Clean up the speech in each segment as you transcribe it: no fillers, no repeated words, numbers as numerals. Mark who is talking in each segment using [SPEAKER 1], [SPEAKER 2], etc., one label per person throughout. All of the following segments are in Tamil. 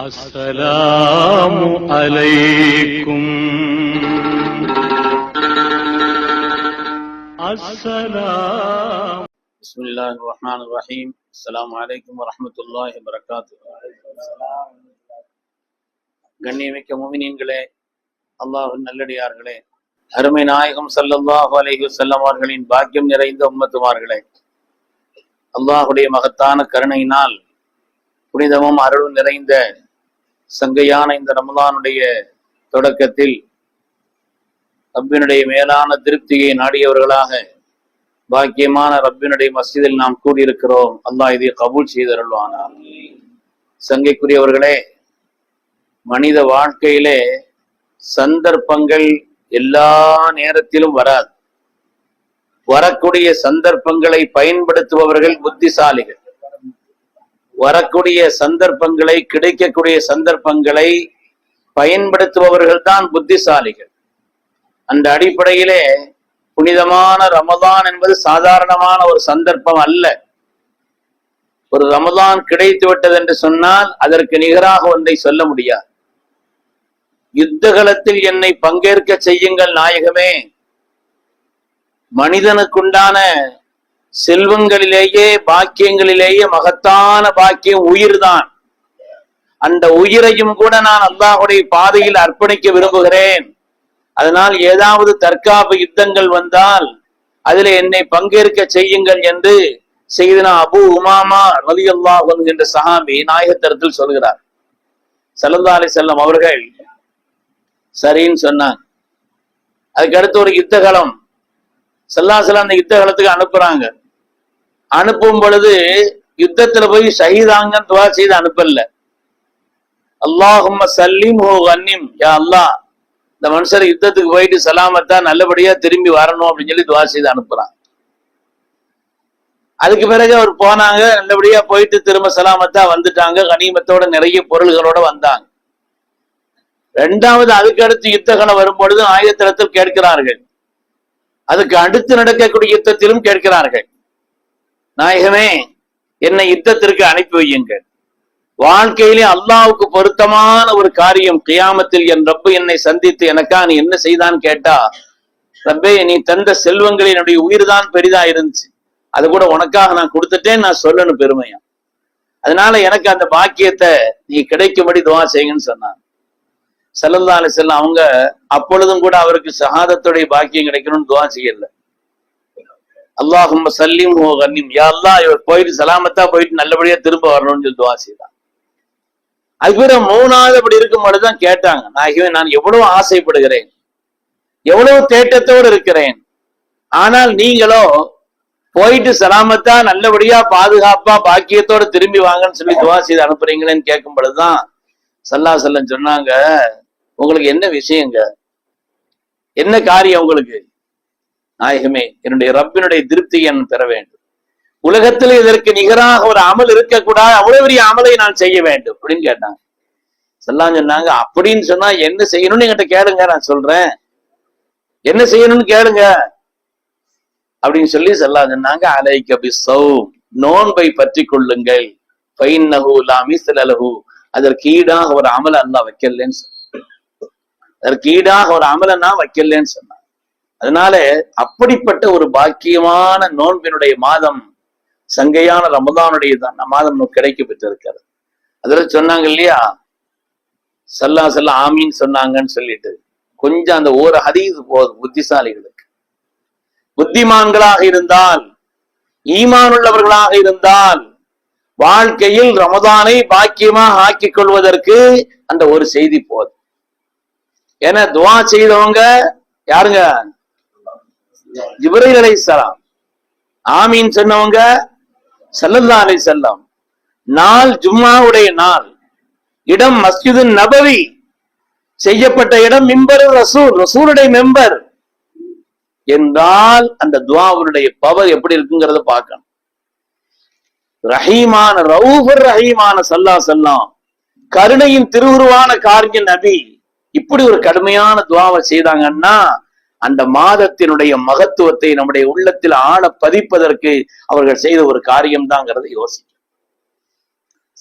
[SPEAKER 1] அஸ்ஸலாமு அலைக்கும். அஸ்ஸலாம்.
[SPEAKER 2] பிஸ்மில்லாஹிர் ரஹ்மானிர் ரஹீம். அஸ்ஸலாமு அலைக்கும் வரஹ்மத்துல்லாஹி வபரகாத்துஹு. கண்ணியமிக்க முஃமினீன்களே, அல்லாஹ்வின் நல்லடியார்களே, அருமை நாயகம் ஸல்லல்லாஹு அலைஹி வஸல்லம் அவர்களின் பாக்கியம் நிறைந்த உம்மத்துமார்களே, அல்லாஹ்வுடைய மகத்தான கருணையினால் புனிதமும் அருளும் நிறைந்த சங்கையான இந்த ரமலானுடைய தொடக்கத்தில் ரப்பினுடைய மேலான திருப்தியை நாடியவர்களாக பாக்கியமான ரப்பினுடைய மஸ்ஜிதில் நாம் கூடியிருக்கிறோம். அல்லாஹ் இதை கபூல் செய்தருள்வானார். சங்கைக்குரியவர்களே, மனித வாழ்க்கையிலே சந்தர்ப்பங்கள் எல்லா நேரத்திலும் வராது. வரக்கூடிய சந்தர்ப்பங்களை பயன்படுத்துபவர்கள் புத்திசாலிகள். வரக்கூடிய சந்தர்ப்பங்களை, கிடைக்கக்கூடிய சந்தர்ப்பங்களை பயன்படுத்துபவர்கள் தான் புத்திசாலிகள். அந்த அடிப்படையிலே புனிதமான ரமதான் என்பது சாதாரணமான ஒரு சந்தர்ப்பம் அல்ல. ஒரு ரமதான் கிடைத்து விட்டது என்று சொன்னால் அதற்கு நிகராக ஒன்றை சொல்ல முடியாது. யுத்த களத்தில் என்னை பங்கேற்க செய்யுங்கள் நாயகமே. மனிதனுக்குண்டான செல்வங்களிலேயே பாக்கியங்களிலேயே மகத்தான பாக்கியம் உயிர்தான். அந்த உயிரையும் கூட நான் அல்லாஹ்வுடைய பாதையில் அர்ப்பணிக்க விரும்புகிறேன். அதனால் ஏதாவது தற்காப்பு யுத்தங்கள் வந்தால் அதில் என்னை பங்கேற்க செய்யுங்கள் என்று செய்தனா அபூ உமாமா ரலியல்லாஹு அன்ஹு என்ற சஹாபி நாயகத்தரத்தில் சொல்கிறார். ஸல்லல்லாஹு அலைஹி வஸல்லம் அவர்கள் சரின்னு சொன்னாங்க. அதுக்கு அடுத்து ஒரு யுத்த களம் ஸல்லல்லாஹு அலைஹி வஸல்லம் அந்த யுத்த களத்துக்கு அனுப்புறாங்க. அனுப்பும் பொழுது யுத்தத்துல போய் ஷஹீதாங்கன்னு துஆ செய்து அனுப்பல. அல்லாஹும்ம சல்லிம்ஹு கன்னிம், யா அல்லாஹ் இந்த மனுஷர் யுத்தத்துக்கு போயிட்டு சலாமத்தா நல்லபடியா திரும்பி வரணும் அப்படின்னு சொல்லி துஆ செய்து அனுப்புறான். அதுக்கு பிறகு அவர் போனாங்க, நல்லபடியா போயிட்டு திரும்ப சலாமத்தா வந்துட்டாங்க. கனிமத்தோட நிறைய பொருள்களோட வந்தாங்க. இரண்டாவது அதுக்கு அடுத்து யுத்த களம் வரும்பொழுது ஆயுதத்தில் கேட்கிறார்கள். அதுக்கு அடுத்து நடக்கக்கூடிய யுத்தத்திலும் கேட்கிறார்கள், நாயகமே என்னை யுத்தத்திற்கு அனுப்பி வையுங்கள். வாழ்க்கையிலே அல்லாஹ்வுக்கு பொருத்தமான ஒரு காரியம் கியாமத்தில் என் ரப்பு என்னை சந்தித்து எனக்கா நீ என்ன செய்தான்னு கேட்டா, ரப்பே நீ தந்த செல்வங்களில் என்னுடைய உயிர் தான் பெரிதா இருந்துச்சு, அது கூட உனக்காக நான் கொடுத்துட்டேன் நான் சொல்லணும் பெருமையா. அதனால எனக்கு அந்த பாக்கியத்தை நீ கிடைக்கும்படி துஆ செய்யுங்கன்னு சொன்னாங்க. ஸல்லல்லாஹு அலைஹி வஸல்லம் அவங்க அப்பொழுதும் கூட அவருக்கு ஷஹாதத்துடைய பாக்கியம் கிடைக்கணும்னு துஆ செய்யல. அல்லாஹும்ம சல்லிம்ஹு கன்னிம், யா அல்லாஹ் இவர் போயிட்டு சலாமத்தா போயிட்டு நல்லபடியா திரும்ப வரணும்னு சொல்லி துஆ செய்தாங்க. அதுக்கு பிறகு மூணாவது அப்படி இருக்கும் பொழுதுதான் கேட்டாங்க, நாயகமே நான் எவ்வளவு ஆசைப்படுகிறேன், எவ்வளவு தேட்டத்தோடு இருக்கிறேன், ஆனால் நீங்களோ போயிட்டு சலாமத்தா நல்லபடியா பாதுகாப்பா பாக்கியத்தோட திரும்பி வாங்கன்னு சொல்லி துஆ செய்து அனுப்புறீங்களேன்னு கேட்கும் பொழுதுதான் ஸல்லல்லாஹு அலைஹி வஸல்லம் சொன்னாங்க, உங்களுக்கு என்ன விஷயங்க, என்ன காரியம் உங்களுக்கு? நாயகமே என்னுடைய ரப்பினுடைய திருப்தியை நான் பெற வேண்டும். உலகத்தில் இதற்கு நிகராக ஒரு அமல் இருக்கக்கூடாது, அவ்வளவு பெரிய அமலை நான் செய்ய வேண்டும் அப்படின்னு கேட்டாங்க. ஸல்லல்லாஹு சொன்னாங்க, அப்படின்னு சொன்னா என்ன செய்யணும்னு என்கிட்ட கேளுங்க, நான் சொல்றேன், என்ன செய்யணும்னு கேளுங்க அப்படின்னு சொல்லி ஸல்லல்லாஹு சொன்னாங்க, அலைக பிஸ்ஸௌம், நோன்பை பற்றி கொள்ளுங்கள், ஃபைன்னஹு லா மிஸ்ல லஹு, அதற்கு ஈடாக ஒரு அமல அல்லாஹ் வைக்கலன்னு சொன்னாங்க. அதற்கு ஈடாக ஒரு அமல நான் வைக்கலன்னு சொன்னாங்க. அதனால அப்படிப்பட்ட ஒரு பாக்கியமான நோன்பினுடைய மாதம் சங்கையான ரமதானுடைய மாதம் கிடைக்க பெற்றிருக்கிறது. அதுல சொன்னாங்க இல்லையா, ஸல்லல்லாஹு அலைஹி வஸல்லம் ஆமீன் சொன்னாங்கன்னு சொல்லிட்டு கொஞ்சம் அந்த ஒரு ஹதீஸ் போதும் புத்திசாலிகளுக்கு. புத்திமான்களாக இருந்தால், ஈமான் உள்ளவர்களாக இருந்தால் வாழ்க்கையில் ரமதானை பாக்கியமாக ஆக்கிக் கொள்வதற்கு அந்த ஒரு செய்தி போதும். ஏன்னா துஆ செய்தவங்க யாருங்க? ஜிப்ரீல் அலைஹிஸ்ஸலாம். ஆமீன் சொன்னவங்க ஸல்லல்லாஹு அலைஹி வஸல்லம். நாள் ஜும்மாவுடைய நாள், இடம் மஸ்ஜிது நபவி, செய்யப்பட்ட இடம் மிம்பர் ரசூல், ரசூலுடைய மெம்பர் என்றால் அந்த துஆவுடைய பவர் எப்படி இருக்குங்கிறத பார்க்கணும். ரஹீமான ரவுஃபுர் ரஹீமான ஸல்லல்லாஹு அலைஹி வஸல்லம், கருணையின் திருவுருவான காரிய நபி, இப்படி ஒரு கடுமையான துஆவை செய்தாங்கன்னா அந்த மாதத்தினுடைய மகத்துவத்தை நம்முடைய உள்ளத்தில் ஆழ பதிப்பதற்கு அவர்கள் செய்த ஒரு காரியம் தாங்கிறத யோசிக்க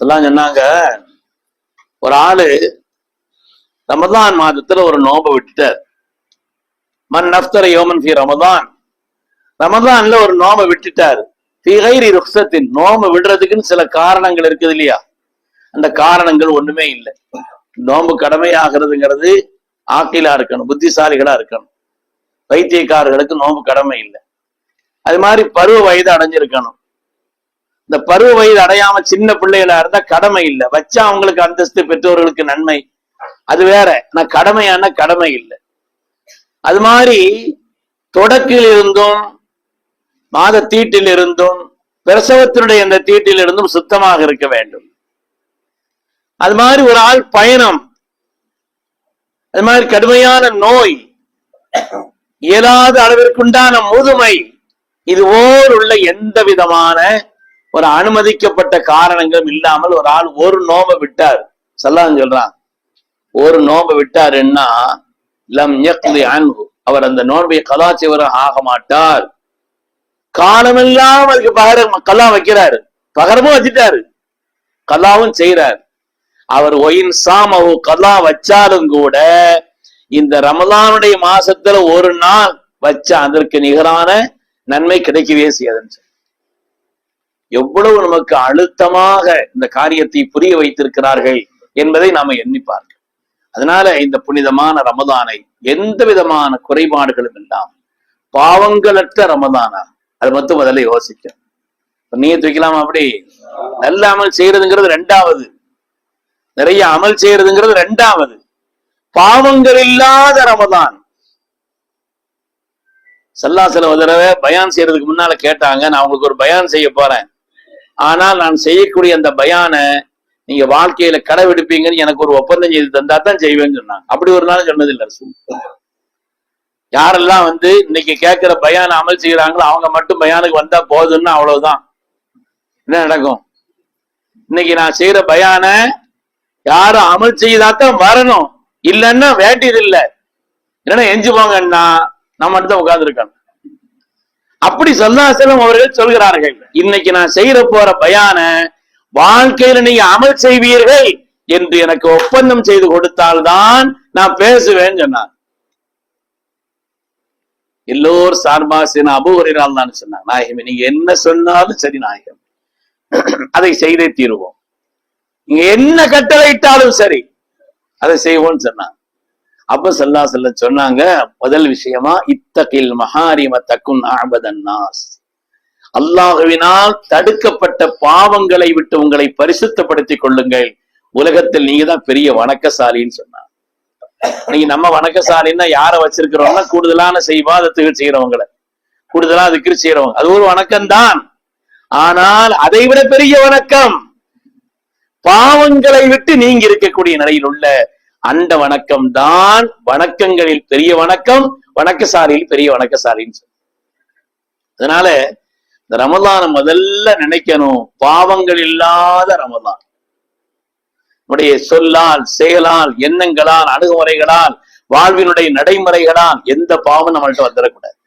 [SPEAKER 2] சொன்னாங்க. ஒரு ஆளு ரமதான் மாதத்துல ஒரு நோன்பை விட்டுட்டார். மன் நஃப்தர யௌமன் ஃபீ ரமதான், ரமதான்ல ஒரு நோன்பை விட்டுட்டாரு. ஃபீ கைரி ருக்ஸத்தின், நோன்பை விடுறதுக்குன்னு சில காரணங்கள் இருக்குது இல்லையா, அந்த காரணங்கள் ஒண்ணுமே இல்லை. நோன்பு கடமையாகிறதுங்கிறது ஆக்கிலா இருக்கணும், புத்திசாலிகளா இருக்கணும். வைத்தியக்காரர்களுக்கு நோன்பு கடமை இல்லை. அது மாதிரி பருவ வயது அடைஞ்சிருக்கணும். இந்த பருவ வயது அடையாம சின்ன பிள்ளைகளா இருந்தா கடமை இல்லை, வச்சா அவங்களுக்கு அந்தஸ்து, பெற்றோர்களுக்கு நன்மை, அது வேற. நான் கடமையான கடமை இல்லை. அது மாதிரி தொடக்கில் இருந்தும் மாத தீட்டில் இருந்தும் பிரசவத்தினுடைய அந்த தீட்டில் இருந்தும் சுத்தமாக இருக்க வேண்டும். அது மாதிரி ஒரு ஆள் பயணம், அது மாதிரி கடுமையான நோய், இயலாத அளவிற்குண்டான முதுமை, இது ஓர் உள்ள எந்த விதமான ஒரு அனுமதிக்கப்பட்ட காரணங்களும் இல்லாமல் ஒரு ஆள் ஒரு நோம்பை விட்டார். சல்லாஹ் சொல்றான், ஒரு நோம்பை விட்டாருன்னா லம் யக்லி அன்ஹு, அவர் அந்த நோன்பை கலா செய்வர் ஆக மாட்டார். காலமெல்லாம் அதுக்கு பகரம் கல்லா வைக்கிறாரு, பகரமும் வச்சுட்டாரு, கல்லாவும் செய்யறாரு. அவர் ஒயின் சாமவு கல்லா வச்சாலும் கூட இந்த ரமலானுடைய மாசத்துல ஒரு நாள் வச்சா அதற்கு நிகரான நன்மை கிடைக்கவே செய்யாதுன்னு. எவ்வளவு நமக்கு அழுத்தமாக இந்த காரியத்தை புரிய வைத்திருக்கிறார்கள் என்பதை நாம எண்ணி பார்க்க. அதனால இந்த புனிதமான ரமதானை எந்த விதமான குறைபாடுகளும் இல்லாம பாவங்களற்ற ரமதானா, அது மட்டும் முதல்ல யோசிக்க. நீயத்து வைக்கலாமா? அப்படி நல்ல அமல் செய்யறதுங்கிறது ரெண்டாவது, நிறைய அமல் செய்யறதுங்கிறது ரெண்டாவது. பாவங்கள் இல்லாத ரமதான். சல்லாசல ஒரு தடவை பயான் செய்யறதுக்கு முன்னால கேட்டாங்க, நான் உங்களுக்கு ஒரு பயான் செய்ய போறேன், ஆனால் நான் செய்யக்கூடிய அந்த பயான நீங்க வாழ்க்கையில கடைபிடிப்பீங்கன்னு எனக்கு ஒரு ஒப்பந்தம் செய்து தந்தா தான் செய்வேன்னு சொன்னாங்க. அப்படி ஒரு நாள் சொன்னது இல்லை. யாரெல்லாம் இன்னைக்கு கேட்கிற பயான அமல் செய்யறாங்களோ அவங்க மட்டும் பயானுக்கு வந்தா போதும்னா அவ்வளவுதான். என்ன நடக்கும்? இன்னைக்கு நான் செய்யற பயான யாரும் அமல் செய்தாதான் வரணும், இல்லைன்னா வேண்டியது இல்லை, இல்லைன்னா எஞ்சி போங்கன்னா நான் மட்டும் தான் உட்கார்ந்து இருக்கணும். அப்படி ஸல்லல்லாஹு அவர்கள் சொல்கிறார்கள், இன்னைக்கு நான் செய்யற போற பயான வாழ்க்கையில நீங்க அமல் செய்வீர்கள் என்று எனக்கு ஒப்பந்தம் செய்து கொடுத்தால்தான் நான் பேசுவேன்னு சொன்னார். எல்லோரும் சார்பா அபூ ஹுரைரா தான் சொன்னாங்க, நாயகமே நீங்க என்ன சொன்னாலும் சரி நாயகம், அதை செய்தே தீருவோம், நீங்க என்ன கட்டளையிட்டாலும் சரி அதை செய்வோம்னு சொன்னாங்க. அப்ப ஸல்லல்லாஹு அலைஹி வஸல்லம் சொன்னாங்க, முதல் விஷயமா இத்தகில் மஹாரிம தகுன் அஅபதன் நாஸ், அல்லாஹ்வினால் தடுக்கப்பட்ட பாவங்களை விட்டு உங்களை பரிசுத்தப்படுத்திக் கொள்ளுங்கள், உலகத்தில் நீங்க தான் பெரிய வணக்கசாலின்னு சொன்னாங்க. நீங்க நம்ம வணக்கசாலின்னா யார வச்சிருக்கிறோம்னா கூடுதலான இபாதத்துகள் செய்யறவங்களை, கூடுதலா திக்ர் செய்யறவங்க, அது ஒரு வணக்கம்தான். ஆனால் அதை விட பெரிய வணக்கம் பாவங்களை விட்டு நீங்க இருக்கக்கூடிய நிலையில் உள்ள அந்த வணக்கம் தான் வணக்கங்களில் பெரிய வணக்கம், வணக்கசாலியில் பெரிய வணக்கசாலின்னு. அதனால இந்த ரமலான முதல்ல நினைக்கணும், பாவங்கள் இல்லாத ரமலான். நம்முடைய சொல்லால், செயலால், எண்ணங்களால், அணுகுமுறைகளால், வாழ்வினுடைய நடைமுறைகளால் எந்த பாவம் நம்மள்ட்ட வந்துடக்கூடாது.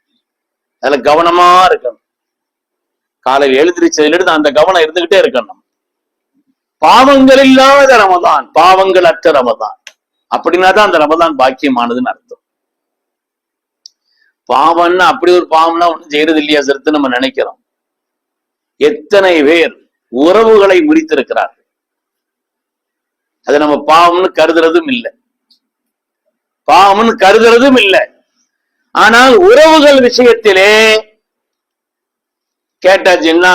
[SPEAKER 2] அதுல கவனமா இருக்கணும். காலையில் எழுந்திரிச்சதிலிருந்து அந்த கவனம் இருந்துகிட்டே இருக்கணும். பாவங்கள் இல்லாத ரமதான், பாவங்கள் அற்ற ரமதான், அப்படின்னா தான் அந்த ரமதான் பாக்கியமானதுன்னு அர்த்தம். பாவம்னா அப்படி ஒரு பாவம்னா ஒன்றும் செய்யறது இல்லையா சிறுத்து நம்ம நினைக்கிறோம். எத்தனை பேர் உறவுகளை முறித்திருக்கிறார்கள், அதை நம்ம பாவம்னு கருதுறதும் இல்லை, பாவம்னு கருதுறதும் இல்லை. ஆனால் உறவுகள் விஷயத்திலே கேட்டாச்சுன்னா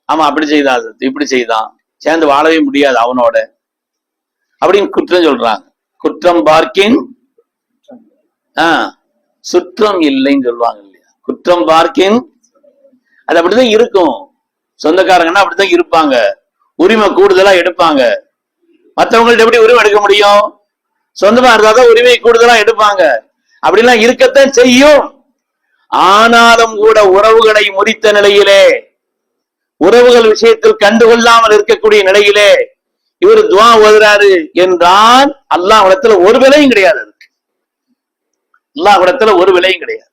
[SPEAKER 2] அவன் அப்படி செய்தான், இப்படி செய்தான், சேர்ந்து வாழவே முடியாது அவனோட அப்படின்னு குற்றம் சொல்றாங்க. குற்றம் பார்க்கின் சுற்றம் இல்லைன்னு சொல்லுவாங்க இல்லையா? குற்றம் பார்க்கின் அது அப்படிதான் இருக்கும். சொந்தக்காரங்கன்னா அப்படித்தான் இருப்பாங்க, உரிமை கூடுதலா எடுப்பாங்க. மற்றவங்கள்ட்ட எப்படி உரிமை எடுக்க முடியும்? சொந்தமா இருந்தாதான் உரிமை கூடுதலா எடுப்பாங்க. அப்படிலாம் இருக்கத்தான் செய்யும். ஆனாலும் கூட உறவுகளை முறித்த நிலையிலே, உறவுகள் விஷயத்தில் கண்டுகொள்ளாமல் இருக்கக்கூடிய நிலையிலே இவர் துவா ஓதுறாரு என்றால் அல்லாஹ் இடத்துல ஒரு விலையும் கிடையாது. அல்லாஹ் இடத்துல ஒரு விலையும் கிடையாது.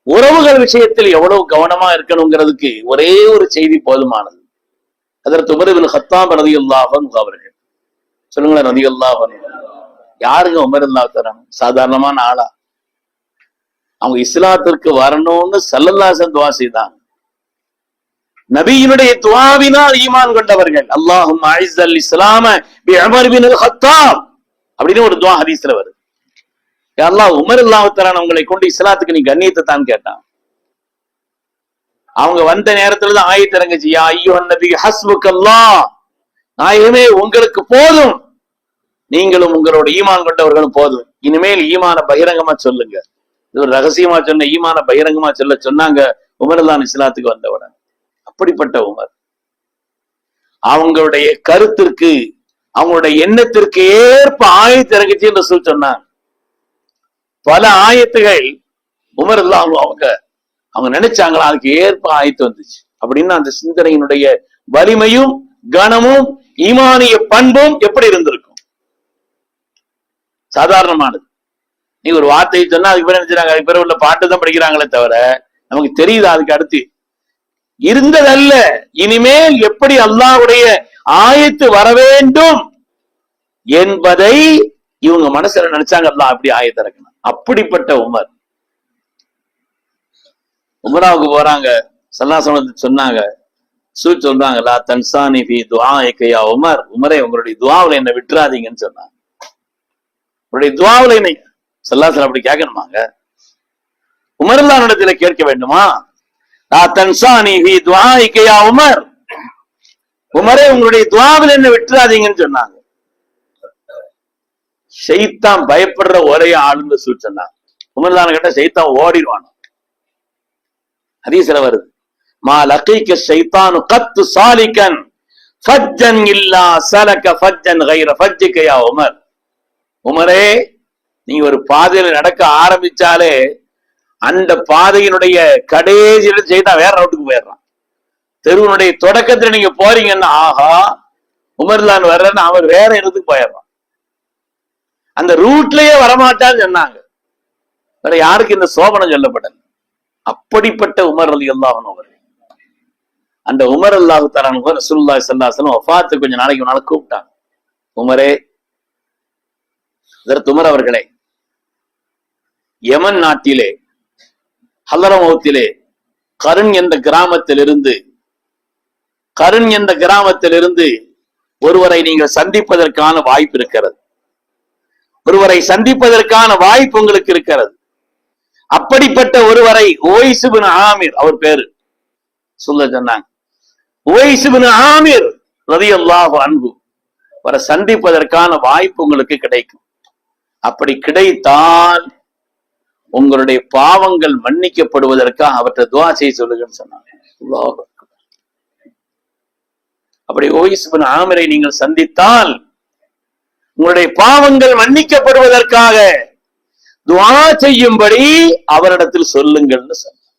[SPEAKER 2] உறவுகள் விஷயத்தில் எவ்வளவு கவனமா இருக்கணுங்கிறதுக்கு ஒரே ஒரு செய்தி போதுமானது. அதற்கு உமர் இப்னு கத்தாப் ரலியல்லாஹு அன்ஹு அவர்கள். சொல்லுங்களேன், ரலியல்லாஹு அன்ஹு. யாருங்க உமர் ரலியல்லாஹு தஆலா? சாதாரணமான ஆளா? அவங்க இஸ்லாத்திற்கு வரணும்னு ஸல்லல்லாஹு அலைஹி வஸல்லம் துஆ செய்தாங்க. நபியினுடைய துஆவினால் ஈமான் கொண்டவர்கள். அல்லாஹும்ம அஇஸ்ஸல் இஸ்லாம பி உமர் இப்னுல் கத்தாப் அப்படின்னு ஒரு துஆ ஹதீஸ்ல வருது. யா அல்லாஹ், உமர் ரலியல்லாஹு தஆலா உங்களை கொண்டு இஸ்லாத்துக்கு நீ கண்ணியத்தை தான் கேட்டான். அவங்க வந்த நேரத்துல தான் ஆயத்து இறங்குச்சு, யா அய்யுஹன் நபி ஹஸ்புக்கல்லாஹ், நாயகமே உங்களுக்கு போதும், நீங்களும் உங்களோட ஈமான் கொண்டவர்களும் போதும், இனிமேல் ஈமான பகிரங்கமா சொல்லுங்க. இது ஒரு ரகசியமா சொன்ன ஈமான பகிரங்கமா சொன்னாங்க உமர் தான் இஸ்லாத்துக்கு வந்தவுடன். அப்படிப்பட்ட உமர் அவங்களுடைய கருத்திற்கு அவங்களுடைய எண்ணத்திற்கு ஏற்ப ஆயத்து இறங்குச்சு என்று சொன்னாங்க. பல ஆயத்துகள் உமர் எல்லாம் அவங்க நினைச்சாங்களா அதுக்கு ஏற்ப ஆயத்து வந்துச்சு. அப்படின்னா அந்த சிந்தனையினுடைய வலிமையும் கனமும் ஈமானிய பண்பும் எப்படி இருந்திருக்கும்? சாதாரணமானது. நீ ஒரு வார்த்தையை சொன்னா அதுக்கு பிறகு நினைச்சாங்க, அதுக்கு பிறகு உள்ள பாட்டு தான் படிக்கிறாங்களே தவிர நமக்கு தெரியுது அதுக்கு அடுத்து இருந்ததல்ல. இனிமேல் எப்படி அல்லாஹ்வுடைய ஆயத்து வர வேண்டும் என்பதை இவங்க மனசுல நினைச்சாங்க. அல்லாஹ் அப்படி ஆயத்து இறக்கணும். அப்படிப்பட்ட உமர் உமராவுக்கு போறாங்க. ஸல்லல்லாஹு அலைஹி வஸல்லம் சொன்னாங்க, சொல்றாங்க, லா தன்சானி ஃபீ துஆஇக யா உமர், உமரே உங்களுடைய துஆவுல என்ன விட்டுறாதீங்கன்னு சொன்னாங்க. உங்களுடைய துஆவுல என்ன ஸல்லல்லாஹு அலைஹி வஸல்லம் அப்படி கேட்கணுமாங்க? உமர் அல்லாஹ் இடத்துல கேட்க வேண்டுமா? லா தன்சானி ஃபீ துஆஇக யா உமர், உமரே உங்களுடைய துஆவுல என்ன விட்டுறாதீங்கன்னு சொன்னாங்க. ஷைத்தான் பயப்படுற ஒரே ஆளுன்னு சொன்னாங்க. உமர் அல்லாஹ் கிட்ட ஷைத்தான் ஓடிடுவான். ஹதீஸ்ல வருது, மா லகீக ஷைத்தானு கத் சாலிகன் ஃபஜ்ஜன் இல்லா சலக ஃபஜ்ஜன் கைர ஃபஜ்ஜிக யா உமர், உமரே நீங்க ஒரு பாதையில நடக்க ஆரம்பிச்சாலே அந்த பாதையினுடைய கடைசியில ஷைத்தான் வேற ரவுட்டுக்கு போயிடுறான். தெருவனுடைய தொடக்கத்துல நீங்க போறீங்கன்னா ஆஹா உமர்லான் வர்றன்னு அவர் வேற இடத்துக்கு போயிடுறான். அந்த ரூட்லயே வரமாட்டான்னு சொன்னாங்க. வேற யாருக்கு இந்த சோபனம் சொல்லப்பட்டது? அப்படிப்பட்ட உமர் ரலியல்லாஹு அன்ஹு அவர்கள். அந்த உமர் அல்லாஹு தஆலா ரசூலுல்லாஹி ஸல்லல்லாஹு அலைஹி வஸல்லம் வஃபாத்துக்கு கொஞ்ச நாளைக்கு முன்னால கூப்பிட்டாங்க. உமரே, ஹஜ்ரத் உமர் அவர்களே, யமன் நாட்டிலே ஹலரமௌத்திலே கருண் என்ற கிராமத்திலிருந்து ஒருவரை நீங்கள் சந்திப்பதற்கான வாய்ப்பு இருக்கிறது. ஒருவரை சந்திப்பதற்கான வாய்ப்பு உங்களுக்கு இருக்கிறது. அப்படிப்பட்ட ஒருவரை உவைஸ் இப்னு ஆமிர், அவர் பேரு சொன்னாங்க, உவைஸ் இப்னு ஆமிர் ரலியல்லாஹு அன்ஹு அவரை சந்திப்பதற்கான வாய்ப்பு உங்களுக்கு கிடைக்கும். அப்படி கிடைத்தால் உங்களுடைய பாவங்கள் மன்னிக்கப்படுவதற்காக அவற்றை துஆ செய்ய சொல்லுங்கன்னு சொன்னாங்க. அல்லாஹ் அக்பர். அப்படி உவைஸ் இப்னு ஆமிரை நீங்கள் சந்தித்தால் உங்களுடைய பாவங்கள் மன்னிக்கப்படுவதற்காக துஆ செய்யும்படி அவரிடத்தில் சொல்லுங்கள்னு சொன்னார்.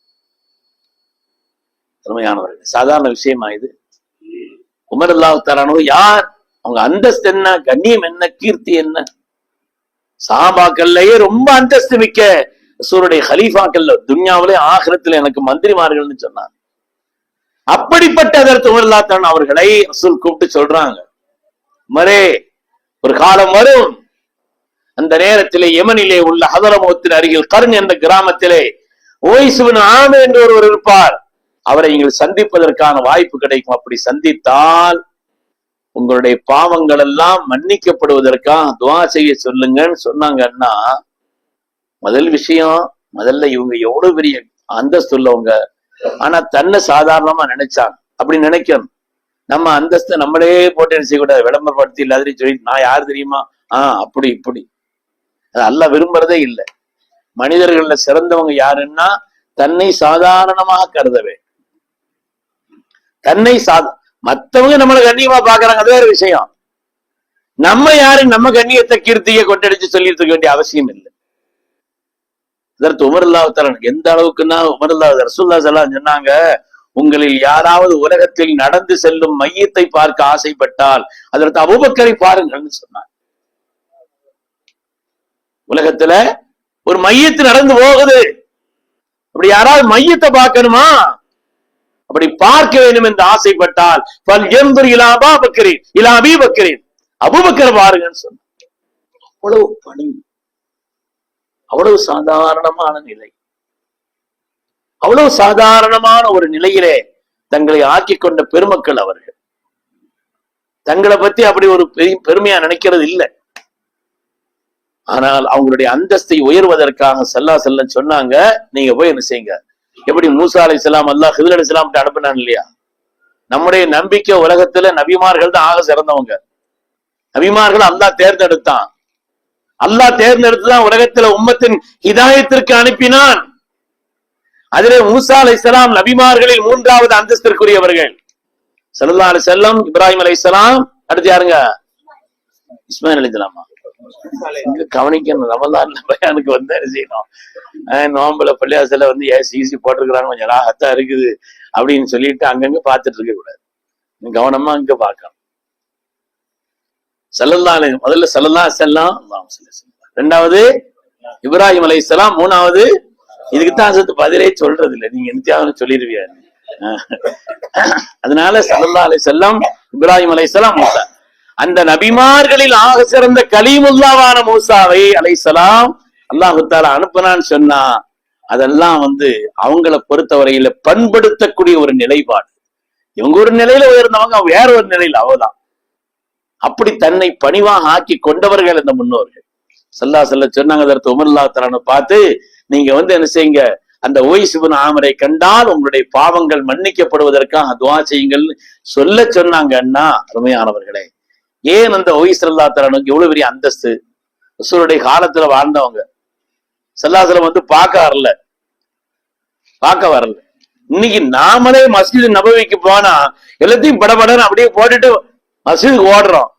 [SPEAKER 2] அருமையானவர்கள், சாதாரண விஷயமா இது? உமர் அல்லாஹ் தஆலா யார்? அவங்க அந்தஸ்து என்ன, கண்ணியம் என்ன, கீர்த்தி என்ன? சஹாபாக்கள்லயே ரொம்ப அந்தஸ்து மிக்க ரசூலுடைய கலீஃபாக்கள், துன்யாவிலே ஆகிரத்தில் எனக்கு மந்திரிமார்கள்னு சொன்னார். அப்படிப்பட்ட அதற்கு உமர் அல்லாஹ் தஆலா அவர்களை ரசூல் கூப்பிட்டு சொல்றாங்க, உமரே ஒரு காலம் வரும், அந்த நேரத்திலே யமனிலே உள்ள ஹதரமௌத்தின் அருகில் கர்ன் என்ற கிராமத்திலே உவைஸ் இப்னு ஆமிர் என்று ஒருவர் இருப்பார். அவரை நீங்கள் சந்திப்பதற்கான வாய்ப்பு கிடைக்கும். அப்படி சந்தித்தால் உங்களுடைய பாவங்கள் எல்லாம் மன்னிக்கப்படுவதற்காக துஆ செய்ய சொல்லுங்கன்னு சொன்னாங்கன்னா, முதல் விஷயம், முதல்ல இவங்க எவ்வளவு பெரிய அந்தஸ்து உள்ளவங்க. ஆனா தன்னை சாதாரணமா நினைச்சாங்க. அப்படி நினைக்கணும். நம்ம அந்தஸ்தை நம்மளே போட்டு என்ன செய்யக்கூடாது, விளம்பரப்படுத்தி இல்லாத சொல்லி நான் யார் தெரியுமா, அப்படி இப்படி. அது அல்லாஹ் விரும்புறதே இல்லை. மனிதர்கள்ல சிறந்தவங்க யாருன்னா தன்னை சாதாரணமாக கருதவே. தன்னை மத்தவங்க நம்மளை கண்ணியமா பாக்குறாங்க, அது வேற விஷயம். நம்ம யாரு நம்ம கண்ணியத்தை கீர்த்தியை கொண்டடிச்சு சொல்லிட்டு இருக்க வேண்டிய அவசியம் இல்லை. அதற்கு உமர் அல்லாஹ் தஆலா எந்த அளவுக்குன்னா, உமர் அல்லாஹ் ரசூலுல்லாஹி ஸல்லல்லாஹு அலைஹி வஸல்லம் சொன்னாங்க, உங்களில் யாராவது உலகத்தில் நடந்து செல்லும் மையத்தை பார்க்க ஆசைப்பட்டால் அதற்கு அபூபக்கரை பாருங்கள்னு சொன்னாங்க. உலகத்துல ஒரு மையத்து நடந்து போகுது, அப்படி யாராவது மையத்தை பார்க்கணுமா, அப்படி பார்க்க வேண்டும் என்று ஆசைப்பட்டால் அபூபக்கர் பாருங்கன்னு சொன்ன. அவ்வளவு பணி, அவ்வளவு சாதாரணமான நிலை, அவ்வளவு சாதாரணமான ஒரு நிலையிலே தங்களை ஆக்கி கொண்ட பெருமக்கள் அவர்கள். தங்களை பத்தி அப்படி ஒரு பெருமையா நினைக்கிறது இல்லை. ஆனால் அவங்களுடைய அந்தஸ்தை உயர்வதற்காக ஸல்லல்லாஹு அலைஹி வஸல்லம் சொன்னாங்க, நீங்க போய் என்ன செய்யுங்க, எப்படி மூசா அலைஹிஸ்ஸலாம் அல்லாஹ் ஹித்ர் அலைஹிஸ்ஸலாம் அனுப்பினான் இல்லையா, நம்முடைய நம்பிக்கை உலகத்துல நபிமார்கள் தான் ஆக சிறந்தவங்க. நபிமார்கள் அல்லாஹ் தேர்ந்தெடுத்தான். அல்லாஹ் தேர்ந்தெடுத்துதான் உலகத்துல உம்மத்தின் ஹிதாயத்திற்கு அனுப்பினான். அதிலே மூசா அலைஹிஸ்ஸலாம் நபிமார்களில் 3வது அந்தஸ்திற்குரியவர்கள். ஸல்லல்லாஹு அலைஹி வஸல்லம், இப்ராஹிம் அலைஹிஸ்ஸலாம், அடுத்து யாருங்க, இஸ்மாயில் அலைஹிஸ்ஸலாமா. கவனிக்கணும், ரமலான்ல பயானுக்கு வந்து என்ன செய்யணும், நோம்புல பள்ளியாசல வந்து ஏசி போட்டிருக்கிறாங்க, கொஞ்சம் ராகத்தா இருக்குது அப்படின்னு சொல்லிட்டு அங்கங்க பார்த்துட்டு இருக்க கூடாது, கவனமா அங்க பார்க்கணும். ஸல்லல்லாஹு அலைஹி, முதல்ல ஸல்லல்லாஹு அலைஹி வஸல்லம், ரெண்டாவது இப்ராஹிம் அலைஹிஸ்ஸலாம், 3வது இதுக்குத்தான் பதிலே சொல்றது இல்லை, நீங்க நித்தியாவது சொல்லிடுவியா. அதனால ஸல்லல்லாஹு அலைஹி வஸல்லம், இப்ராஹிம் அலைஹிஸ்ஸலாம், மூசா. அந்த நபிமார்களில் ஆக சிறந்த கலீமுல்லாவான மூசாவை அலைஹிஸ்ஸலாம் அல்லாஹ் தஆலா அனுப்பினான்னு சொன்னா, அதெல்லாம் வந்து அவங்கள பொறுத்தவரையில பண்படுத்தக்கூடிய ஒரு நிலைப்பாடு. இவங்க ஒரு நிலையில உயர்ந்தவங்க, வேற ஒரு நிலையில, அவதான். அப்படி தன்னை பணிவாக ஆக்கி கொண்டவர்கள் இந்த முன்னோர்கள். ஸல்லல்லாஹு அலைஹி வஸல்லம் சொன்னாங்க, அதற்கு உமர் ரலியல்லாஹு தஆலா பார்த்து, நீங்க வந்து என்ன செய்யுங்க, அந்த உவைஸ் இப்னு ஆமிரை கண்டால் உங்களுடைய பாவங்கள் மன்னிக்கப்படுவதற்காக துஆ செய்யுங்கள் சொல்ல சொன்னாங்கன்னா, அருமையானவர்களே, ஏன் அந்த உவைஸ் ரலியல்லாஹு தஆலா எவ்வளவு பெரிய அந்தஸ்து, ரசூலுடைய காலத்துல வாழ்ந்தவங்க. ஸல்லல்லாஹு அலைஹி வஸல்லம் வந்து பார்க்க வரல. இன்னைக்கு நாமளே மஸ்ஜித் நபவிக்கு போனா எல்லாத்தையும் படபடன்னு அப்படியே போட்டுட்டு மஸ்ஜிதுக்கு ஓடுறோம்.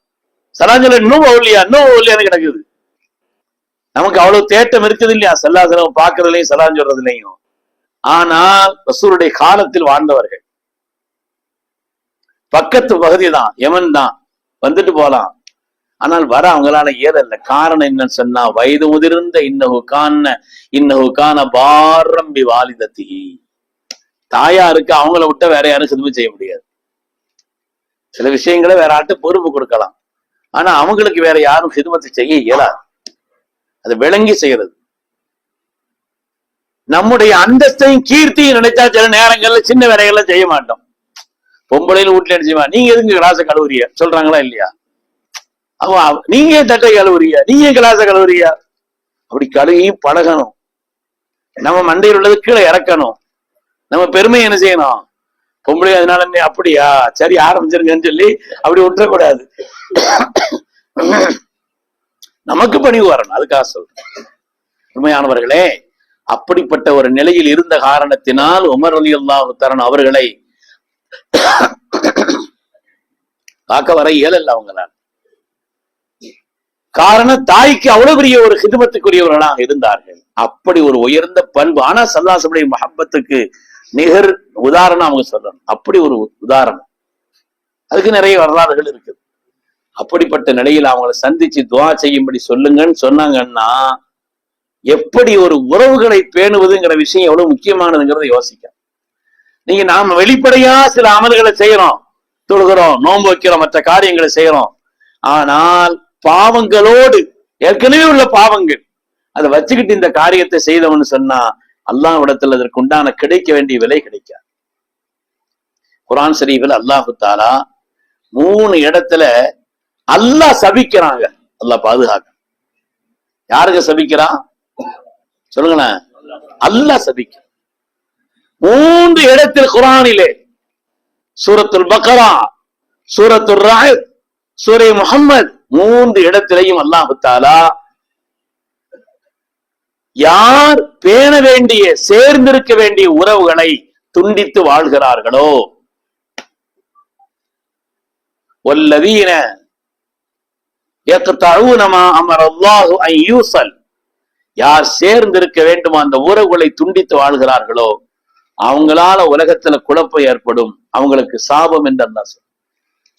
[SPEAKER 2] சலாஞ்சல இன்னும் ஒல்லியான்னு கிடக்குது. நமக்கு அவ்வளவு தேட்டம் இருக்குது இல்லையா, ஸல்லல்லாஹு அலைஹி வஸல்லம் பார்க்கறதுலையும் சலாம் சொல்றதுலையும். ஆனால் ரசூலுடைய காலத்தில் வாழ்ந்தவர்கள். பக்கத்து பகுதி தான், யமன் தான், வந்துட்டு போலாம். ஆனால் வர அவங்களால இயலல்ல. காரணம் என்னன்னு சொன்னா, வயது முதிர்ந்த இன்னஹு கான பாரம்பி வாலிதத்தி, தாயாருக்கு அவங்கள விட்ட வேற யாரும் சிதுமை செய்ய முடியாது. சில விஷயங்களை வேற ஆட்டு பொறுப்பு கொடுக்கலாம், ஆனா அவங்களுக்கு வேற யாரும் சிதுமத்தை செய்ய இயலாது. அது விளங்கி செய்யறது. நம்முடைய அந்தஸ்தையும் கீர்த்தியும் நினைச்சா சில நேரங்கள்ல சின்ன வேலைகள்ல செய்ய மாட்டோம். பொம்பளையில வீட்டுல என்ன செய்வான், நீங்க எதுக்கு கிளாஸ கழுவுறிய சொல்றாங்களா இல்லையா, நீங்க தட்டை கழுவுறியா, நீங்க கிளாஸ கழுவுறியா, அப்படி கழுவியும் பழகணும். நம்ம மண்டையில் உள்ளது கீழே இறக்கணும். நம்ம பெருமை என்ன செய்யணும், பொம்பளை அதனால அப்படியா சரி ஆரம்பிச்சிருங்கன்னு சொல்லி அப்படி விட்டுறக்கூடாது. நமக்கு பணிவு வரணும், அதுக்காக சொல்றேன். உண்மையானவர்களே, அப்படிப்பட்ட ஒரு நிலையில் இருந்த காரணத்தினால் உமர் ரலியல்லாஹு தஆலா அவர்களை பார்க்க வர இயலல்ல அவங்களால். காரணம், தாய்க்கு அவ்வளவு பெரிய ஒரு ஹிதுமத்துக்குரியவர்களாக இருந்தார்கள். அப்படி ஒரு உயர்ந்த பண்பு. ஆனா ஸல்லல்லாஹு அலைஹி வஸல்லம் மஹப்பத்துக்கு நிகர் உதாரணம் அவங்க சொல்லணும். அப்படி ஒரு உதாரணம், அதுக்கு நிறைய வரலாறுகள் இருக்குது. அப்படிப்பட்ட நிலையில் அவங்களை சந்திச்சு துஆ செய்யும்படி சொல்லுங்கன்னு சொன்னாங்கன்னா, எப்படி ஒரு உறவுகளை பேணுவதுங்கிற விஷயம் எவ்வளவு முக்கியமானதுங்கிறத யோசிக்க. நீங்க நாம வெளிப்படையா சில அமல்களை செய்யறோம், தொழுகிறோம், நோன்பு வைக்கிறோம், மற்ற காரியங்களை செய்யறோம். ஆனால் பாவங்களோடு ஏற்கனவே உள்ள பாவங்கள் அதை வச்சுக்கிட்டு இந்த காரியத்தை செய்தவன்னு சொன்னா, அல்லாஹ்விடத்தில் அதற்கு உண்டான கிடைக்க வேண்டிய விலை கிடைக்காது. குர்ஆன் ஷரீஃபில் அல்லாஹு தஆலா 3 இடத்துல அல்லாஹ் சபிக்கிறாங்க. அல்லாஹ் பாதுகாக்க. யாருக்கு சபிக்கிறான் சொல்லுங்களேன், அல்லாஹ் சபிக்க. 3 இடத்தில் குர்ஆனிலே, சூரத்துல் பக்ரா, சூரத்துல் ரஅத், சூரை முஹம்மத், 3 இடத்திலையும் அல்லாஹு தஆலா யார் பேண வேண்டிய சேர்ந்திருக்க வேண்டிய உறவுகளை துண்டித்து வாழ்கிறார்களோ, வல்லதீன யக்தஊன மா அமரல்லாஹு அன் யூஸல், யார் சேர்ந்திருக்க வேண்டுமோ அந்த உறவுகளை துண்டித்து வாழ்கிறார்களோ அவங்களால உலகத்துல குழப்பம் ஏற்படும், அவங்களுக்கு சாபம் என்று அல்லாஹ் சொல்றான்.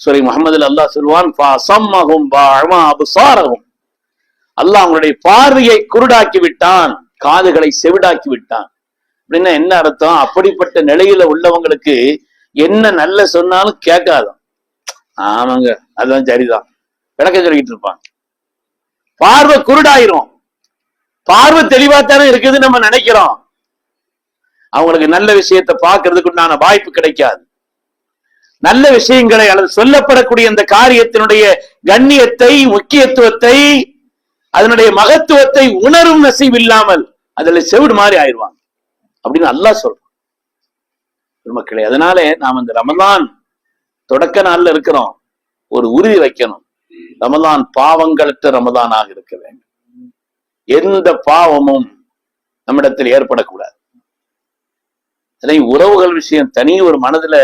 [SPEAKER 2] சூரை முஹம்மதுல அல்லாஹ் சொல்வான், ஃபஸம்மஹும் வஅமா அப்சாரஹும், அல்லாஹ் அவங்களுடைய பார்வையை குருடாக்கி விட்டான், காதுகளை செவிடாக்கி விட்டான். அப்படின்னா என்ன அர்த்தம்? அப்படிப்பட்ட நிலையில உள்ளவங்களுக்கு என்ன நல்ல சொன்னாலும் கேட்காது. ஆமாங்க, அதுதான் சரிதான், விளக்க சொல்லிக்கிட்டு இருப்பான். பார்வை குருடாயிரும். பார்வை தெளிவாத்தானே இருக்குது நம்ம நினைக்கிறோம். அவங்களுக்கு நல்ல விஷயத்தை பார்க்கறதுக்கு உண்டான வாய்ப்பு கிடைக்காது. நல்ல விஷயங்களை அல்லது சொல்லப்படக்கூடிய அந்த காரியத்தினுடைய கண்ணியத்தை, முக்கியத்துவத்தை, அதனுடைய மகத்துவத்தை உணரும் நசீவு இல்லாமல் அதுல செவிடு மாதிரி ஆயிடுவாங்க அப்படின்னு அல்லாஹ் சொல்றோம் மக்களே. அதனாலே நாம் இந்த ரமலான் தொடக்க நாள்ல இருக்கிறோம், ஒரு உறுதி வைக்கணும். ரமலான் பாவங்களற்ற ரமலானாக இருக்க வேண்டும். எந்த பாவமும் நம்மிடத்தில் ஏற்படக்கூடாது. உறவுகள் விஷயம் தனி ஒரு மனதுல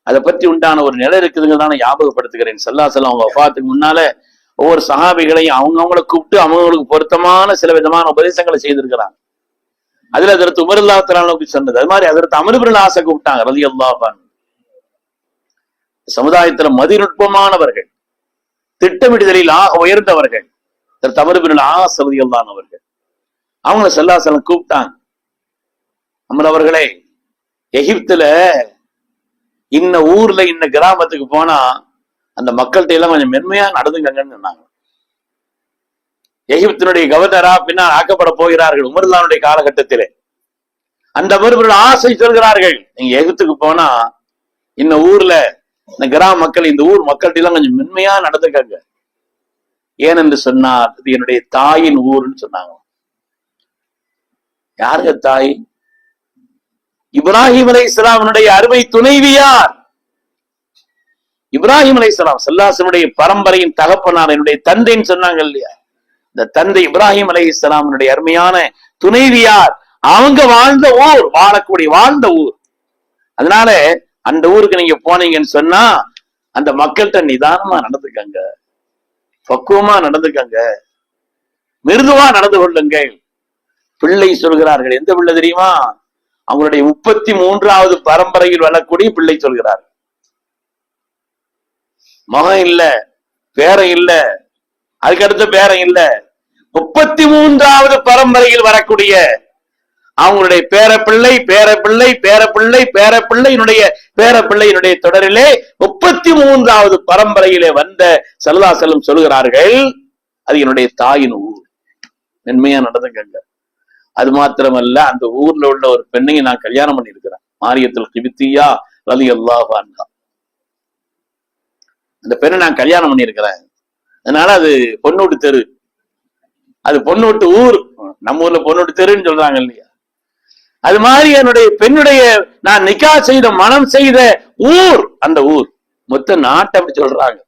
[SPEAKER 2] அதை பற்றி உண்டான ஒரு நிலை இருக்குதுங்கிறதான ஞாபகப்படுத்துகிறேன். ஸல்லல்லாஹு அலைஹி வஸல்லம் அவங்க வஃபாத்துக்கு முன்னால ஒவ்வொரு சஹாபிகளையும் அவங்கவுங்களை கூப்பிட்டு அவங்களுக்கு பொருத்தமான சில விதமான உபதேசங்களை செய்திருக்கிறாங்க. அதுல அதற்கு உமர் ரலியல்லாஹு தஆலா சொன்னது. அது மாதிரி அதற்கு அம்ர் இப்னு ஆஸை கூப்பிட்டாங்க ரலியல்லாஹு அன்ஹு. சமுதாயத்துல மதிநுட்பமானவர்கள், திட்டமிடுதலில் உயர்ந்தவர்கள், அம்ர் இப்னு ஆஸ் ரலியல்லாஹு அன்ஹு அவர்கள். அவங்கள ஸல்லல்லாஹு அலைஹி வஸல்லம் கூப்பிட்டாங்க. அம்ர் அவர்களே, எகிப்துல இன்ன ஊர்ல இன்ன கிராமத்துக்கு போனா அந்த மக்கள்கிட்ட எல்லாம் கொஞ்சம் மென்மையா நடந்துங்கன்னு சொன்னாங்க. எகிப்தினுடைய கவர்னரா பின்னால் ஆக்கப்பட போகிறார்கள் உமர்லானுடைய காலகட்டத்திலே. அந்த மறுபடியும் ஆசை சொல்கிறார்கள், நீங்க எகிப்துக்கு போனா இன்ன ஊர்ல இந்த கிராம மக்கள், இந்த ஊர் மக்கள்கிட்ட எல்லாம் கொஞ்சம் மென்மையா நடந்துக்கங்க. ஏனென்று சொன்னார், இது என்னுடைய தாயின் ஊர்ன்னு சொன்னாங்க. யாருங்க தாய்? இப்ராஹிம் அலைஹிஸ்ஸலாமுடைய அருமை துணைவியார். இப்ராஹிம் அலைஹிஸ்ஸலாம் ஸல்லல்லாஹு பரம்பரையின் தகப்பனார், என்னுடைய தந்தைன்னு சொன்னாங்க இல்லையா? இந்த தந்தை இப்ராஹிம் அலைஹிஸ்ஸலாமுடைய அருமையான துணைவியார். அவங்க வாழ்ந்த ஊர், வாழ்ந்த ஊர். அதனால அந்த ஊருக்கு நீங்க போனீங்கன்னு சொன்னா அந்த மக்கள்கிட்ட நிதானமா நடந்துக்கங்க, பக்குவமா நடந்துக்கங்க, மிருதுவா நடந்து கொள்ளுங்கள். பிள்ளை சொல்கிறார்கள். எந்த பிள்ளை தெரியுமா? அவங்களுடைய 33வது பரம்பரையில் வரக்கூடிய பிள்ளை சொல்கிறார். மகன் இல்ல, பேரன் இல்ல, அதுக்கடுத்த பேரன் இல்ல, 33வது பரம்பரையில் வரக்கூடிய அவங்களுடைய பேரப்பிள்ளை பேரப்பிள்ளை பேரப்பிள்ளை பேரப்பிள்ளையினுடைய பேரப்பிள்ளையினுடைய தொடரிலே 33வது பரம்பரையிலே வந்த ஸல்லல்லாஹு அலைஹி வஸல்லம் சொல்கிறார்கள், அது என்னுடைய தாயின் ஊர், மென்மையா நடந்துக்கங்க. அது மாத்திரமல்ல, அந்த ஊர்ல உள்ள ஒரு பெண்ணையும் நான் கல்யாணம் பண்ணியிருக்கிறேன், மாரியத்துல் கிபித்தியா ரலியல்லாஹு அன்ஹா. அந்த பெண்ணை நான் கல்யாணம் பண்ணியிருக்கிறேன். அதனால அது பொண்ணூட்டு தெரு, அது பொண்ணூட்டு ஊர். நம்ம ஊர்ல பொண்ணூட்டு தெருன்னு சொல்றாங்க இல்லையா? அது மாதிரி என்னுடைய பெண்ணுடைய நான் நிக்கா செய்த, மனம் செய்த ஊர் அந்த ஊர். மொத்த நாட்டை அப்படி சொல்றாங்க.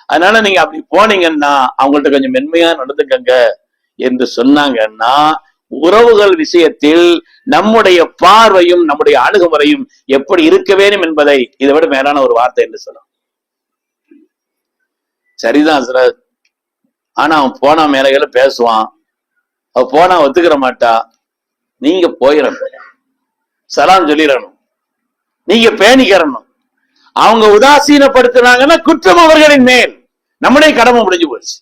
[SPEAKER 2] அதனால நீங்க அப்படி போனீங்கன்னா அவங்கள்ட்ட கொஞ்சம் மென்மையா நடந்துக்கங்க என்று சொன்னாங்கன்னா, உறவுகள் விஷயத்தில் நம்முடைய பார்வையும் நம்முடைய அணுகுமுறையும் எப்படி இருக்க வேண்டும் என்பதை இதை விட மேலான ஒரு வார்த்தை என்று சொல்லலாம். சரிதான் சார். ஆனா அவன் போனா மேலைகளை பேசுவான், அவ போனா ஒத்துக்கிற மாட்டா. நீங்க போயிடணும், சலாம் சொல்லிடணும், நீங்க பேணிக்கிறணும். அவங்க உதாசீனப்படுத்தினாங்கன்னா குற்றம் அவர்களின் மேல், நம்முடைய கடமை முடிஞ்சு போச்சு.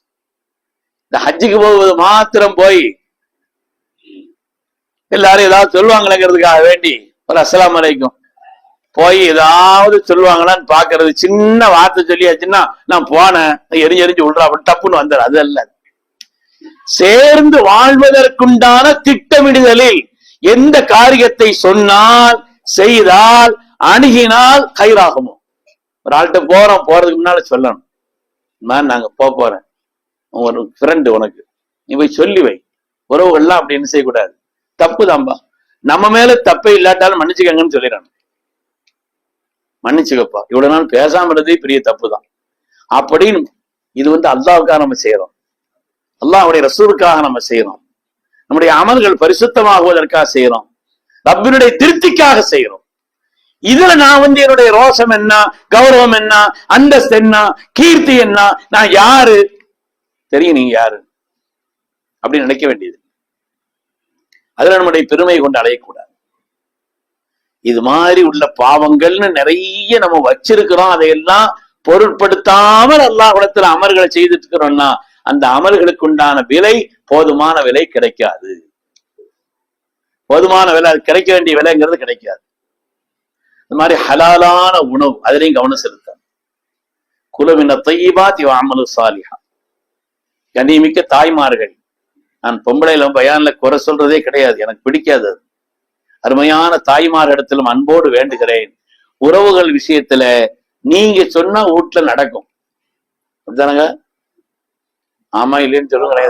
[SPEAKER 2] இந்த ஹஜ்ஜுக்கு போவது மாத்திரம் போய் எல்லாரும் ஏதாவது சொல்லுவாங்களேங்கிறதுக்காக வேண்டி ஒரு அஸ்ஸலாமு அலைக்கும் போய் ஏதாவது சொல்லுவாங்களான்னு பாக்குறது, சின்ன வார்த்தை சொல்லியாச்சுன்னா நான் போனேன் எரிஞ்சு விடுறா அப்படி டப்புன்னு வந்துடும். அது அல்ல. சேர்ந்து வாழ்வதற்குண்டான திட்டமிடுதலில் எந்த காரியத்தை சொன்னால், செய்தால், அணுகினால் கயிறாகுமோ. ஒரு ஆள்கிட்ட போறதுக்கு முன்னால சொல்லணும், நாங்க போறேன், ஒரு ஃப்ரெண்டு உனக்கு, நீ போய் சொல்லி வை. உறவுகள்லாம் அப்படின்னு செய்யக்கூடாது, தப்பு தான்பா. நம்ம மேல தப்பே இல்லாட்டாலும் மன்னிச்சுக்கங்கன்னு சொல்லிடணும். மன்னிச்சுக்கப்பா, இவ்வளவு நாள் பேசாம இருந்ததே பெரிய தப்பு தான் அப்படின்னு. இது அல்லாஹ்வுக்காக நம்ம செய்யறோம், அல்லாஹ்வுடைய ரசூலுக்காக நம்ம செய்யறோம், நம்முடைய அமல்கள் பரிசுத்தமாகுவதற்காக செய்யறோம், ரப்பினுடைய திருப்திக்காக செய்யறோம். இதுல நான் என்னுடைய ரோஷம் என்ன, கௌரவம் என்ன, அந்தஸ்து என்ன, கீர்த்தி என்ன, நான் யாரு தெரியும், நீங்க யாரு அப்படின்னு நினைக்க வேண்டியது. அதுல நம்முடைய பெருமை கொண்டு அலையக்கூடாது. இது மாதிரி உள்ள பாவங்கள்னு நிறைய நம்ம வச்சிருக்கிறோம். அதையெல்லாம் பொருட்படுத்தாமல் அல்லாஹ்விடத்துல அமல்களை செய்துட்டு இருக்கிறோம்னா அந்த அமல்களுக்கு உண்டான விலை போதுமான விலை கிடைக்காது. போதுமான விலை, அது கிடைக்க வேண்டிய விலைங்கிறது கிடைக்காது. இந்த மாதிரி ஹலாலான உணவு, அதுலயும் கவனம் செலுத்த. குலுமின தையிபாத்தி வஅமலு சாலிஹா. கண்ணியமிக்க தாய்மார்கள், நான் பொம்பளையில பயான்ல குறை சொல்றதே கிடையாது, எனக்கு பிடிக்காது. அருமையான தாய்மார் இடத்திலும் அன்போடு வேண்டுகிறேன், உறவுகள் விஷயத்துல நீங்க சொன்னா வீட்டுல நடக்கும். அப்படித்தானங்க? ஆமா இல்லைன்னு சொல்லுங்க.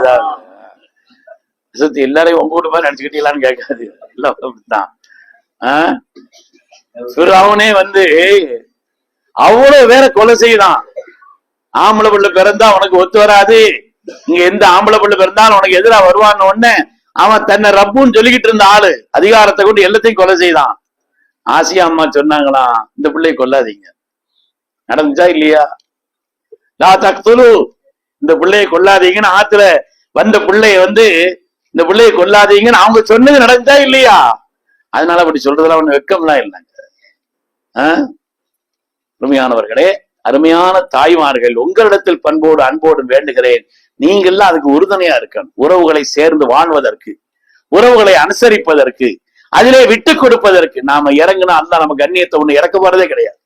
[SPEAKER 2] ஏதாவது எல்லாரையும் உங்க வீட்டு மாதிரி நினைச்சுக்கிட்டீங்களான்னு கேட்காது. எல்லாம் அப்படித்தான். ஃபிரௌனே வந்து அவ்வளவு வேற கொலை செய்யலாம். ஆம்பளை பிள்ளை பிறந்தா உனக்கு ஒத்து வராது, இங்க எந்த ஆம்பளை பிள்ளை பிறந்தாலும் உனக்கு எதிராக வருவான்னு உடனே அவன் தன்னை ரப்புன்னு சொல்லிக்கிட்டு இருந்த ஆளு அதிகாரத்தை கொண்டு எல்லாத்தையும் கொலை செய்தான். ஆசியா அம்மா சொன்னாங்களாம், இந்த பிள்ளையை கொல்லாதீங்க. நடந்துச்சா இல்லையா? லா தக்துலு, இந்த பிள்ளையை கொல்லாதீங்கன்னு ஆத்துல வந்த பிள்ளைய வந்து இந்த பிள்ளையை கொல்லாதீங்கன்னு அவங்க சொன்னது நடந்துச்சா இல்லையா? அதனால அப்படி சொல்றதுல ஒண்ணு வெக்கம்லாம் இல்லைங்க. அருமையானவர்களே, அருமையான தாய்மார்கள், உங்களிடத்தில் பண்போடு அன்போடு வேண்டுகிறேன், நீங்கள்லாம் அதுக்கு உறுதுணையா இருக்கணும். உறவுகளை சேர்ந்து வாழ்வதற்கு, உறவுகளை அனுசரிப்பதற்கு, அதிலே விட்டு கொடுப்பதற்கு. நாம இறங்குனா அல்லாஹ் நம்ம கண்ணியத்தை ஒண்ணு இறக்க போறதே கிடையாது.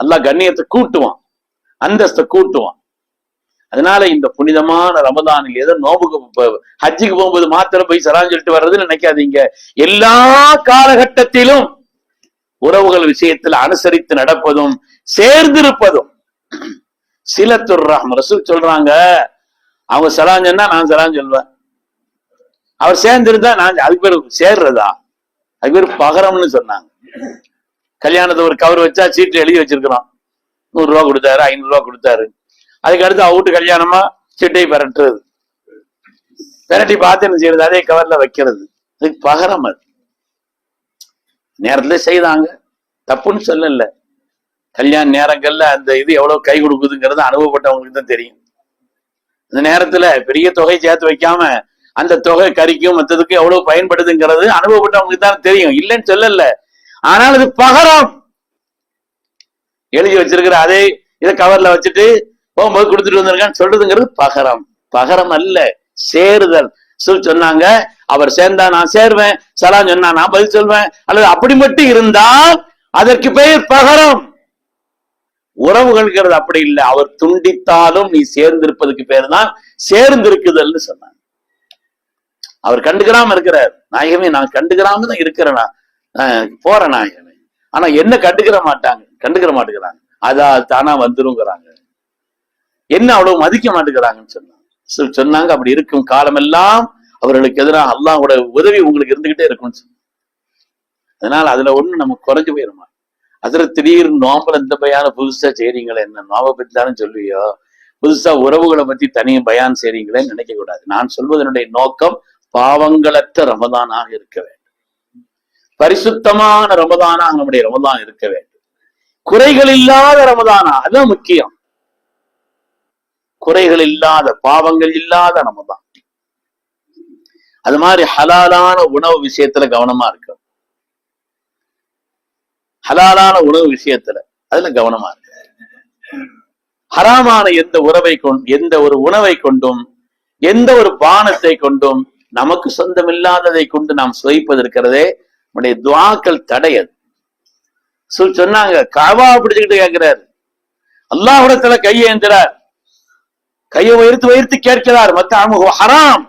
[SPEAKER 2] அல்லாஹ் கண்ணியத்தை கூட்டுவான், அந்தஸ்தை கூட்டுவான். அதனால இந்த புனிதமான ரமதானில் ஏதோ நோம்புக்கு ஹஜ்ஜுக்கு போகும்போது மாத்திரம் போய் சலாம் சொல்லிட்டு வர்றதுன்னு நினைக்காதீங்க. எல்லா காலகட்டத்திலும் உறவுகள் விஷயத்தில் அனுசரித்து நடப்பதும் சேர்ந்திருப்பதும். சிலத்துர் ரஹ்ம், ரசூல் சொல்றாங்க, அவங்க சலாம் சொன்னா நான் சலாம் சொல்வேன், அவர் சேர்ந்திருந்தா நான், அதுக்கு பேர் சேர்றதா, அதுக்கு பேர் பகரம்னு சொன்னாங்க. கல்யாணத்தை ஒரு கவர் வச்சா சீட்டு எழுதி வச்சிருக்கிறோம், 100 ரூபா கொடுத்தாரு, 500 ரூபா கொடுத்தாரு. அதுக்கு அடுத்து அவுட்டு கல்யாணமா சீட்டை பெரட்டுறது, பெரட்டி பார்த்து என்ன செய்யறது, அதே கவர்ல வைக்கிறது, அதுக்கு பகரம். அது நேரத்துல செய்தாங்க, தப்புன்னு சொல்லல. கல்யாண நேரங்கள்ல அந்த இது எவ்வளவு கை கொடுக்குதுங்கிறது அனுபவப்பட்டவங்களுக்கு தான் தெரியும். இந்த நேரத்துல பெரிய தொகை சேர்த்து வைக்காம அந்த தொகை கறிக்கும் மற்றதுக்கும் எவ்வளவு பயன்படுதுங்கிறது அனுபவப்பட்டவங்களுக்கு தான் தெரியும், இல்லைன்னு சொல்லல. ஆனால் அது பகரம். எழுதி வச்சிருக்கிற அதே இதை கவர்ல வச்சுட்டு போகும்போது கொடுத்துட்டு வந்திருக்கான்னு சொல்றதுங்கிறது பகரம். பகரம் அல்ல, சேருதல். சொன்னாங்க, அவர் சேர்ந்தா நான் சேர்வேன், சலாம் சொன்னா நான் பதில் சொல்வேன், அல்லது அப்படி மட்டும் இருந்தால் அதற்கு பெயர் பகரம். உறவுகள்ங்கிறது அப்படி இல்லை, அவர் துண்டித்தாலும் நீ சேர்ந்திருப்பதுக்கு பேர் தான் சேர்ந்திருக்குதல்னு சொன்னாங்க. அவர் கண்டுக்கிறாம இருக்கிறார். நாயகமே நான் கண்டுக்கிறாம தான் இருக்கிறேனா, போற நாயகமே, ஆனா என்ன கண்டுக்கிற மாட்டேங்கிறாங்க. அதா தானா வந்துருங்கிறாங்க, என்ன அவ்வளவு மதிக்க மாட்டேங்கிறாங்கன்னு சொன்னாங்க. அப்படி இருக்கும் காலமெல்லாம் அவர்களுக்கு எதிராக அல்லாஹ்வோட உதவி உங்களுக்கு இருந்துகிட்டே இருக்கும்னு சொன்னாங்க. அதனால அதுல ஒண்ணு நமக்கு குறைஞ்சு போயிருமா. அதுல திடீர்னு நோம்பல இந்த பயான புதுசா செய்றீங்களே, என்ன நோம்பை பத்தி தானே சொல்லுவியோ, புதுசா உறவுகளை பத்தி தனியும் பயான் செய்றீங்களேன்னு நினைக்க கூடாது. நான் சொல்வதனுடைய நோக்கம் பாவங்களற்ற ரமதானாக இருக்க வேண்டும், பரிசுத்தமான ரமதானாக நம்முடைய ரமதான் இருக்க வேண்டும், குறைகள் இல்லாத ரமதானா, அதுதான் முக்கியம். குறைகள் இல்லாத, பாவங்கள் இல்லாத ரமதான். அது மாதிரி ஹலாலான உணவு விஷயத்துல கவனமா இருக்கும். ஹலாலான உணவு விஷயத்துல அதுல கவனமா இருக்கு. ஹராமான எந்த ஒரு உணவை கொண்டும் எந்த ஒரு பானத்தை கொண்டும் நமக்கு சொந்தமில்லாததை கொண்டு நாம் சுவைப்பது இருக்கிறதே, நம்முடைய துஆக்கள் தடையது. சொன்னாங்க, காவா பிடிச்சுக்கிட்டு கேட்கிறார், அல்லாஹ்விடத்துல கையை ஏந்துறார், கையை உயர்த்து கேட்கிறார், மத்அமுஹு ஹராம்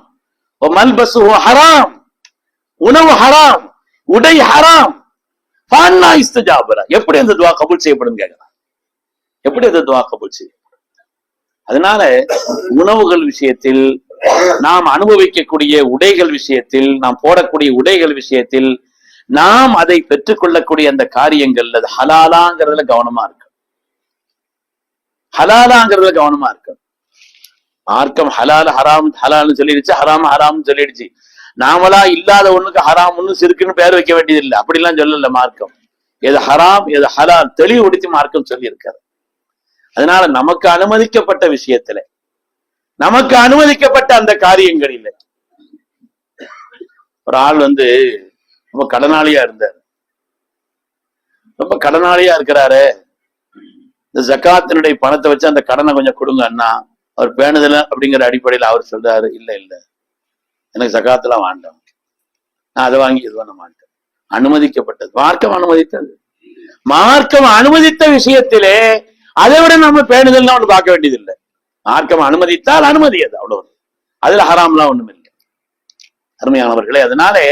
[SPEAKER 2] வ மல்பஸுஹு ஹராம், உணவு ஹராம், உடை ஹராம், ஃபஅன்னா இஸ்திஜாப. எப்படி அந்த துஆ கபூல் செய்யப்படும் கேட்கிறார், எப்படி அந்த துஆ கபூல் செய்யப்படும்? அதனால உணவுகள் விஷயத்தில், நாம் அனுபவிக்கக்கூடிய உடைகள் விஷயத்தில், நாம் போடக்கூடிய உடைகள் விஷயத்தில், நாம் அதை பெற்றுக்கொள்ளக்கூடிய அந்த காரியங்கள் அது ஹலாலாங்கிறதுல கவனமா இருக்கு. ஹலாலாங்கிறதுல கவனமா இருக்கு. மார்க்கம் ஹலால் ஹராம் ஹலால்னு சொல்லிடுச்சு, ஹராம் ஹராம்னு சொல்லிடுச்சு. நாமளா இல்லாத ஒண்ணுக்கு ஹராம் ஒண்ணு சிறுக்குன்னு பேர் வைக்க வேண்டியது இல்லை, அப்படிலாம் சொல்லல மார்க்கம். எது ஹராம் எது ஹலால் தெளிவுபடுத்தி மார்க்கம் சொல்லி இருக்காரு. அதனால நமக்கு அனுமதிக்கப்பட்ட விஷயத்துல, நமக்கு அனுமதிக்கப்பட்ட அந்த காரியங்களில், ஒரு ஆள் வந்து ரொம்ப கடனாளியா இருந்தார். ரொம்ப கடனாளியா இருக்கிறாரு, இந்த ஜக்காத்தினுடைய பணத்தை வச்சு அந்த கடனை கொஞ்சம் கொடுங்க அண்ணா, அவர் பேணுதல அப்படிங்கிற அடிப்படையில் அவர் சொல்றாரு, இல்ல எனக்கு ஜக்காத்துலாம் வேண்டாம், நான் அதை வாங்கி இது பண்ண மாட்டேன். அனுமதிக்கப்பட்டது, மார்க்கம் அனுமதித்தது. மார்க்கம் அனுமதித்த விஷயத்திலே அதை விட நம்ம பேணுதல் ஒண்ணு பார்க்க வேண்டியதில்லை. மார்க்கம் அனுமதித்தால் அனுமதியது, அவ்வளவு. அதுல ஹராம்லாம் ஒண்ணும் இல்லை. அருமையானவர்களே, அதனாலே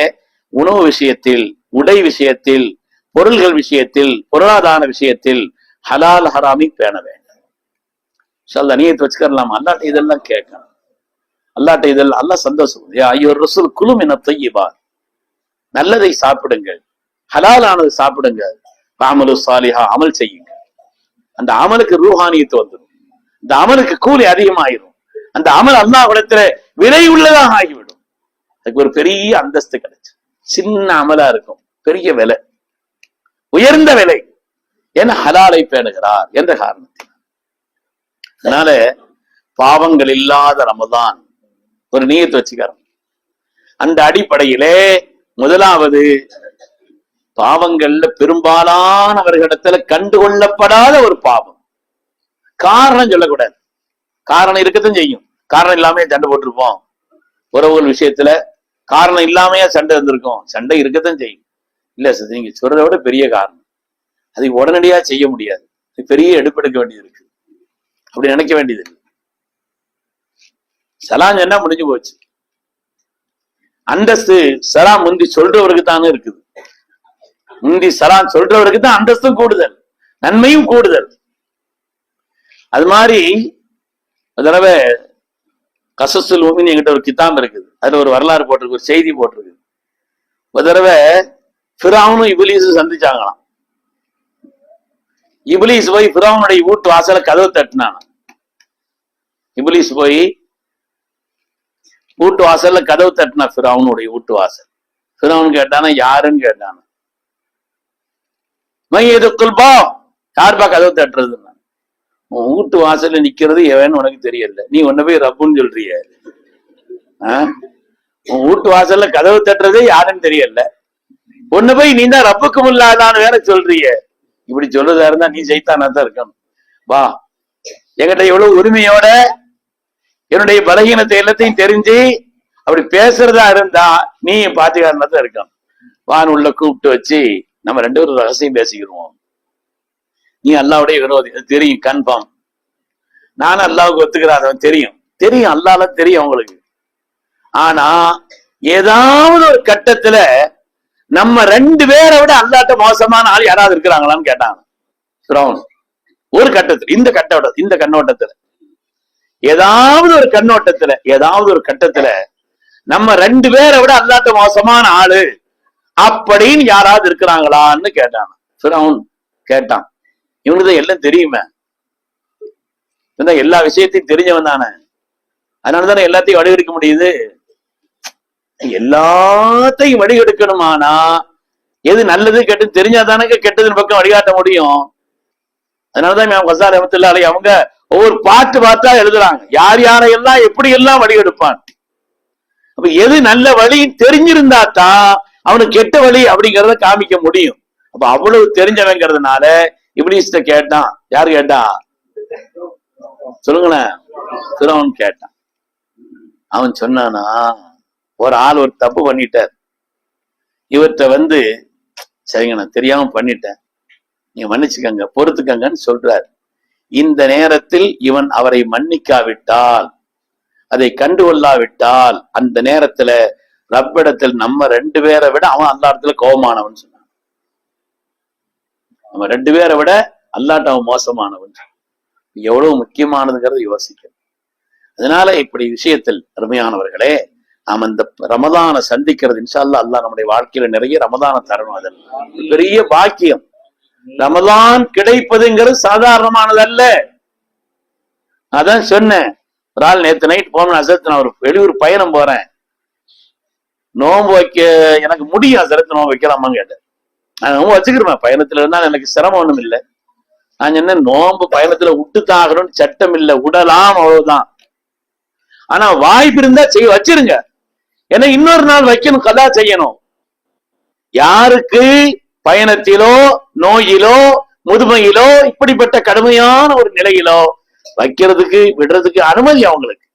[SPEAKER 2] உணவு விஷயத்தில், உடை விஷயத்தில், பொருள்கள் விஷயத்தில், பொருளாதார விஷயத்தில் ஹலால் ஹராமி பேண வேண்டும். சொல்ல நீயத்து வச்சுக்கலாம். அல்லாட்ட இதெல்லாம் கேட்கணும். அல்லாட்ட இதெல்லாம் அல்லா சந்தோஷம். ஐயோ ரசூல் குலும் என தொய்யபா, நல்லதை சாப்பிடுங்கள், ஹலாலானது சாப்பிடுங்க, அமலு சாலிஹா, அமல் செய்யுங்க. அந்த அமலுக்கு ரூஹானியத்து வந்துடும், அந்த அமலுக்கு கூலி அதிகமாயிரும், அந்த அமல் அல்லாஹ்விடத்துல விலை உள்ளதாக ஆகிவிடும். அதுக்கு ஒரு பெரிய அந்தஸ்து கிடைச்சு. சின்ன அமலா இருக்கும், பெரிய விலை, உயர்ந்த விலை. என ஹலாலை பேணுகிறார் என்ற காரணத்தில். அதனால பாவங்கள் இல்லாத ரமதான் ஒரு நியத்து வச்சுக்கிறோம். அந்த அடிப்படையிலே முதலாவது, பாவங்கள்ல பெரும்பாலானவர்களிடத்துல கண்டுகொள்ளப்படாத ஒரு பாவம். காரணம் சொல்லக்கூடாது. காரணம் இருக்கத்தான் செய்யும். காரணம் இல்லாம சண்டை போட்டிருப்போம். உறவுகள் விஷயத்துல காரணம் இல்லாமையா சண்டை இருந்திருக்கும். சண்டை இருக்கத்தான் செய்யும். இல்ல சார், நீங்க சொல்றதை விட பெரிய காரணம், அதை உடனடியா செய்ய முடியாது, பெரிய எடுப்பெடுக்க வேண்டியது இருக்கு, அப்படி நினைக்க வேண்டியது இருக்கு. சலாம் என்ன முடிஞ்சு போச்சு. அந்தஸ்து சலாம் முந்தி சொல்றவருக்கு தானே இருக்குது. முந்தி சலாம் சொல்றவருக்கு தான் அந்தஸ்தும் கூடுதல், நன்மையும் கூடுதல். அது மாதிரி ஒரு தடவை கசசுல் முஃமின் என்கிட்ட ஒரு கிதாப் இருக்குது. அதுல ஒரு வரலாறு போட்டிருக்கு, ஒரு செய்தி போட்டிருக்கு. ஒரு தடவை ஃபிரௌனும் இப்லீஸும் சந்திச்சாங்களாம். இப்லீஸ் போய் ஃபிரௌனுடைய வீட்டு வாசல கதவு தட்டினானா. இப்லீஸ் போய் வீட்டு வாசல்ல கதவு தட்டினா ஃபிரௌனுடைய வீட்டு வாசல். ஃபிரௌன் கேட்டானா, யாருன்னு கேட்டானா. மையதுக்குல்பா, யாருப்பா கதவு தட்டுறதுன்னா. உன் வீட்டு வாசல்ல நிக்கிறது எவன்னு உனக்கு தெரியல, நீ உன்ன போய் ரப்புன்னு சொல்றிய. உன் வீட்டு வாசல்ல கதவு தட்டுறதே யாருன்னு தெரியல, உன்ன போய் நீ தான் ரப்புக்கு முல்லாதான்னு வேற சொல்றிய. இப்படி சொல்றதா இருந்தா நீ சைத்தானா தான் இருக்கணும். வா, என்கிட்ட எவ்வளவு உரிமையோட என்னுடைய பலகீனத்தை எல்லாத்தையும் தெரிஞ்சு அப்படி பேசுறதா இருந்தா நீ பாத்துக்காரனா தான் இருக்கணும். வான் உள்ள கூப்பிட்டு வச்சு நம்ம ரெண்டு பேரும் ரகசியம் பேசிக்கிடுவோம். நீ அல்லாவுடைய விரோதி, தெரியும், கன்ஃபார்ம். நானும் அல்லாவுக்கு ஒத்துக்கிறாதவன், தெரியும், தெரியும், அல்லால தெரியும் அவங்களுக்கு. ஆனா ஏதாவது ஒரு கட்டத்துல நம்ம ரெண்டு பேரை விட அல்லாட்ட மோசமான ஆள் யாராவது இருக்கிறாங்களான்னு கேட்டாங்க ஃபிரௌன். ஒரு கட்டத்துல, இந்த கண்ணோட்டத்துல, ஏதாவது ஒரு கட்டத்துல நம்ம ரெண்டு பேரை விட அல்லாட்ட மோசமான ஆளு அப்படின்னு யாராவது இருக்கிறாங்களான்னு கேட்டான் ஃபிரௌன். கேட்டான். இவனுக்குதான் எல்லாம் தெரியுமே, எல்லா விஷயத்தையும் தெரிஞ்சவன் தானே, அதனாலதானே எல்லாத்தையும் வடிவெடுக்க முடியுது. எல்லாத்தையும் வடிவெடுக்கணுமானா எது நல்லது கெட்டு தெரிஞ்சாதானே கெட்டதுன்னு பக்கம் வழிகாட்ட முடியும். அதனாலதான் கசாலி ரஹ்மத்துல்லாஹி அலைஹி அவங்க ஒவ்வொரு பாட்டு பார்த்தா எழுதுறாங்க, யார் யாரையெல்லாம் எப்படி எல்லாம் வழிவெடுப்பான். அப்ப எது நல்ல வழி தெரிஞ்சிருந்தா தான் அவனுக்கு கெட்ட வழி அப்படிங்கறத காமிக்க முடியும். அப்ப அவ்வளவு தெரிஞ்சவங்கிறதுனால இப்லீஸ்ட கேட்டான். யாரு கேட்டா சொல்லுங்களேன்? ஃபிரௌன் கேட்டான். அவன் சொன்னானா, ஒரு ஆள் ஒரு தப்பு பண்ணிட்டார், இவர்கிட்ட சரிங்க நான் தெரியாம பண்ணிட்டேன், நீங்க மன்னிச்சுக்கங்க, பொறுத்துக்கங்கன்னு சொல்றாரு. இந்த நேரத்தில் இவன் அவரை மன்னிக்காவிட்டால், அதை கண்டுகொள்ளாவிட்டால், அந்த நேரத்துல ரப்பிடத்தில் நம்ம ரெண்டு பேரை விட அவன் அல்லா இடத்துல கோபமானவன் சொன்னான். நம்ம ரெண்டு பேரை விட அல்லாட்ட அவன் மோசமானவன். எவ்வளவு முக்கியமானதுங்கிறத யோசிக்கணும். அதனால இப்படி விஷயத்தில் அருமையானவர்களே, நாம் இந்த ரமதான சந்திக்கிறது இன்ஷா அல்லாஹ், அல்லாஹ் நம்முடைய வாழ்க்கையில நிறைய ரமதான தரணும். அதில் பெரிய பாக்கியம். ரமதான் கிடைப்பதுங்கிறது சாதாரணமானது அல்ல. அதான் சொன்னேன், ஒரு ஆள் நேத்து நைட் போன அசரத்து, நான் ஒரு வெளியூர் பயணம் போறேன், நோன்பு வைக்க எனக்கு முடியும் அசரத்து, நோன்பு வைக்கலாமான்னு கேட்டேன். நான் நோன்பு வச்சுக்கிறேன், பயணத்துல இருந்தா எனக்கு சிரமம் ஒண்ணும் இல்லை. நான் சொன்னேன், நோன்பு பயணத்துல விட்டுத்தான் ஆகணும்னு சட்டம் இல்லை, விடலாம், அவ்வளவுதான். ஆனா வாய்ப்பு இருந்தா வச்சிருங்க, ஏன்னா இன்னொரு நாள் வைக்கணும், கதா செய்யணும். யாருக்கு பயணத்திலோ நோயிலோ முதுமையிலோ இப்படிப்பட்ட கடுமையான ஒரு நிலையிலோ வைக்கிறதுக்கு விடுறதுக்கு அனுமதி அவங்களுக்கு.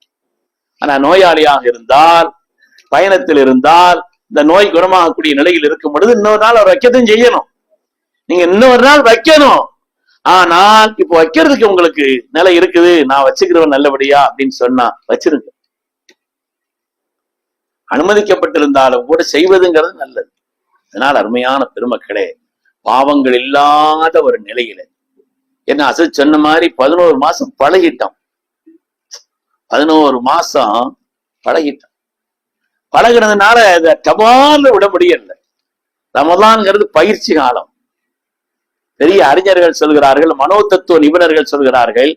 [SPEAKER 2] ஆனா நோயாளியாக இருந்தால், பயணத்தில் இருந்தால் இந்த நோய் குணமாகக்கூடிய நிலையில் இருக்கும் பொழுது இன்னொரு நாள் அவர் வைக்கத்தையும் செய்யணும். நீங்க இன்னொரு நாள் வைக்கணும். ஆனால் இப்போ வைக்கிறதுக்கு உங்களுக்கு நிலை இருக்குது, நான் வச்சுக்கிறவன் நல்லபடியா அப்படின்னு சொன்னா வச்சிருங்க. அனுமதிக்கப்பட்டிருந்தாலும் கூட செய்வதுங்கிறது நல்லது. அதனால் அருமையான பெருமக்களே, பாவங்கள் இல்லாத ஒரு நிலையில என்ன அசத் சொன்ன மாதிரி 11 மாசம் பழகிட்டோம். 11 மாசம் பழகிட்டோம். பழகினதுனால அதை டபால விட முடியல. ரமலான்ங்கிறது பயிற்சி காலம். பெரிய அறிஞர்கள் சொல்கிறார்கள், மனோதத்துவ நிபுணர்கள் சொல்கிறார்கள்,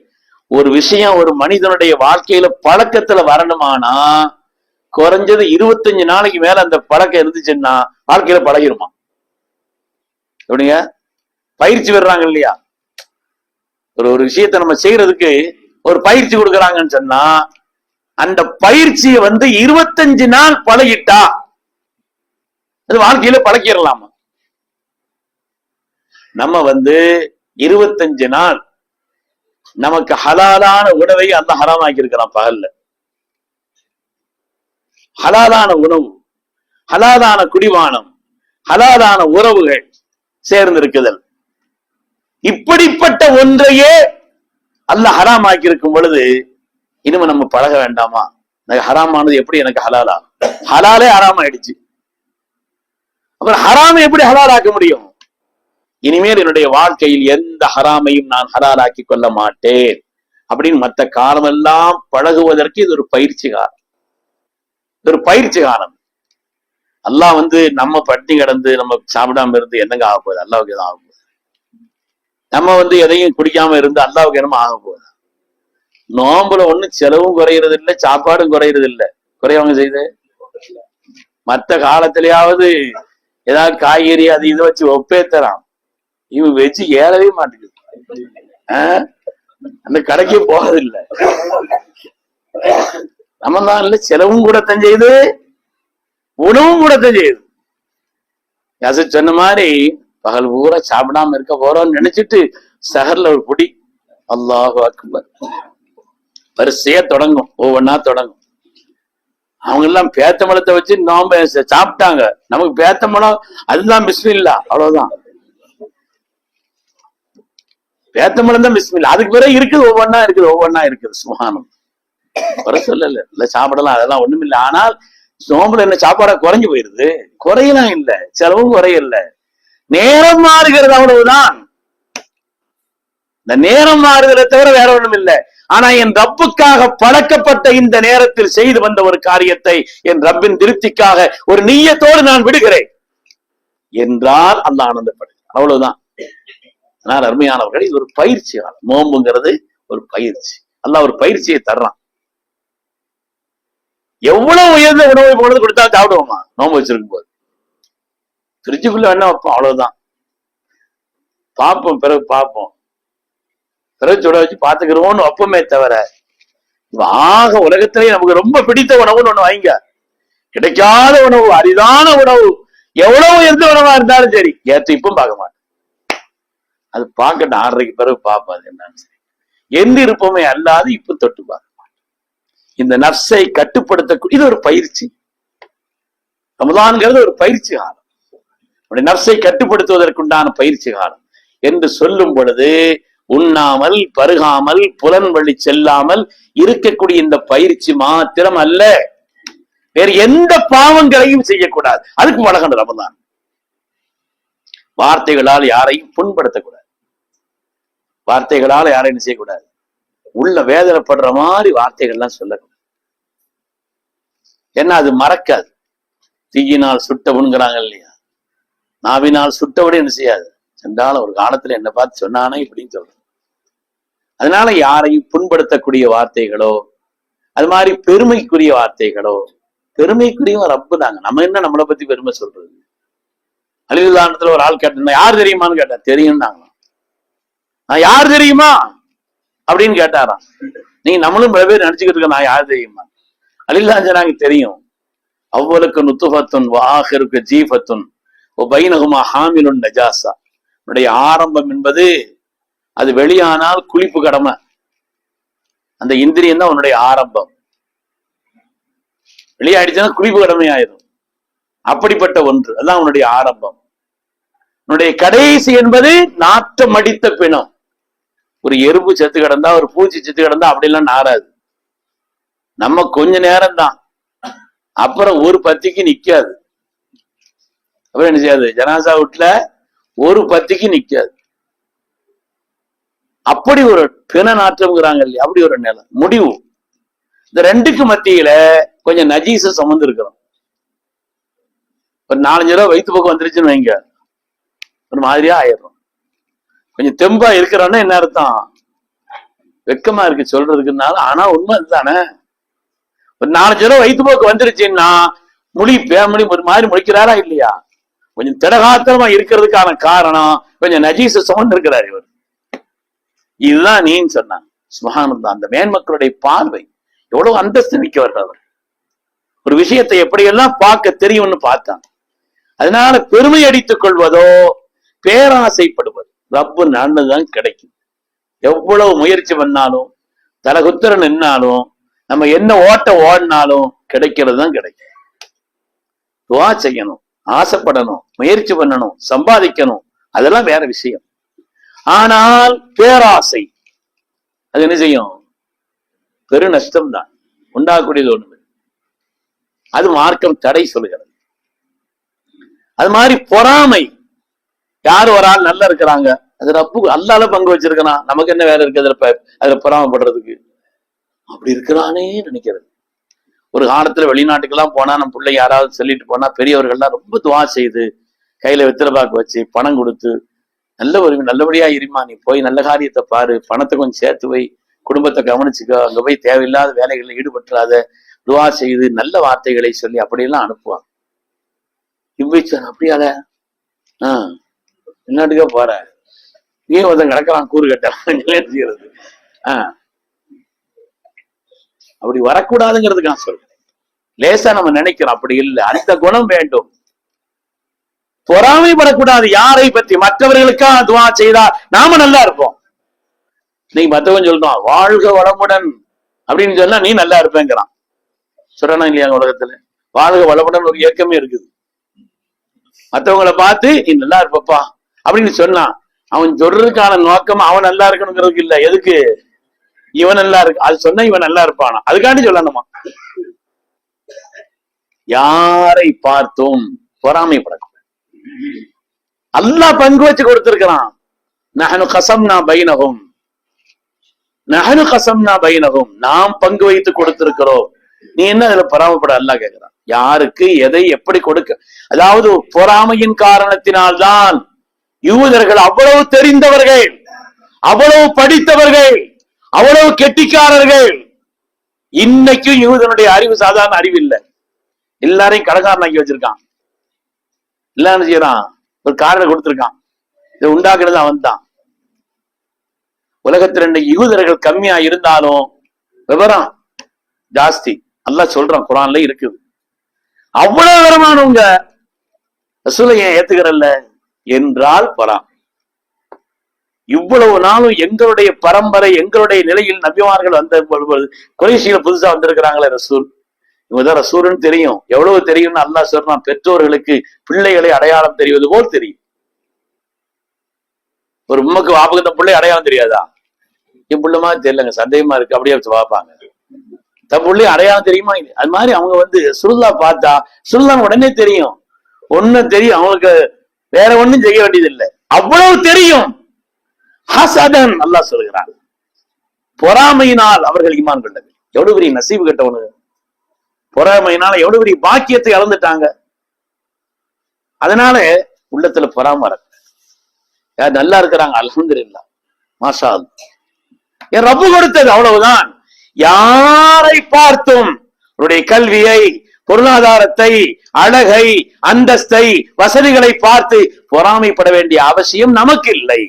[SPEAKER 2] ஒரு விஷயம் ஒரு மனிதனுடைய வாழ்க்கையில பழக்கத்துல வரணுமானா குறைஞ்சது 25 நாளைக்கு மேல அந்த பழக்கம் இருந்துச்சுன்னா வாழ்க்கையில பழகிருமா. எப்படிங்க பயிற்சி பெறாங்க இல்லையா? ஒரு விஷயத்தை நம்ம செய்யறதுக்கு ஒரு பயிற்சி கொடுக்கறாங்கன்னு சொன்னா அந்த பயிற்சியை 25 நாள் பழகிட்டா அது வாழ்க்கையில பழக்கிடலாமா? நம்ம 25 நாள் நமக்கு ஹலாலான உணவை அந்த ஹராமாக்கி இருக்கிறான். பகல்ல ஹலாலான உணவு, ஹலாலான குடிவானம், ஹலாலான உறவுகள் சேர்ந்து இருக்குதல், இப்படிப்பட்ட ஒன்றையே அல்லாஹ் ஹராமாக்கி இருக்கும் பொழுது இனிமே நம்ம பழக வேண்டாமா? ஹராமானது எப்படி எனக்கு ஹலாலா? ஹலாலே ஹராம் ஆயிடுச்சு. அப்புறம் ஹராமை எப்படி ஹலாலாக்க முடியும்? இனிமேல் என்னுடைய வாழ்க்கையில் எந்த ஹராமையும் நான் ஹலாலாக்கி கொள்ள மாட்டேன் அப்படின்னு மற்ற காலமெல்லாம் பழகுவதற்கு இது ஒரு பயிற்சி காலம். ஒரு பயிற்சி காலம். அல்லாஹ் நம்ம பட்டி கிடந்து நம்ம சாப்பிடாம இருந்து என்னங்க ஆக போகுது? அல்லாவுக்கு எதுவும் ஆக போகுது? நம்ம எதையும் குடிக்காம இருந்து அல்லாவுக்கு என்னமோ ஆக போகுது? நோம்புல ஒண்ணும் செலவும் குறையிறது இல்லை, சாப்பாடும் குறையிறது இல்லை. குறையவங்க செய்து மற்ற காலத்திலேயாவது ஏதாவது காய்கறி அது இதை வச்சு ஒப்பேத்தரான். இவன் வச்சு ஏறவே மாட்டேங்குது. அந்த கடைக்கே போறதில்லை. நம்ம தான் இல்ல, செலவும் கூடத்தான் செய்யுது, உணவும் கூடத்தான் செய்யுது. யாச சொன்ன மாதிரி பகல் பூரா சாப்பிடாம இருக்க போறோம்னு நினைச்சிட்டு சஹர்ல ஒரு பொடி அல்லாஹு அக்பர் வரிசையா தொடங்கும், ஒவ்வொன்னா தொடங்கும். அவங்க எல்லாம் பேத்தம்பழத்தை வச்சு நோம்ப சாப்பிட்டாங்க. நமக்கு பேத்தம்பழம் அதுதான் பிஸ்மில்லா, அவ்வளவுதான். பேத்தம்பழம் தான் பிஸ்மில்லா. அதுக்கு பிறகு இருக்குது, ஒவ்வொன்னா இருக்குது, ஒவ்வொன்னா இருக்குது. சுப்ஹானல்லாஹ். குறை சொல்லல, இல்ல சாப்பிடலாம், அதெல்லாம் ஒண்ணும் இல்லை. ஆனால் நோம்புல என்ன சாப்பாடா குறைஞ்சு போயிருது? குறையலாம் இல்ல, செலவும் குறையல, நேரம் மாறுகிறது, அவ்வளவுதான். இந்த நேரம் மாறுகிறத தவிர வேற ஒண்ணும் இல்லை. ஆனா என் ரப்புக்காக பழக்கப்பட்ட இந்த நேரத்தில் செய்து வந்த ஒரு காரியத்தை என் ரப்பின் திருப்திக்காக ஒரு நிய்யத்தோடு நான் விடுகிறேன் என்றால் அல்லாஹ் ஆனந்தப்படுகிறான். அவ்வளவுதான். ஆனால் அருமையானவர்கள், இது ஒரு பயிற்சி. நோம்புங்கிறது ஒரு பயிற்சி. அல்லாஹ் ஒரு பயிற்சியை தர்றான். எவ்வளவு உயர்ந்த உணவை பொழுது கொடுத்தா சாப்பிடுவோமா? நோம்பு வச்சிருக்கும் போது ஃப்ரிட்ஜுக்குள்ள வேணா வைப்போம், அவ்வளவுதான். பார்ப்போம், பிறகு பார்ப்போம், பிறகு சுட வச்சு பாத்துக்கிறோம்னு வைப்போமே தவிர ஆக உலகத்திலேயே நமக்கு ரொம்ப பிடித்த உணவுன்னு ஒண்ணு வாங்க, கிடைக்காத உணவு, அரிதான உணவு, எவ்வளவு உயர்ந்த உணவா இருந்தாலும் சரி ஏற்ற இப்பவும் பார்க்க மாட்டேன். அது பார்க்கட்டும், 6:30க்கு பிறகு பார்ப்போம் அது என்னன்னு சரி. எந்த இருப்போமே அல்லாது இப்ப தொட்டு பார்க்க மாட்டேன். இந்த நஃப்ஸை கட்டுப்படுத்த இது ஒரு பயிற்சி. ரமலான்ங்கிறது ஒரு பயிற்சி காலம். நஃப்ஸை கட்டுப்படுத்துவதற்குண்டான பயிற்சி காலம் என்று சொல்லும் பொழுது உண்ணாமல் பருகாமல் புலன் வழி செல்லாமல் இருக்கக்கூடிய இந்த பயிற்சி மாத்திரம் அல்ல, வேறு எந்த பாவங்களையும் செய்யக்கூடாது. அதுக்கு பழகணும் ரமலான். வார்த்தைகளால் யாரையும் புண்படுத்தக்கூடாது, வார்த்தைகளால் யாரையும் செய்யக்கூடாது, உள்ள வேதனைப்படுற மாதிரி வார்த்தைகள்லாம் சொல்லக்கூடாது. ஏன்னா அது மறக்காது. தீயினால் சுட்டவுங்கிறாங்க இல்லையா, நாவினால் சுட்டவிட என்ன செய்யாது. சென்றாலும் ஒரு காலத்துல என்ன பார்த்து சொன்னானே இப்படின்னு சொல்றேன். அதனால யாரையும் புண்படுத்தக்கூடிய வார்த்தைகளோ, அது மாதிரி பெருமைக்குரிய வார்த்தைகளோ, பெருமைக்குரியவன் ரப்பு தாங்க. நம்ம என்ன நம்மளை பத்தி பெருமை சொல்றது? அலிலுல்லாஹ்ல ஒரு ஆள் கேட்டா யார் தெரியுமான்னு கேட்டா, தெரியும் நாங்க. நான் யார் தெரியுமா அப்படின்னு கேட்டாராம். நீங்க நம்மளும் பல பேர் நினைச்சுக்கிட்டு இருக்க, நான் யார் தெரியுமா? அலிலுல்லாஹ் சொன்னாங்க, தெரியும். அவ்வளுக்கு நுத்துஃபத்துன் வஆஹிருக்கு ஜீஃபத்துன் வபைனஹுமா ஹாமிலுன் நஜாஸா. உன்னுடைய ஆரம்பம் என்பது அது வெளியானால் குளிப்பு கடமை. அந்த இந்திரியம் தான் உன்னுடைய ஆரம்பம். வெளியாயிடுச்சுன்னா குளிப்பு கடமை ஆயிடும். அப்படிப்பட்ட ஒன்று. அதான் உன்னுடைய ஆரம்பம். உன்னுடைய கடைசி என்பது நாற்றம் அடித்த பிணம். ஒரு எறும்பு செத்து கிடந்தா, ஒரு பூச்சி செத்து கிடந்தா அப்படிலாம் நாராது. நம்ம கொஞ்ச நேரம் தான், அப்புறம் ஒரு பத்திக்கு நிக்காது. அப்புறம் என்ன செய்யாது? ஜனாசா வீட்டுல ஒரு பத்திக்கு நிக்காது. அப்படி ஒரு பிண நாற்றம்ங்கிறாங்க இல்லையா, அப்படி ஒரு நிலை முடிவு. இந்த ரெண்டுக்கு மத்தியில கொஞ்சம் நஜீச சுமந்து இருக்கிறோம். ஒரு 4-5 ரூபா வயிற்று பக்கம் வந்துருச்சுன்னு வைங்க, ஒரு மாதிரியா ஆயிடுறோம். கொஞ்சம் தெம்பா இருக்கிறோன்னா என்ன அர்த்தம்? வெக்கமா இருக்கு சொல்றதுக்குனால, ஆனா உண்மை அதுதானே. ஒரு 4-5 ரூபா வயிற்று போக்கு வந்துருச்சுன்னா முடி பேமொழி ஒரு மாதிரி முடிக்கிறாரா இல்லையா? கொஞ்சம் திடகாத்திரமா இருக்கிறதுக்கான காரணம் கொஞ்சம் நஜீச சுமந்து இருக்கிறார் இவர். இதுதான் நீன்னு சொன்னாங்க. சுபஹானல்லாஹ். அந்த மேன்மக்களுடைய பார்வை எவ்வளவு அந்தஸ்து மிக்கவர்கள் அவர். ஒரு விஷயத்தை எப்படியெல்லாம் பார்க்க தெரியும்னு பார்த்தாங்க. அதனால பெருமை அடித்துக் கொள்வதோ பேராசைப்படுவது ரப்பு நன்மைதான் கிடைக்கும். எவ்வளவு முயற்சி பண்ணாலும், தலகுத்திர நின்னாலும், நம்ம என்ன ஓட்ட ஓடினாலும் கிடைக்கிறது தான் கிடைக்கும். துவா செய்யணும், ஆசைப்படணும், முயற்சி பண்ணணும், சம்பாதிக்கணும், அதெல்லாம் வேற விஷயம். ஆனால் பேராசை அது என்ன செய்யும்? பெரு நஷ்டம் தான் உண்டாகக்கூடியது ஒண்ணு. அது மார்க்கம் தடை சொல்லுகிறது. அது மாதிரி பொறாமை. யார் ஒரு ஆள் நல்லா இருக்கிறாங்க, அது ரப்பு அல்லால பங்கு வச்சிருக்கிறான், நமக்கு என்ன வேலை இருக்கு அதுல பொறாமைப்படுறதுக்கு? அப்படி இருக்கிறானே நினைக்கிறது. ஒரு காலத்துல வெளிநாட்டுக்கெல்லாம் போனா நம்ம பிள்ளை யாராவது சொல்லிட்டு போனா பெரியவர்கள்லாம் ரொம்ப துவா செய்து கையில வெத்தலை பாக்கு வச்சு பணம் கொடுத்து நல்லபடியா இருமா, நீ போய் நல்ல காரியத்தை பாரு, பணத்தை கொஞ்சம் சேர்த்து வை, குடும்பத்தை கவனிச்சுக்கோ, அங்க போய் தேவையில்லாத வேலைகள்ல ஈடுபட்டுறாத, துவா செய்து நல்ல வார்த்தைகளை சொல்லி அப்படியெல்லாம் அனுப்புவாங்க. இவ்விச்சான் அப்படியால வெளிநாட்டுக்கே போற, நீ ஒருத்தன் கிடக்கிறான் கூறு கட்டுறது. அப்படி வரக்கூடாதுங்கிறதுக்கு நான் சொல்றேன். லேசா நம்ம நினைக்கிறோம், அப்படி இல்லை. அந்த குணம் வேண்டும். பொறாமைப்படக்கூடாது. யாரை பற்றி? மற்றவர்களுக்காக துவா செய்தா நாம நல்லா இருப்போம். நீ மற்றவன் சொல்றான் வாழ்க வளமுடன் அப்படின்னு சொன்னா நீ நல்லா இருப்பேங்கிறான். சொல்றானா இல்லையா? உலகத்துல வாழ்க வளமுடன் ஒரு இயக்கமே இருக்குது. மற்றவங்களை பார்த்து நீ நல்லா இருப்பப்பா அப்படின்னு சொன்னான். அவன் சொல்றதுக்கான நோக்கம் அவன் நல்லா இருக்கணுங்கிறதுக்கு இல்ல. எதுக்கு? இவன் நல்லா இருக்கு அது சொன்னா இவன் நல்லா இருப்பானா, அதுக்காண்டி சொல்லணுமா? யாரை பார்த்தும் பொறாமைப்படக்கூடாது. அல்லாஹ் பங்கு வச்சு கொடுத்திருக்கிறான். நஹனு கஸம்னா பைனஹும், நஹனு கஸம்னா பைனஹும், நாம் பங்கு வைத்து கொடுத்திருக்கிறோம். நீ என்ன அதுல பொறாமைப்பட? அல்லாஹ் கேட்கிறான். யாருக்கு எதை எப்படி கொடுக்க. அதாவது பொறாமையின் காரணத்தினால்தான் யூதர்கள் அவ்வளவு தெரிந்தவர்கள், அவ்வளவு படித்தவர்கள், அவ்வளவு கெட்டிக்காரர்கள். இன்னைக்கும் யூதனுடைய அறிவு சாதாரண அறிவு இல்லை. எல்லாரையும் கடைக்காரனாக்கி வச்சிருக்கான். இல்லன்னு செய்யறான், ஒரு காரரை கொடுத்திருக்கான். இதை உண்டாக்குறது அவன் தான். உலகத்தில் இன்னைக்கு யூதர்கள் கம்மியா இருந்தாலும் விவரம் ஜாஸ்தி. அல்லாஹ் சொல்றான், குர்ஆன்ல இருக்குது. அவ்வளவு விவரமானவங்க ரசூலை ஏன் ஏத்துக்கிறல்ல என்றால் பொறாமை. இவ்வளவு நாளும் எங்களுடைய பரம்பரை, எங்களுடைய நிலையில் நபிமார்கள் வந்த குறைஷியில புதுசா வந்திருக்கிறாங்களே ரசூல், இவங்கதான் ரசூல்னு தெரியும். எவ்வளவு தெரியும்னு அல்லாஹ் சொல்றான். பெற்றோர்களுக்கு பிள்ளைகளை அடையாளம் தெரிவது போல் தெரியும். ஒரு உண்மைக்கு வாப்புக்கு இந்த பிள்ளை அடையாளம் தெரியாதா? என் பிள்ளை மாதிரி தெரியலங்க, சந்தேகமா இருக்கு, அப்படியே வச்சு பார்ப்பாங்க. தன் பிள்ளை அடையாளம் தெரியுமா? அது மாதிரி அவங்க சுருல்லா பார்த்தா சுருல்லா உடனே தெரியும். ஒண்ணும் தெரியும், அவங்களுக்கு வேற ஒண்ணும் செய்ய வேண்டியது இல்லை, அவ்வளவு தெரியும். ஹசதன் அல்லாஹ் சொல்கிறான், பொறாமையினால் அவர்கள் ஈமான் கொண்டது. எவ்வளவு பெரிய நசீபு கட்டவனு! பொறாமையினால எவ்வளவு பெரிய பாக்கியத்தை இழந்துட்டாங்க. அதனால உள்ளத்துல பொறாம யார் நல்லா இருக்கிறாங்க, அல்ஹம்துலில்லாஹ், மாஷா அல்லாஹ், என் ரப்பு கொடுத்தது, அவ்வளவுதான். யாரை பார்த்தும் அவருடைய கல்வியை, பொருளாதாரத்தை, அழகை, அந்தஸ்தை, வசதிகளை பார்த்து பொறாமைப்பட வேண்டிய அவசியம் நமக்கு இல்லை,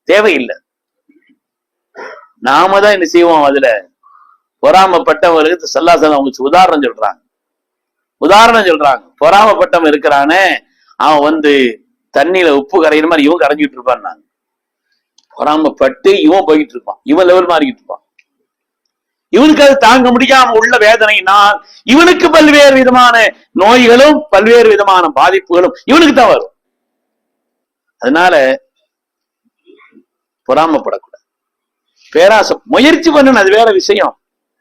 [SPEAKER 2] தேவையில்லை. நாம தான் என்ன செய்வோம்? அதுல பொறாமப்பட்டவர்களுக்கு ஸல்லல்லாஹு அலைஹி வஸல்லம் உதாரணம் சொல்றாங்க. பொறாமப்பட்டவன் இருக்கிறானே, அவன் தண்ணியில உப்பு கரையிற மாதிரி இவன் கரைஞ்சிட்டு இருப்பான். நாங்க பொறாமப்பட்டு இவன் போயிட்டு இருப்பான், இவன் லெவல் மாறிக்கிட்டு இருப்பான். இவனுக்கு அது தாங்க முடியாம உள்ள வேதனையினால் இவனுக்கு பல்வேறு விதமான நோய்களும் பல்வேறு விதமான பாதிப்புகளும் இவனுக்கு தான் வரும். அதனால பொறாமப்படக்கூடாது. பேராசை முயற்சி பண்ணணும், அது வேற விஷயம்.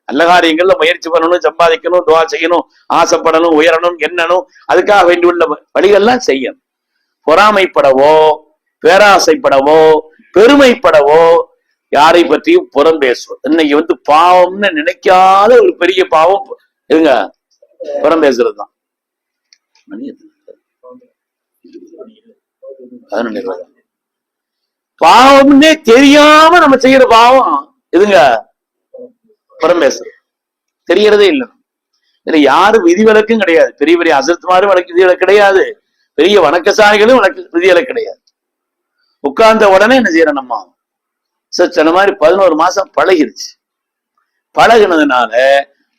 [SPEAKER 2] நல்ல காரியங்கள்ல முயற்சி பண்ணணும், சம்பாதிக்கணும், துவா செய்யணும், ஆசைப்படணும், உயரணும், எண்ணணும், அதுக்காக வேண்டியுள்ள வழிகள்லாம் செய்யணும். பொறாமைப்படவோ பேராசைப்படவோ பெருமைப்படவோ யாரை பற்றியும் புறம் பேசுவோம். இன்னைக்கு பாவம்னு நினைக்காத ஒரு பெரிய பாவம் இருங்க புறம் பேசுறதுதான். பாவம்னே தெரியாம நம்ம செய்யற பாவம் இதுங்க புறம் பேசுறது. தெரியறதே இல்லை. இதுல யாரும் விதிவிலக்கும் கிடையாது. பெரிய பெரிய அசத்துமாரும் விதிவிலக்கு கிடையாது, பெரிய வணக்கசாலிகளும் விதிவிலக்கு கிடையாது. உட்கார்ந்த உடனே என்ன செய்யறோம், நம்ம சொன்ன மாதிரி 11 மாசம் பழகிருச்சு. பழகினதுனால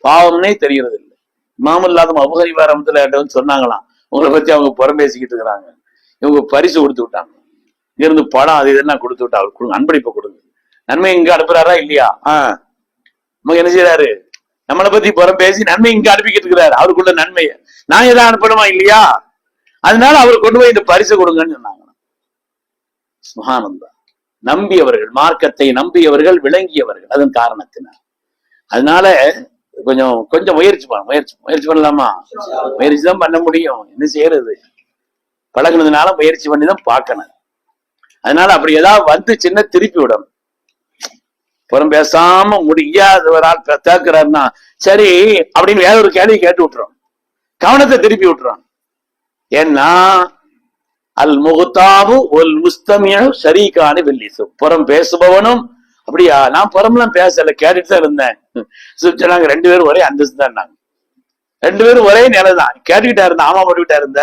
[SPEAKER 2] பாவம்னே தெரியறது இல்லை. இமாமுல்லாதும் அபூ ஹனீஃபா ரஹ்மத்துல்லாஹி சொன்னாங்களாம், உங்களை பத்தி அவங்க புறம் பேசிக்கிட்டு இருக்கிறாங்க, இவங்க பரிசு கொடுத்து விட்டாங்க, இங்கிருந்து படம் அது இதெல்லாம் கொடுத்து விட்டா அவர் கொடுங்க, அன்பளிப்பை கொடுங்க. நன்மை இங்க அனுப்புறாரா இல்லையா? நமக்கு என்ன செய்யறாரு, நம்மளை பத்தி புறம் பேசி நன்மை இங்க அனுப்பிக்கிட்டு இருக்கிறாரு. அவருக்குள்ள நன்மையை நான் எதாவது அனுப்பணுமா இல்லையா? அதனால அவர் கொண்டு போய் இந்த பரிசு கொடுங்கன்னு சொன்னாங்க. சுப்ஹானல்லாஹ். நம்பியவர்கள், மார்க்கத்தை நம்பியவர்கள், விளங்கியவர்கள், அதன் காரணத்தினால். அதனால கொஞ்சம் முயற்சி பண்ணலாமா? முயற்சி தான் பண்ண முடியும். என்ன செய்யறது, பழகுனதுனால முயற்சி பண்ணி தான் பார்க்கணும். அதனால அப்படி ஏதாவது சின்ன திருப்பி விடணும். புறம் பேசாம முடியாத ஒரு ஆள் கேட்கிறாருன்னா சரி அப்படின்னு வேற ஒரு கேள்வி கேட்டு விட்டுறோம், கவனத்தை திருப்பி விட்டுறோம். ஏன்னா அல் முகத்தாபு ஒல் முஸ்தமியு ஷரீகானி பில்லிசு. புறம் பேசுபவனும் அப்படியா, நான் புறம்லாம் பேசல, கேட்டுட்டு தான் இருந்தேன். சொன்னாங்க 2 பேரும் ஒரே அந்தஸ்து தான், 2 பேரும் ஒரே நிலைதான், கேட்டுக்கிட்டா இருந்த. ஆமா போட்டுக்கிட்டா இருந்த,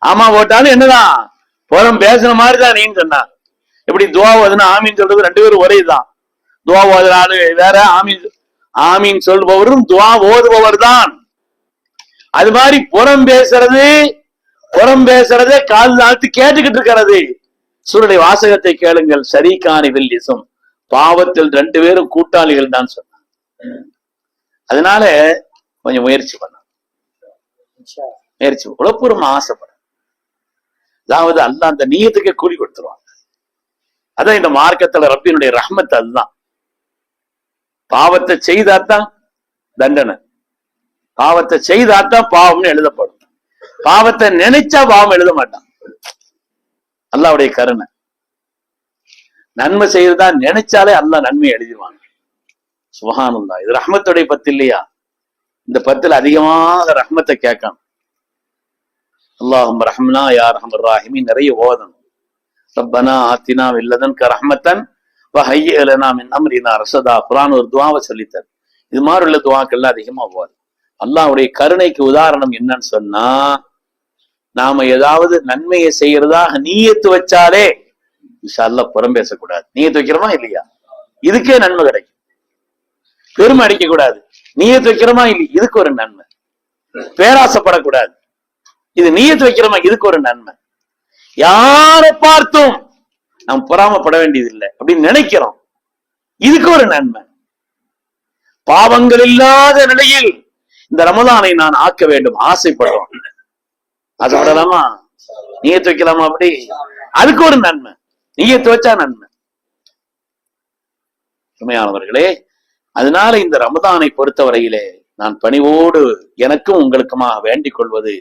[SPEAKER 2] ஆமா போட்டாலும் என்னதான் புறம் பேசுன மாதிரி தான் நீன்னு சொன்னான். எப்படி துவா ஓதுனா ஆமீன் சொல்றது 2 பேரும் ஒரே தான். துவா ஓதுனாலு வேற, ஆமீன் சொல்பவரும் துவா ஓதுபவர் தான். அது மாதிரி புறம் பேசுறதே கால் தாழ்த்து கேட்டுக்கிட்டு இருக்கிறது. சூரனுடைய வாசகத்தை கேளுங்கள். ஷரீகானி பில்லிசும், பாவத்தில் 2 பேரும் கூட்டாளிகள் தான் சொன்னாங்க. அதனால கொஞ்சம் முயற்சி உழப்புறம் ஆசைப்பட. அதாவது அல்லாஹ் அந்த நியத்துக்கே கூலி கொடுத்துருவாங்க. அதான் இந்த மார்க்கத்துல ரப்பினுடைய ரஹ்மத். அதுதான், பாவத்தை செய்தாத்தான் தண்டனை, பாவத்தை செய்தாத்தான் பாவம்னு எழுதப்படும். பாவத்தை நினைச்சா பாவம் எழுத மாட்டான். அல்லாஹ்வுடைய கருணை. நன்மை செய்யறதா நினைச்சாலே அல்லாஹ் நன்மை எழுதிவாங்க. சுப்ஹானல்லாஹ். இது ரஹ்மத்துடைய பத்து இல்லையா? இந்த 10ல் அதிகமாக ரஹ்மத்தை கேட்கணும். அல்லாஹும்ம ரஹ்மனா யா அர்ஹமர் ராஹிமீன் நிறைய ஓதணும். ரப்பனா ஆத்தினா மின் லதுன்க ரஹ்மத்தன் வஹய்யிஅ லனா மின் அம்ரினா ரஷதா. குர்ஆன் ஒரு துஆவை சொல்லித்தரு. இது மாதிரி உள்ள துஆக்கள் அதிகமா ஓது. அல்லாஹ்வுடைய கருணைக்கு உதாரணம் என்னன்னு சொன்னா, நாம ஏதாவது நன்மையை செய்யறதாக நீயத்து வச்சாலே இன்ஷா அல்லாஹ் புறம் பேசக்கூடாது. நீயத்து வைக்கிறோமா இல்லையா, இதுக்கே நன்மை கிடைக்கும். பெருமை அடிக்க கூடாது. நீயத்து வைக்கிறோமா இல்லை, இதுக்கு ஒரு நன்மை. பேராசைப்படக்கூடாது. இது நீயத்து வைக்கிறோமா, இதுக்கு ஒரு நன்மை. யாரை பார்த்தும் நாம் பொறாமப்பட வேண்டியது இல்லை அப்படின்னு நினைக்கிறோம், இதுக்கு ஒரு நன்மை. பாவங்கள் இல்லாத நிலையில் இந்த ரமலானை நான் ஆக்க வேண்டும் ஆசைப்படுறோம். ஆசைப்படலாமா? நீயத்து வைக்கலாமா? அப்படி அதுக்கு ஒரு நன்மை. நீயத்து வச்சா நன்மை. உண்மையானவர்களே, அதனால இந்த ரமதானை பொறுத்தவரையிலே நான் பணிவோடு எனக்கும் உங்களுக்குமாக வேண்டிக் கொள்வது,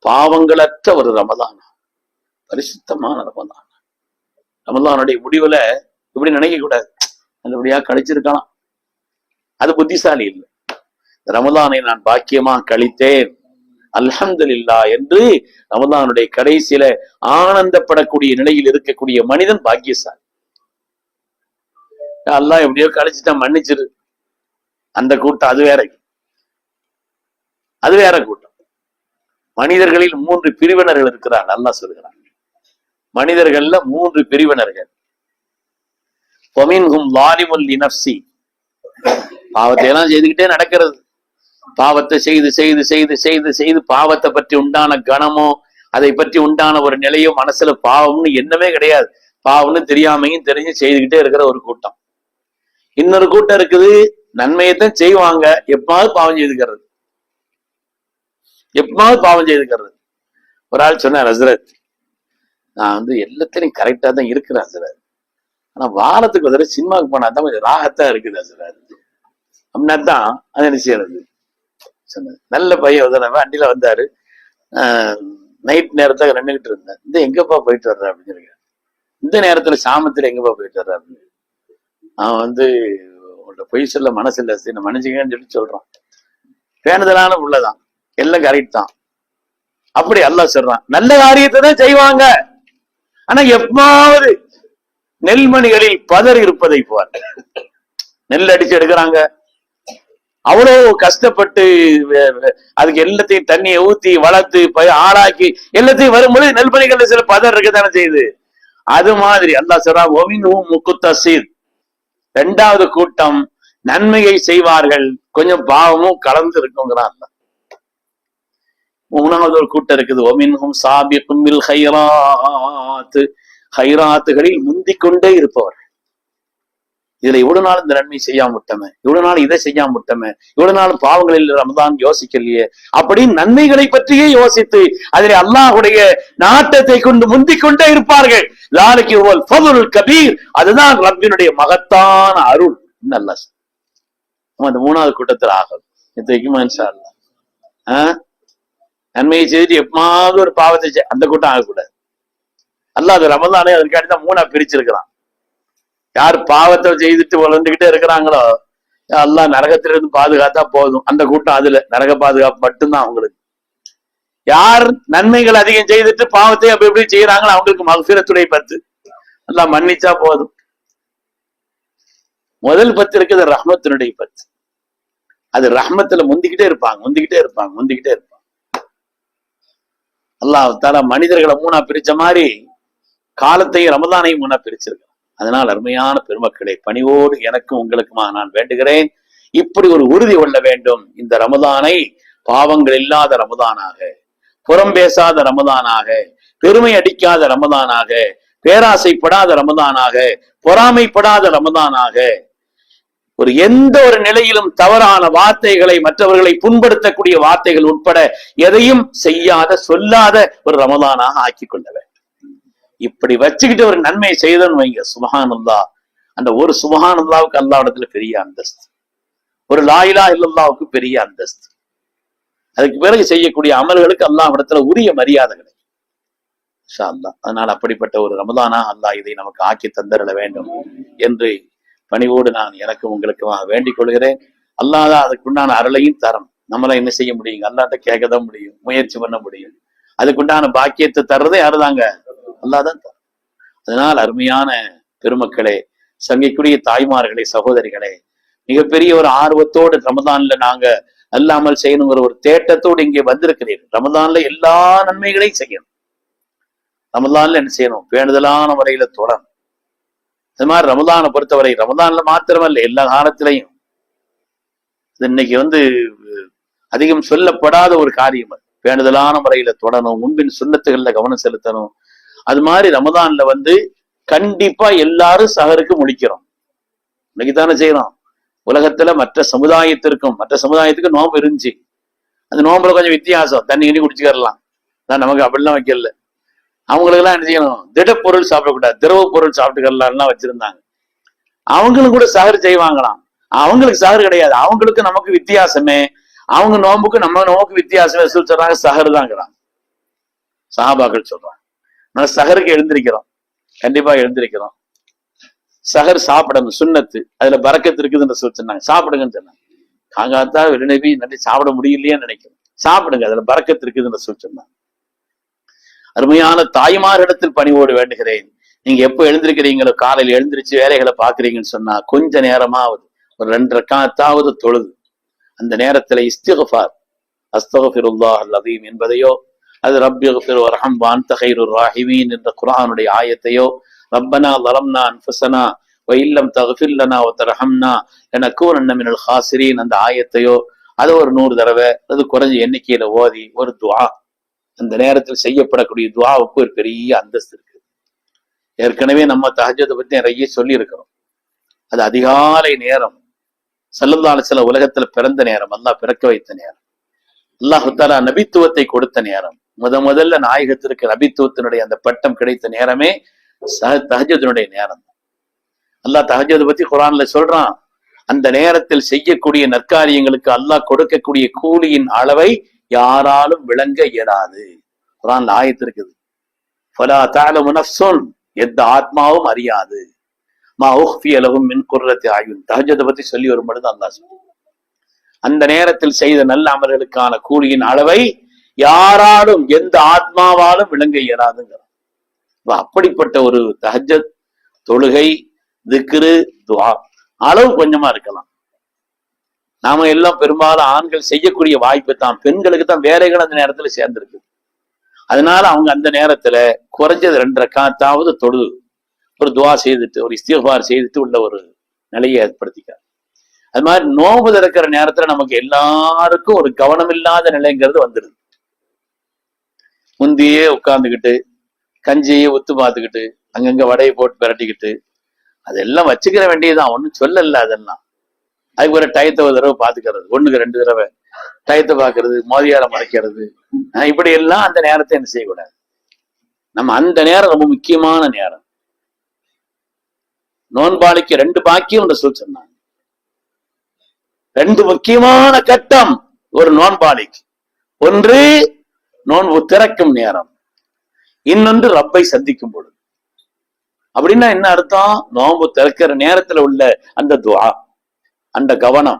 [SPEAKER 2] பாவங்களற்ற ஒரு ரமதான், பரிசுத்தமான ரமதான். ரமதானுடைய முடிவுல இப்படி நினைக்க கூடாது, நல்லபடியா கழிச்சிருக்கலாம், அது புத்திசாலி இல்லை. ரமதானை நான் பாக்கியமா கழித்தேன் அல்ஹம்துலில்லாஹ் என்று ரமதானுடைய கடைசியில ஆனந்தப்படக்கூடிய நிலையில் இருக்கக்கூடிய மனிதன் பாக்கியசாலி. அல்லாஹ் எப்படியோ கழிச்சுட்டா மன்னிச்சிரு, அந்த கூட்டம் அது வேற கூட்டம். மனிதர்களில் 3 பிரிவினர்கள் இருக்கிறார். அல்லாஹ் சொல்கிறார், மனிதர்கள்ல 3 பிரிவினர்கள். வமின்ஹும் ஸாலிமுன் லினஃப்ஸி, பாவத்தை எல்லாம் செய்துக்கிட்டே நடக்கிறது. பாவத்தை செய்து செய்து செய்து செய்து செய்து பாவத்தை பற்றி உண்டான கணமோ அதை பற்றி உண்டான ஒரு நிலையோ மனசுல பாவம்னு என்னமே கிடையாது. பாவம்னு தெரியாமையும் தெரிஞ்சு செய்துக்கிட்டே இருக்கிற ஒரு கூட்டம். இன்னொரு கூட்டம் இருக்குது, நன்மையைத்தான் செய்வாங்க, எப்பாவது பாவம் செய்துக்கிறது, எப்பாவது பாவம் செய்துக்கிறது. ஒரு ஆள் சொன்னார், ஹஸ்ரத் நான் வந்து எல்லாத்தையும் கரெக்டா தான் இருக்கிறேன் ஹஸ்ரத், ஆனா வாரத்துக்கு ஒரு தடவை சினிமாவுக்கு போனா தான் கொஞ்சம் ராகத்தா இருக்குது ஹஸ்ரத். அப்படின்னா தான் அது என்ன செய்யறது சொன்னது. நல்ல பையன் ஒரு தடவை வண்டியில வந்தாரு, நைட் நேரத்துல நின்றுகிட்டு இருந்தேன். இந்த எங்கப்பா போயிட்டு வர்ற அப்படின்னு சொல்லி, இந்த நேரத்துல சாமத்துல எங்கப்பா போயிட்டு வர்ற அப்படின்னு. அவன் வந்து உங்கள்ட்ட பொய் சொல்ல மனசு இல்லை, சரி மன்னிச்சுக்கன்னு சொல்லி சொல்றான். பேணுதலான உள்ளதான், எல்லாம் கரெக்ட் தான். அப்படி அல்லாஹ் சொல்றான், நல்ல காரியத்தை தான் செய்வாங்க, ஆனா எப்பாவது நெல்மணிகளில் பதர் இருப்பதை போல. நெல் அடிச்சு எடுக்கிறாங்க, அவ்வளவு கஷ்டப்பட்டு அதுக்கு எல்லாத்தையும் தண்ணியை ஊத்தி வளர்த்து ஆளாக்கி எல்லாத்தையும் வரும்போது நெல்மணிகள்ல சில பதர் இருக்கத்தானே செய்யுது. அது மாதிரி அல்லாஹ் சொல்றான், ஒமின்ஹும் முக்குத்தஸீர், இரண்டாவது கூட்டம் நன்மையை செய்வார்கள், கொஞ்சம் பாவமும் கலந்து இருக்குங்கிறான். மூணாவது ஒரு கூட்டம் இருக்குது, ஒமின்ஹும் சாபிக்கும் பில் கைராத், கைராத்துகளில் முந்திக் கொண்டே இருப்பவர். இதுல இவ்வளவு நாள் இந்த நன்மை செய்யாம விட்டமே, இவ்வளவு நாள் இதை செய்யாம விட்டமே, இவ்வளவு நாள் பாவங்களில் ரமதான் யோசிக்கலையே, அப்படி நன்மைகளை பற்றியே யோசித்து அதில் அல்லாஹுடைய நாட்டத்தை கொண்டு முந்திக் கொண்டே இருப்பார்கள். லாலிக்கு ஓல் ஃபதுல் கபீர், அதுதான் ரப்பினுடைய மகத்தான அருள். நல்ல அந்த மூணாவது கூட்டத்தில் ஆகும். இதுக்குமா இன்ஷா அல்லாஹ் நன்மையை செய்து எப்பாவது ஒரு பாவத்தை அந்த கூட்டம் ஆகக்கூடாது. அல்லாஹ் அது ரமதானே அதற்காண்டி தான் மூணா பிரிச்சிருக்கிறான். யார் பாவத்தை செய்துட்டு வளர்ந்துகிட்டே இருக்கிறாங்களோ அல்லாஹ் நரகத்திலிருந்து பாதுகாத்தா போதும், அந்த கூட்டம் அதுல நரக பாதுகாப்பு மட்டும்தான் அவங்களுக்கு. யார் நன்மைகள் அதிகம் செய்துட்டு பாவத்தை அப்படி எப்படி செய்யறாங்களோ அவங்களுக்கு மக்ஃபிரத்துடைய 10 அல்லாஹ் மன்னிச்சா போதும். முதல் 10 இருக்குது ரஹ்மத்தினுடைய 10. அது ரஹ்மத்துல முந்திக்கிட்டே இருப்பாங்க, முந்திக்கிட்டே இருப்பாங்க, முந்திக்கிட்டே இருப்பாங்க. அல்லாஹ் தஆலா மனிதர்களை மூணா பிரிச்ச மாதிரி காலத்தையும் ரமதானையும் மூணா பிரிச்சிருக்க. அதனால் அருமையான பெருமக்களை, பணிவோடு எனக்கும் உங்களுக்குமா நான் வேண்டுகிறேன், இப்படி ஒரு உறுதி கொள்ள வேண்டும். இந்த ரமதானை பாவங்கள் இல்லாத ரமதானாக, புறம் பேசாத ரமதானாக, பெருமை அடிக்காத ரமதானாக, பேராசைப்படாத ரமதானாக, பொறாமைப்படாத ரமதானாக, ஒரு எந்த ஒரு நிலையிலும் தவறான வார்த்தைகளை, மற்றவர்களை புண்படுத்தக்கூடிய வார்த்தைகள் உட்பட எதையும் செய்யாத சொல்லாத ஒரு ரமதானாக ஆக்கிக் கொள்ளவே. இப்படி வச்சுக்கிட்டு ஒரு நன்மை செய்தோன்னு வைங்க, சுப்ஹானல்லாஹ், அந்த ஒரு சுப்ஹானல்லாஹ்வுக்கு அல்லாஹ்விடத்துல பெரிய அந்தஸ்து, ஒரு லா இலாஹ இல்லல்லாஹ்வுக்கு பெரிய அந்தஸ்து. அதுக்கு பிறகு செய்யக்கூடிய அமல்களுக்கு அல்லாஹ்விடத்துல உரிய மரியாதை கிடைக்கும் இன்ஷா அல்லாஹ். அதனால அப்படிப்பட்ட ஒரு ரமதானா அல்லாஹ் இதை நமக்கு ஆக்கி தந்தரல வேண்டும் என்று பணிவோடு நான் எனக்கும் உங்களுக்குமாக வேண்டிக் கொள்கிறேன். அல்லாஹ் தான் அதுக்குண்டான அருளையும் தரணும். நம்மள என்ன செய்ய முடியும்? அல்லாஹ்ட்ட கேட்கதான் முடியும், முயற்சி பண்ண முடியும். அதுக்குண்டான பாக்கியத்தை தர்றதே யாருதாங்க? அல்லாஹ் தான் தரும். அதனால் அருமையான பெருமக்களே, சங்கைக்குரிய தாய்மார்களே, சகோதரிகளே, மிகப்பெரிய ஒரு ஆர்வத்தோடு ரமதான்ல நாங்க அல்லாமல் செய்யணுங்கிற ஒரு தேட்டத்தோடு இங்கே வந்திருக்கிறீர்கள். ரமதான்ல எல்லா நன்மைகளையும் செய்யணும். ரமதான்ல என்ன செய்யணும்? பேணுதலான முறையில தொடரும். அது மாதிரி ரமதானை பொறுத்தவரை ரமதான்ல மாத்திரமல்ல, எல்லா காலத்திலையும் இன்னைக்கு அதிகம் சொல்லப்படாத ஒரு காரியம். பேணுதலான முறையில தொடரணும், முன்பின் சுன்னத்துகள்ல கவனம் செலுத்தணும். அது மாதிரி ரமதான்ல கண்டிப்பா எல்லாரும் சஹருக்கு முழிக்கிறோம். இன்னைக்குதானே செய்யறோம். உலகத்துல மற்ற சமுதாயத்துக்கு நோம்பு இருந்துச்சு. அந்த நோம்புல கொஞ்சம் வித்தியாசம், தண்ணி கிண்ணி குடிச்சுக்கலாம். நமக்கு அப்படிலாம் வைக்கல. அவங்களுக்கு எல்லாம் என்ன செய்யணும்? திடப்பொருள் சாப்பிடக்கூடாது, திரவ பொருள் சாப்பிட்டுக்கலாம் வச்சிருந்தாங்க. அவங்களும் கூட சஹர் செய்வாங்களாம். அவங்களுக்கு சஹர் கிடையாது, அவங்களுக்கு நமக்கு வித்தியாசமே. அவங்க நோம்புக்கு நம்ம நோம்புக்கு வித்தியாசமே சொல்றாங்க, சஹர் தாங்கிறாங்க சஹாபாக்கள் சொல்றாங்க. நான் சஹருக்கு எழுந்திருக்கிறோம், கண்டிப்பா எழுந்திருக்கிறோம். சஹர் சாப்பிடணும், சுன்னத்து, அதுல பரக்கத்து இருக்குதுன்னு சொன்னாங்க. சாப்பிடுங்கன்னு சொன்னாங்க. காங்காத்தா வெளிநபி நன்றி சாப்பிட முடியலையேன்னு நினைக்கிறோம். சாப்பிடுங்க, அதுல பரக்கத்து இருக்குதுன்னு சொன்னாங்க. அருமையான தாய்மாரிடத்தில் பணிவோடு வேண்டுகிறேன், நீங்க எப்போ எழுந்திருக்கிறீங்களோ, காலையில் எழுந்திருச்சு வேலைகளை பாக்குறீங்கன்னு சொன்னா கொஞ்ச நேரமாவது ஒரு 2 ரக்காத்தாவது தொழுது அந்த நேரத்துல இஸ்திக்ஃபார், அஸ்தக்ஃபிருல்லாஹ் அல்-அஸீம் என்பதையோ, அது ரப்பிக்ஃபிர் வர்ஹம் வஅன்த கைருர் ராஹிமீன் என்ற குர்ஆனுடைய ஆயத்தையோ, ரப்பனா ஸலம்னா அன்ஃபுஸனா வ இல்லம் தக்ஃபிர் லனா வ தர்ஹம்னா லனகூனன்ன மினல் ஹாஸிரீன் அந்த ஆயத்தையோ அது ஒரு 100 தடவை, அது குறைஞ்ச எண்ணிக்கையில ஓதி ஒரு துஆ, அந்த நேரத்தில் செய்யப்படக்கூடிய துஆவுக்கு ஒரு பெரிய அந்தஸ்து இருக்கு. ஏற்கனவே நம்ம தஹஜ்ஜுதை பத்தி நிறைய சொல்லி இருக்கிறோம். அது அதிகாலை நேரம் ஸல்லல்லாஹு அலைஹி வஸல்லம் உலகத்துல பிறந்த நேரம், அல்லாஹ் பிறக்க வைத்த நேரம், அல்லாஹு தஆலா நபித்துவத்தை கொடுத்த நேரம், முதல்ல நாயகத்திற்கு நபித்துவத்தினுடைய அந்த பட்டம் கிடைத்த நேரமே தஹஜ்ஜுடைய நேரம். அல்லாஹ் தஹஜ்ஜுதை பத்தி குர்ஆன்ல சொல்றான். அந்த நேரத்தில் செய்யக்கூடிய நற்காரியங்களுக்கு அல்லாஹ் கொடுக்கக்கூடிய கூலியின் அளவை யாராலும் விளங்க இயலாது. குர்ஆன்ல ஆயத்து இருக்குது. ஃபலா தஅலமு நஃப்ஸுன், எந்த ஆத்மாவும் அறியாது. மா உஃபிய லஹும் மின் குர்ரத்தி அயுன். தஹஜ்ஜுதை பத்தி சொல்லி ஒரு பொழுது அல்லாஹ் சொல்றான், அந்த நேரத்தில் செய்த நல்ல அமல்களுக்கான கூலியின் அளவை யாராலும் எந்த ஆத்மாவாலும் விளங்க இயலாதுங்கிறான். அப்படிப்பட்ட ஒரு தஹஜ்ஜத் தொழுகை, திக்ரு, துஆ அளவு கொஞ்சமா இருக்கலாம். நாம எல்லாம் பெரும்பாலும் ஆண்கள் செய்யக்கூடிய வாய்ப்பு தான், பெண்களுக்கு தான் வேலைகள் அந்த நேரத்துல சேர்ந்திருக்கு. அதனால அவங்க அந்த நேரத்துல குறைஞ்சது 2 ரக்காத்தாவது தொழுது ஒரு துஆ செய்துட்டு ஒரு இஸ்திக்ஃபார் செய்துட்டு உள்ள ஒரு நிலையை ஏற்படுத்திக்காரு. அது மாதிரி நோன்பு திறக்கிற நேரத்துல நமக்கு எல்லாருக்கும் ஒரு கவனம் இல்லாத நிலைங்கிறது வந்துடுது. முந்தியே உட்கார்ந்துக்கிட்டு கஞ்சியே ஒத்து பார்த்துக்கிட்டு அங்கங்க வடையை போட்டு பிரட்டிக்கிட்டு அதெல்லாம் வச்சுக்கிற வேண்டியதுதான், ஒன்றும் சொல்லல. அதெல்லாம் அதுக்கு ஒரு டயத்தை ஒரு தடவை பார்த்துக்கிறது, 1க்கு 2 தடவை டயத்தை பார்க்கறது, மோதியார மறைக்கிறது, இப்படி எல்லாம் அந்த நேரத்தை என்ன செய்யக்கூடாது. நம்ம அந்த நேரம் ரொம்ப முக்கியமான நேரம். நோன்பாளிக்கு 2 பாக்கியம் என்று சொல்லி சொன்னாங்க. 2 முக்கியமான கட்டம் ஒரு நோன்பாளிக்கு. ஒன்று நோன்பு திறக்கும் நேரம், இன்னொன்று ரப்பை சந்திக்கும் பொழுது. அப்படின்னா என்ன அர்த்தம்? நோன்பு திறக்கிற நேரத்துல உள்ள அந்த துஆ, அந்த கவனம்,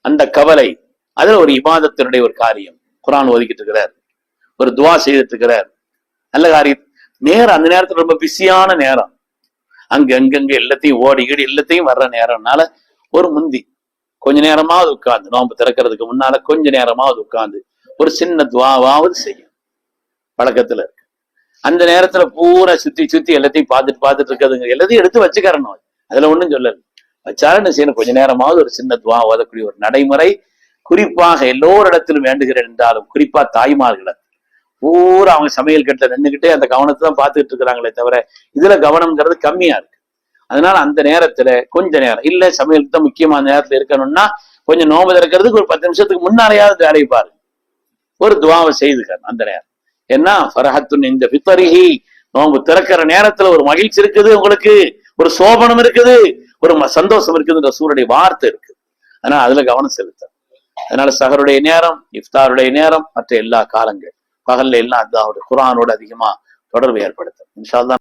[SPEAKER 2] அந்த கவலை, அதுல ஒரு இபாதத்தினுடைய ஒரு காரியம். குர்ஆன் ஓதிக்கிட்டு இருக்கிறார், ஒரு துஆ செய்துட்டு இருக்கிறார், நல்ல காரியம். நேரம் அந்த நேரத்துல ரொம்ப பிஸியான நேரம், அங்கங்க எல்லாத்தையும் ஓடிக்கிடு எல்லாத்தையும் வர்ற நேரம்னால ஒரு முந்தி கொஞ்ச நேரமாவது உட்கார்ந்து, நோன்பு திறக்கிறதுக்கு முன்னால கொஞ்ச நேரமாவது உட்கார்ந்து ஒரு சின்ன துஆவாவது செய்யும் பழக்கத்துல இருக்கு. அந்த நேரத்துல பூரா சுத்தி எல்லாத்தையும் பார்த்துட்டு இருக்கிறதுங்க, எல்லாத்தையும் எடுத்து வச்சுக்கிறணும். அதுல ஒண்ணும் சொல்லல, வச்சாலும் செய்யணும். கொஞ்ச நேரமாவது ஒரு சின்ன துஆ ஓதக்கூடிய ஒரு நடைமுறை குறிப்பாக எல்லோரிடத்திலும் வேண்டுகிறேன் என்றாலும் குறிப்பா தாய்மார்களை பூரா அவங்க சமையல் கட்டில நின்றுகிட்டே அந்த கவனத்தை தான் பார்த்துட்டு இருக்கிறாங்களே தவிர இதுல கவனம்ங்கிறது கம்மியா இருக்கு. அதனால அந்த நேரத்துல கொஞ்ச நேரம் இல்ல, சமையலுக்கு தான் முக்கியமான நேரத்துல இருக்கணும்னா கொஞ்சம் நோன்பு திறக்கிறதுக்கு ஒரு 10 நிமிஷத்துக்கு முன்னாலேயாவது வேலையை பாரு, ஒரு துஆவை செய்துக்கணும் அந்த நேரம். ஏன்னா ஃபரஹத்துன் இந்த ஃபித்ரிஹி, நோன்பு திறக்கிற நேரத்துல ஒரு மகிழ்ச்சி இருக்குது, உங்களுக்கு ஒரு சோபனம் இருக்குது, ஒரு சந்தோஷம் இருக்குதுன்ற சூருடைய வார்த்தை இருக்கு. அதனால அதுல கவனம் செலுத்த. அதனால சஹருடைய நேரம், இஃப்தாருடைய நேரம், மற்ற எல்லா காலங்கள் பகல்ல எல்லாம் அல்லாஹ்வுடைய குர்ஆனோட அதிகமா தொடர்பு ஏற்படுத்தும். இன்ஷா அல்லாஹ்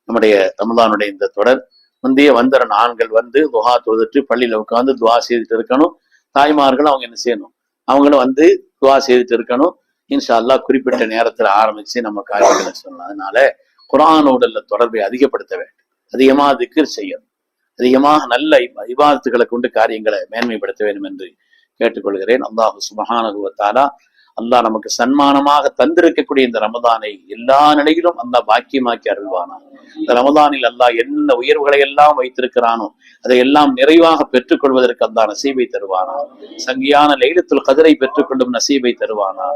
[SPEAKER 2] நம்முடைய ரமலானுடைய இந்த தொடர் முந்தைய வந்தரன் ஆண்கள் வந்து துஆ தொழுதுட்டு பள்ளியில உட்கார்ந்து துஆ செய்துட்டு இருக்கணும். தாய்மார்களும் அவங்க என்ன செய்யணும், அவங்களும் வந்து துஆ செய்துட்டு இருக்கணும். இன்ஷா அல்லாஹ் குறிப்பிட்ட நேரத்துல ஆரம்பிச்சு நம்ம காரியங்களை சொல்லலாம். அதனால குர்ஆனோட தொடர்பை அதிகப்படுத்த வேண்டும், அதிகமா திக்ர் செய்யணும், அதிகமாக நல்ல இபாதத்துகளை கொண்டு காரியங்களை மேன்மைப்படுத்த வேண்டும் என்று கேட்டுக்கொள்கிறேன். அல்லாஹ் சுப்ஹானஹு வ தஆலா அல்லாஹ் நமக்கு சன்மானமாக தந்திருக்கக்கூடிய இந்த ரமதானை எல்லா நிலையிலும் அல்லாஹ் பாக்கியமாக்கி அருள்வானா. இந்த ரமதானில் அல்லாஹ் என்ன உயர்வுகளை எல்லாம் வைத்திருக்கிறானோ அதை எல்லாம் நிறைவாக பெற்றுக் கொள்வதற்கு அல்லாஹ் நசீபை தருவானா. சங்கியான லைலத்துல் கத்ரை பெற்றுக்கொள்ளும் நசீபை தருவானா.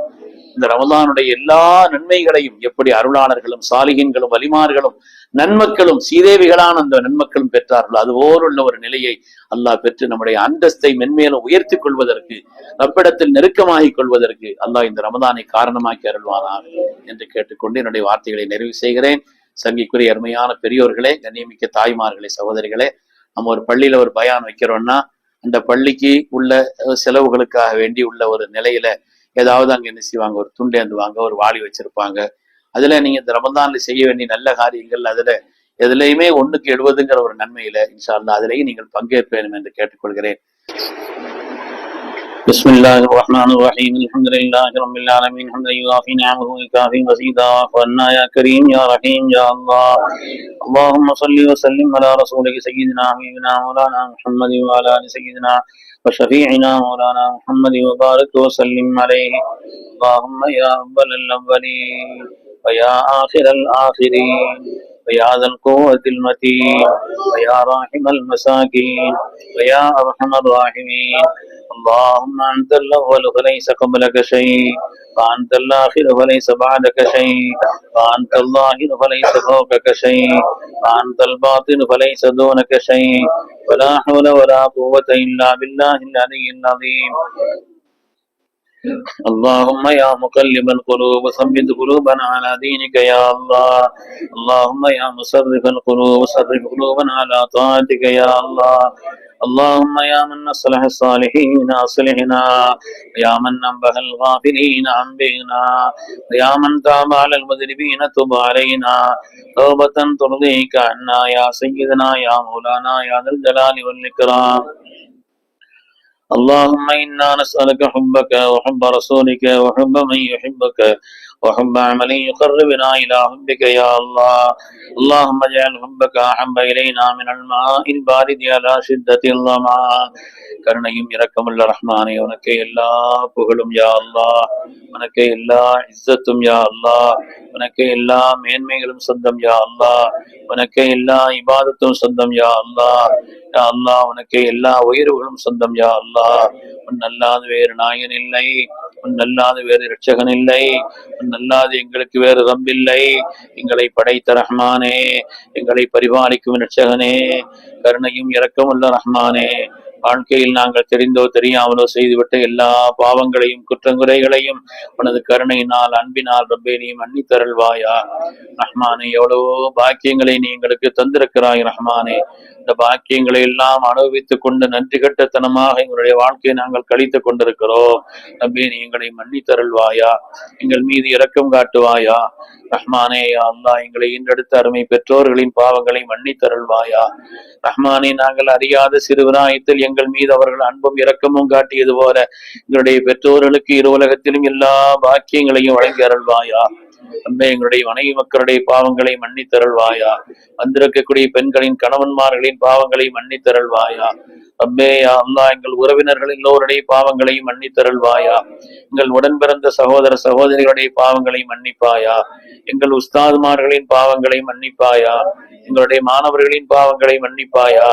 [SPEAKER 2] இந்த ரமதானுடைய எல்லா நன்மைகளையும் எப்படி அருளாளர்களும் சாலிகின்களும் வலிமார்களும் நன்மக்களும் சீதேவிகளான அந்த நன்மக்களும் பெற்றார்கள், அதுபோலுள்ள ஒரு நிலையை அல்லாஹ் பெற்று நம்முடைய அந்தஸ்தை மென்மேலும் உயர்த்தி கொள்வதற்கு, ரப்பிடத்தில் நெருக்கமாகிக் கொள்வதற்கு அல்லாஹ் இந்த ரமதானை காரணமாக்கி அருள்வானாக என்று கேட்டுக்கொண்டு என்னுடைய வார்த்தைகளை நிறைவு செய்கிறேன். சங்கிக்குரிய அருமையான பெரியோர்களே, கண்ணியமிக்க தாய்மார்களே, சகோதரிகளே, நம்ம ஒரு பள்ளியில ஒரு பயான் வைக்கிறோம்னா அந்த பள்ளிக்கு உள்ள செலவுகளுக்காக வேண்டி உள்ள ஒரு நிலையில ஏதாவது அங்க என்ன செய்வாங்க, ஒரு துண்டு ஏந்துவாங்க, ஒரு வாளி வச்சிருப்பாங்க. அதுல நீங்க இந்த ரமதான்ல செய்ய வேண்டிய நல்ல காரியங்கள் அதுல எதுலையுமே 1க்கு 70ங்கிற ஒரு நன்மையில இன்ஷா அல்லாஹ் அதிலேயும் நீங்கள் பங்கேற்க வேண்டும் என்று கேட்டுக்கொள்கிறேன். بسم الله الرحمن الرحيم الحمد لله رب العالمين حمدا يوافي نعمه ويكافي مزيدا وعنا يا كريم يا رحيم يا الله. اللهم صل وسلم على رسولك سيدنا حبيبنا مولانا محمد وعلى ال سيدنا وشفيعنا مولانا محمد وبارك وسلم عليه. اللهم يا أول الأولين ويا آخر الآخرين ويا ذا القوة المتين ويا راحم المساكين ويا أرحم الراحمين. اللهم أنت الأول فليس قبلك شيء فأنت الآخر فليس بعدك شيء، وأنت الظاهر فليس فوقك شيء، وأنت الباطن فليس دونك شيء، ولا حول ولا قوة إلا بالله العلي العظيم. اللهم يا مقلب القلوب ثبت قلوبنا على دينك يا الله. اللهم يا مصرف القلوب صرف قلوبنا على طاعتك يا الله. اللهم يا من أصلح الصالحين أصلحنا، يا من نبه الغافلين أنبئنا، يا من تاب على المذنبين تب علينا توبة ترضيك عنا يا سيدنا يا مولانا يا ذا الجلال والإكرام. اللهم إنا نسألك حبك وحب رسولك وحب من يحبك وحب عمل يقربنا إلى حبك يا الله. اللهم اجعل حبك أحب إلينا من الماء البارد على شدة الظما. கருணையும் இரக்கமுள்ள ரஹ்மானே, உனக்கே எல்லா புகழும் யா அல்லாஹ், உனக்கே எல்லா இஸ்ஸத்தும் யா அல்லாஹ், உனக்கே எல்லா மேன்மைகளும் சொந்தம் யா அல்லாஹ், உனக்கே எல்லா இபாதத்தும் சொந்தம் யா அல்லாஹ். யா அல்லாஹ், உனக்கே எல்லா உயர்வுகளும் சொந்தம் யா அல்லாஹ். உன் அல்லாது வேறு நாயன் இல்லை, உன் அல்லாது வேறு இரட்சகன் இல்லை, உன் அல்லாது எங்களுக்கு வேறு ரப்பில்லை. எங்களை படைத்த ரஹ்மானே, எங்களை பரிபாலிக்கும் இரட்சகனே, கருணையும் இரக்கமுள்ள ரஹ்மானே, வாழ்க்கையில் நாங்கள் தெரிந்தோ தெரியாமலோ செய்துவிட்ட எல்லா பாவங்களையும் குற்றங்குறைகளையும் உனது கருணையினால் அன்பினால் ரப்பே நீ மன்னித்தருள்வாயா ரஹ்மானே. எவ்வளவோ பாக்கியங்களை நீ எங்களுக்கு தந்திருக்கிறாய் ரஹ்மானே. இந்த பாக்கியங்களை எல்லாம் அனுபவித்துக் கொண்டு நன்றி கட்டத்தனமாக எங்களுடைய வாழ்க்கையை நாங்கள் கழித்துக் கொண்டிருக்கிறோம். ரப்பே நீ எங்களை மன்னித்தருள்வாயா, எங்கள் மீது இரக்கம் காட்டுவாயா ரஹ்மானே. யா அல்லாஹ், எங்களை ஈன்றெடுத்த அருமை பெற்றோர்களின் பாவங்களை மன்னித்தருள்வாயா ரஹ்மானே. நாங்கள் அறியாத சிறுவிராயத்தில் எங்கள் மீது அவர்கள் அன்பும் இரக்கமும் காட்டியது போல எங்களுடைய பெற்றோர்களுக்கு இரு உலகத்திலும் எல்லா பாக்கியங்களையும் வழங்கி அருள்வாயா. அன்பே, எங்களுடைய மனைவி மக்களுடைய பாவங்களை மன்னித்தருள்வாயா. வந்திருக்கக்கூடிய பெண்களின் கணவன்மார்களின் பாவங்களை மன்னித்தருள்வாயா. ரப்பே யா அல்லாஹ், எங்கள் உறவினர்கள் எல்லோருடைய பாவங்களை மன்னித்தருள்வாயா. எங்கள் உடன் பிறந்த சகோதர சகோதரிகளுடைய பாவங்களை மன்னிப்பாயா. எங்கள் உஸ்தாதுமார்களின் பாவங்களை மன்னிப்பாயா. எங்களுடைய மாணவர்களின் பாவங்களை மன்னிப்பாயா.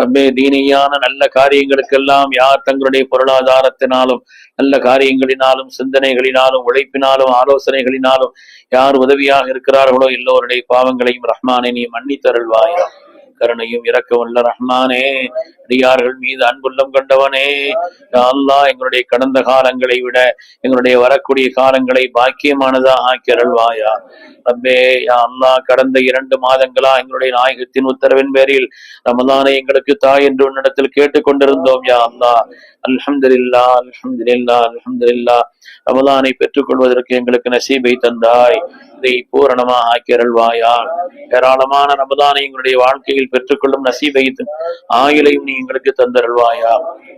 [SPEAKER 2] ரப்பே, தீனியான நல்ல காரியங்களுக்கெல்லாம் யார் தங்களுடைய பொருளாதாரத்தினாலும் நல்ல காரியங்களினாலும் சிந்தனைகளினாலும் உழைப்பினாலும் ஆலோசனைகளினாலும் யார் உதவியாக இருக்கிறார்களோ எல்லோருடைய பாவங்களையும் ரஹ்மானே நீ மன்னித்தருள்வாயா. கருணையும் இரக்கமுள்ள ரஹ்மானே, அடியார்கள் மீது அன்புள்ளம் கொண்டவனே, யா அல்லாஹ், எங்களுடைய கடந்த காலங்களை விட எங்களுடைய வரக்கூடிய காலங்களை பாக்கியமானதா ஆக்கி அருள்வாயா. ரப்பே யா அல்லாஹ், கடந்த 2 மாதங்களா எங்களுடைய நாயகத்தின் உத்தரவின் பேரில் ரமலானை எங்களுக்கு தாய் என்று உன்னிடத்தில் கேட்டுக்கொண்டிருந்தோம். யா அல்லாஹ், அல்ஹம்துலில்லாஹ் அல்ஹம்துலில்லாஹ் அல்ஹம்துலில்லாஹ். ரமலானை பெற்றுக் கொள்வதற்கு எங்களுக்கு நசீபை தந்தாய், இதை பூரணமா ஆக்கி அருள்வாயா. ஏராளமான ரமலானை எங்களுடைய வாழ்க்கையில் பெற்றுக்கொள்ளும் நசீபை ஆயுளையும் நீ எங்களுக்கு தந்தருள்வாயா.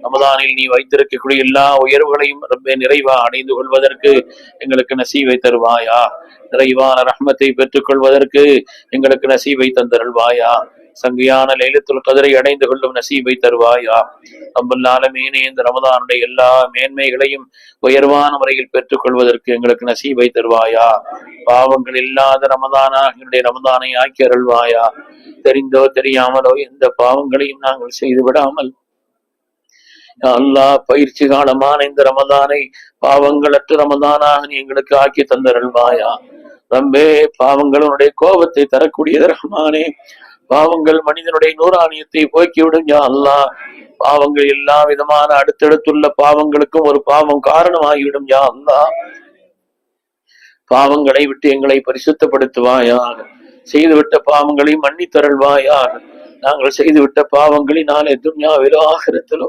[SPEAKER 2] ரமலானில் நீ வைத்திருக்கக்கூடிய எல்லா உயர்வுகளையும் ரப்பே நிறைவா அடைந்து கொள்வதற்கு எங்களுக்கு நசீபை தருவாயா. நிறைவான ரஹ்மத்தை பெற்றுக் கொள்வதற்கு எங்களுக்கு நசீபை தந்தருள்வாயா. சங்கையான லைலத்துல் கத்ரை அடைந்து கொள்ளும் நசீபை தருவாயா. ரப்பல் ஆலமீனே, இந்த ரமலானுடைய எல்லா மேன்மைகளையும் உயர்வான முறையில் பெற்றுக் கொள்வதற்கு எங்களுக்கு நசீபை தருவாயா. பாவங்கள் இல்லாத ரமதானா என்னுடைய ரமதானை ஆக்கி அருள்வாயா. தெரிந்தோ தெரியாமலோ எந்த பாவங்களையும் நாங்கள் செய்து விடாமல் அல்லாஹ், பயிற்சி காலமான இந்த ரமதானை பாவங்களற்ற ரமதானாக நீ எங்களுக்கு ஆக்கி தந்தருள்வாயா. ரப்பே, பாவங்களுடைய கோபத்தை தரக்கூடியது ரஹ்மானே. பாவங்கள் மனிதனுடைய நூறானியத்தை போக்கிவிடும் யா அல்லாஹ். பாவங்கள் எல்லா விதமான அடுத்தடுத்துள்ள பாவங்களுக்கும் ஒரு பாவம் காரணமாகிவிடும் யா அல்லாஹ். பாவங்களை விட்டு எங்களை பரிசுத்தப்படுத்துவாயாக. செய்துவிட்ட பாவங்களை மன்னித்தருள்வாயாக. நாங்கள் செய்துவிட்ட பாவங்களினாலே துன்யாவிலோ ஆகிரத்திலோ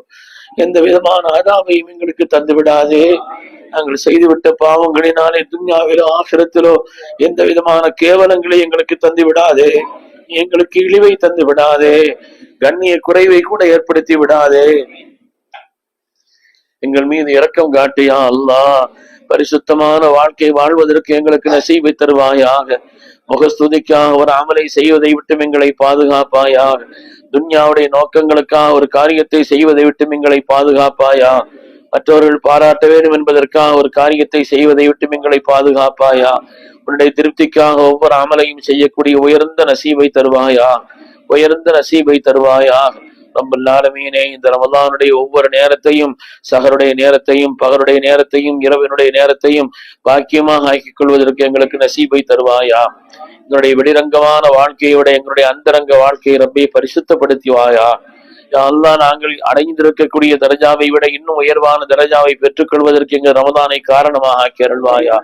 [SPEAKER 2] எந்த விதமான ஆதாமையும் எங்களுக்கு தந்து விடாதே. நாங்கள் செய்துவிட்ட பாவங்களினாலே துன்யாவிலோ ஆகிரத்திலோ எந்த விதமான கேவலங்களை எங்களுக்கு தந்து விடாதே. எங்களுக்கு இழிவை தந்து விடாதே. கண்ணிய குறைவை கூட ஏற்படுத்தி விடாதே. எங்கள் மீது இரக்கம் காட்டியா அல்லாஹ். பரிசுத்தமான வாழ்க்கை வாழ்வதற்கு எங்களுக்கு நசீபை தருவாயாக. முகஸ்துதிக்காக ஒரு அமலை செய்வதை விட்டு எங்களை பாதுகாப்பாயாக. துன்யாவுடைய நோக்கங்களுக்காக ஒரு காரியத்தை செய்வதை விட்டு எங்களை பாதுகாப்பாயா. மற்றவர்கள் பாராட்ட வேண்டும் என்பதற்காக ஒரு காரியத்தை செய்வதை விட்டு எங்களை பாதுகாப்பாயா. உன்னுடைய திருப்திக்காக ஒவ்வொரு அமலையும் செய்யக்கூடிய உயர்ந்த நசீபை தருவாயா. உயர்ந்த நசீபை தருவாயா. ரப்பல் ஆலமீனே இந்த ரமலானுடைய ஒவ்வொரு நேரத்தையும், சஹருடைய நேரத்தையும், பகலுடைய நேரத்தையும், இரவினுடைய நேரத்தையும் பாக்கியமாக ஆக்கிக் கொள்வதற்கு எங்களுக்கு நசீபை தருவாயா. எங்களுடைய வெளிரங்கமான வாழ்க்கையை விட எங்களுடைய அந்தரங்க வாழ்க்கையை ரப்பே பரிசுத்தப்படுத்திவாயா. அல்லாஹ் நாங்கள் அடைந்திருக்கக்கூடிய தரஜாவை விட இன்னும் உயர்வான தரஜாவை பெற்றுக் கொள்வதற்கு எங்கள் ரமதானை காரணமாக ஆக்கி அருள்வாயா.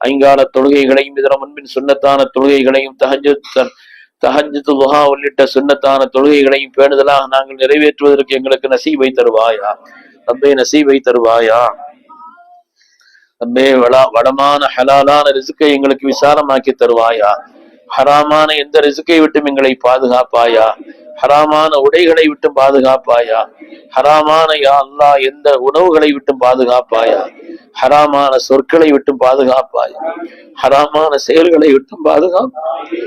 [SPEAKER 2] ஐங்கால தொழுகைகளையும் இதர முன்பின் சுன்னத்தான தொழுகைகளையும் தஹஜ்ஜுத் துஹா உள்ளிட்ட சுன்னத்தான தொழுகைகளையும் பேணுதலாக நாங்கள் நிறைவேற்றுவதற்கு எங்களுக்கு நசீபை தருவாயா. ரப்பே நசீபை தருவாயா. ரப்பே வடமான ஹலாலான ரிஸ்கை எங்களுக்கு விசாலமாக்கி தருவாயா. ஹராமான எந்த ரிஸ்கை விட்டும் எங்களை பாதுகாப்பாயா. ஹராமான உடைகளை விட்டு பாதுகாப்பாயா. ஹராமான யா அல்லாஹ் எந்த உணவுகளை விட்டு பாதுகாப்பாயா. ஹராமான சொற்களை விட்டு பாதுகாப்பாயா. ஹராமான செயல்களை விட்டு பாதுகாப்பாயா.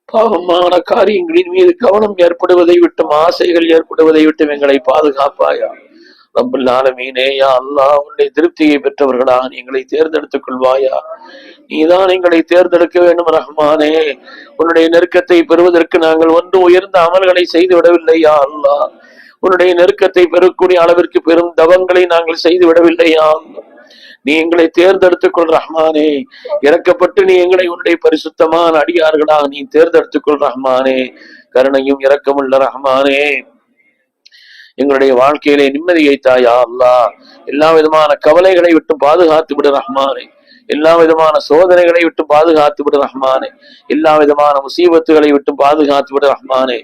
[SPEAKER 2] பாவமான காரியங்களின் மீது கவனம் ஏற்படுவதை விட்டும், ஆசைகள் ஏற்படுவதை விட்டும் எங்களை பாதுகாப்பாயா. ரப்பல் ஆலமீனே யா அல்லாஹ் உன்னுடைய திருப்தியை பெற்றவர்களாக எங்களை தேர்ந்தெடுத்துக் கொள்வாயா. நீதான் எங்களை தேர்ந்தெடுக்க வேண்டும் ரஹ்மானே. உன்னுடைய நெருக்கத்தை பெறுவதற்கு நாங்கள் ஒன்று உயர்ந்த அமல்களை செய்து விடவில்லையா அல்லாஹ். உன்னுடைய நெருக்கத்தை பெறக்கூடிய அளவிற்கு பெரும் தவங்களை நாங்கள் செய்து விடவில்லையா அல்லாஹ். நீ எங்களை தேர்ந்தெடுத்துக் கொள் ரஹ்மானே. இறக்கப்பட்டு நீ எங்களை உன்னுடைய பரிசுத்தமான அடியார்களாக நீ தேர்ந்தெடுத்துக் கொள் ரஹ்மானே. கருணையும் இரக்கமுள்ள ரஹ்மானே, எங்களுடைய வாழ்க்கையிலே நிம்மதியை தாயா அல்லாஹ். எல்லா விதமான கவலைகளை விட்டு பாதுகாத்து விடு ரஹ்மானே. எல்லா விதமான சோதனைகளை விட்டு பாதுகாத்து விடு ரஹ்மானே. எல்லா விதமான முசீபத்துகளை விட்டு பாதுகாத்து விடு ரஹ்மானே.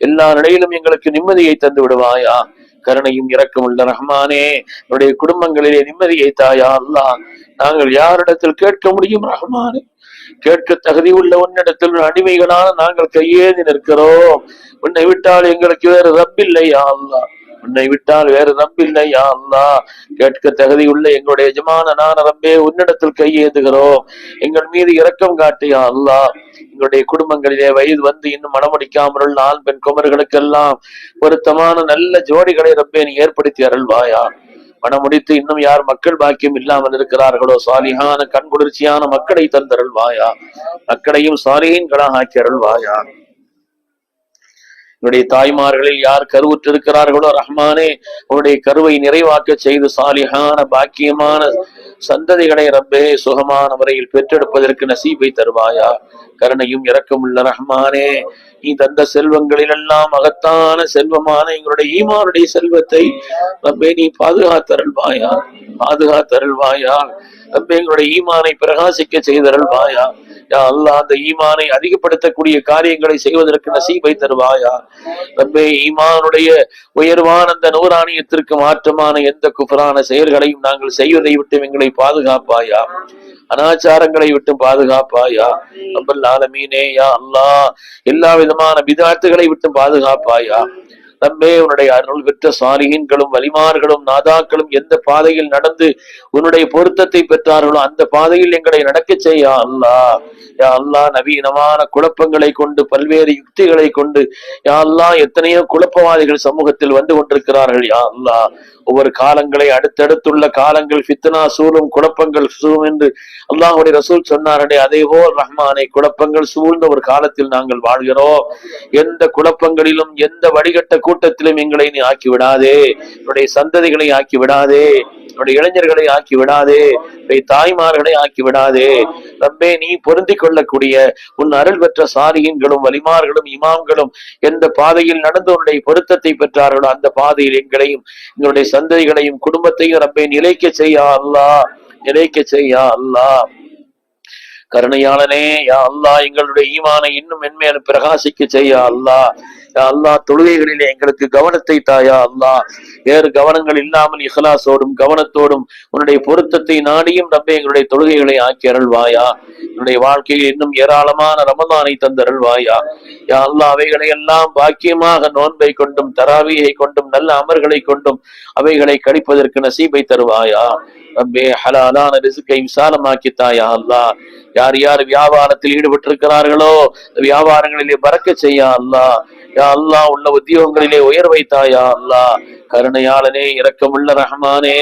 [SPEAKER 2] எல்லா நிலையிலும் எங்களுக்கு நிம்மதியை தந்து விடுவாயா. கருணையும் இரக்கம் உள்ள ரஹ்மானே, என்னுடைய குடும்பங்களிலே நிம்மதியை தாயா அல்லாஹ். நாங்கள் யாரிடத்தில் கேட்க முடியும் ரஹ்மானே? கேட்க தகுதி உள்ள உன்னிடத்தில் அடிமைகளான நாங்கள் கையேந்தி நிற்கிறோம். உன்னை விட்டால் எங்களுக்கு வேறு ரப்பில்லையா அல்லாஹ். உன்னை விட்டால் வேறு ரப்பில்லையா அல்லாஹ். கேட்க தகுதி உள்ள எங்களுடைய எஜமானனான ரப்பே உன்னிடத்தில் கையேந்துகிறோம். எங்கள் மீது இரக்கம் காட்டியா அல்லாஹ். எங்களுடைய குடும்பங்களிலே வயது வந்து இன்னும் மனமுடிக்காமல் உள்ள ஆண் பெண் குமர்களுக்கெல்லாம் பொருத்தமான நல்ல ஜோடிகளை ரப்பே நீ ஏற்படுத்தி அருள்வாயா. மனமுடித்து இன்னும் யார் மக்கள் பாக்கியம் இல்லாமல் இருக்கிறார்களோ சாலிஹான கண் குளிர்ச்சியான மக்களை தந்தருள்வாயா. மக்களையும் சாலிஹீன்களாக ஆக்கி அருள்வாயா. என்னுடைய தாய்மார்களில் யார் கருவுற்றிருக்கிறார்களோ ரஹ்மானே, உன்னுடைய கருவை நிறைவாக்க செய்து சாலிஹான பாக்கியமான சந்ததிகளை ரப்பே சுகமான முறையில் பெற்றெடுப்பதற்கு நசீபை தருவாயா. கருணையும் இரக்கமுள்ள ரஹ்மானே, நீ தந்த செல்வங்களில் எல்லாம் மகத்தான செல்வமான எங்களுடைய ஈமானுடைய செல்வத்தை ரப்பே நீ பாதுகாத்தருள்வாயா. பாதுகாத்தருள்வாயா ரப்பே. எங்களுடைய ஈமானை பிரகாசிக்க செய்தருள்வாயா. யா அல்லாஹ் அந்த ஈமானை அதிகப்படுத்தக்கூடிய காரியங்களை செய்வதற்கு நசீபை தருவாயா. ரப்பே ஈமானுடைய உயர்வான அந்த நூறானியத்திற்கு மாற்றமான எந்த குஃப்ரான செயல்களையும் நாங்கள் செய்வதை விட்டு எங்களை பாதுகாப்பாயா. அனாச்சாரங்களை விட்டு பாதுகாப்பாயா. ரப்பல் ஆலமீனே யா அல்லாஹ் எல்லா விதமான பிதாத்துகளை விட்டு பாதுகாப்பாயா. ரப்பே உன்னுடைய அருள் பெற்ற சாலிஹீன்களும் வலிமார்களும் நாதாக்களும் எந்த பாதையில் நடந்து உன்னுடைய பொருத்தத்தை பெற்றார்களோ அந்த பாதையில் எங்களை நடக்க செய்யா அல்லாஹ். யா அல்லாஹ் நவீனமான குழப்பங்களை கொண்டு பல்வேறு யுக்திகளை கொண்டு யா அல்லாஹ் எத்தனையோ குழப்பவாதிகள் சமூகத்தில் வந்து கொண்டிருக்கிறார்கள். யா அல்லாஹ் ஒவ்வொரு காலங்களை அடுத்தடுத்துள்ள காலங்கள் ஃபித்னா சூழும் குழப்பங்கள் சூழும் என்று அல்லாஹ்வுடைய ரசூல் சொன்னார்களே, அதே போல் ரஹ்மானை குழப்பங்கள் சூழ்ந்த ஒரு காலத்தில் நாங்கள் வாழ்கிறோம். எந்த குழப்பங்களிலும் எந்த வடிகட்ட கூட்டத்திலும் எங்களை நீ ஆக்கி விடாதே. என்னுடைய சந்ததிகளை ஆக்கி விடாதே. என்னுடைய இளைஞர்களை ஆக்கி விடாதே. என்னுடைய தாய்மார்களை ஆக்கி விடாதே. ரப்பே நீ பொருந்தி கொள்ளக்கூடிய உன் அருள் பெற்ற சாலிஹீன்களும் வலிமார்களும் இமாம்களும் எந்த பாதையில் நடந்து உன்னுடைய பொருத்தத்தை பெற்றார்களோ அந்த பாதையில் எங்களையும் எங்களுடைய சந்ததிகளையும் குடும்பத்தையும் ரப்பே நிலைக்க செய்யா அல்லாஹ். நிலைக்க செய்யா அல்லாஹ். கருணையாளனே யா அல்லாஹ் எங்களுடைய ஈமானை இன்னும் மென்மேலும் பிரகாசிக்க செய்யா அல்லாஹ். யா அல்லாஹ் தொழுகைகளிலே எங்களுக்கு கவனத்தை தாயா அல்லாஹ். வேறு கவனங்கள் இல்லாமல் இஹ்லாசோடும் கவனத்தோடும் உன்னுடைய பொருத்தத்தை நாடியும் ரப்பே எங்களுடைய தொழுகைகளை ஆக்கி அருள்வாயா. என்னுடைய வாழ்க்கையில் இன்னும் ஏராளமான ரமதானை தந்தருள்வாயா. யா அல்லாஹ் அவைகளை எல்லாம் பாக்கியமாக நோன்பை கொண்டும் தராவியை கொண்டும் நல்ல அமர்களை கொண்டும் அவைகளை கழிப்பதற்கு நசீபை தருவாயா. ரப்பே ஹலாலான ரிஸ்கை விசாலமாக்கித்தாயா அல்லாஹ். யார் யார் வியாபாரத்தில் ஈடுபட்டிருக்கிறார்களோ வியாபாரங்களிலே பறக்கச் செய்யா அல்லாஹ். யா அல்லாஹ் உள்ள உத்தியோகங்களிலே உயர்வை தாயா அல்லாஹ். கருணையாளனே இரக்கமுள்ள ரஹ்மானே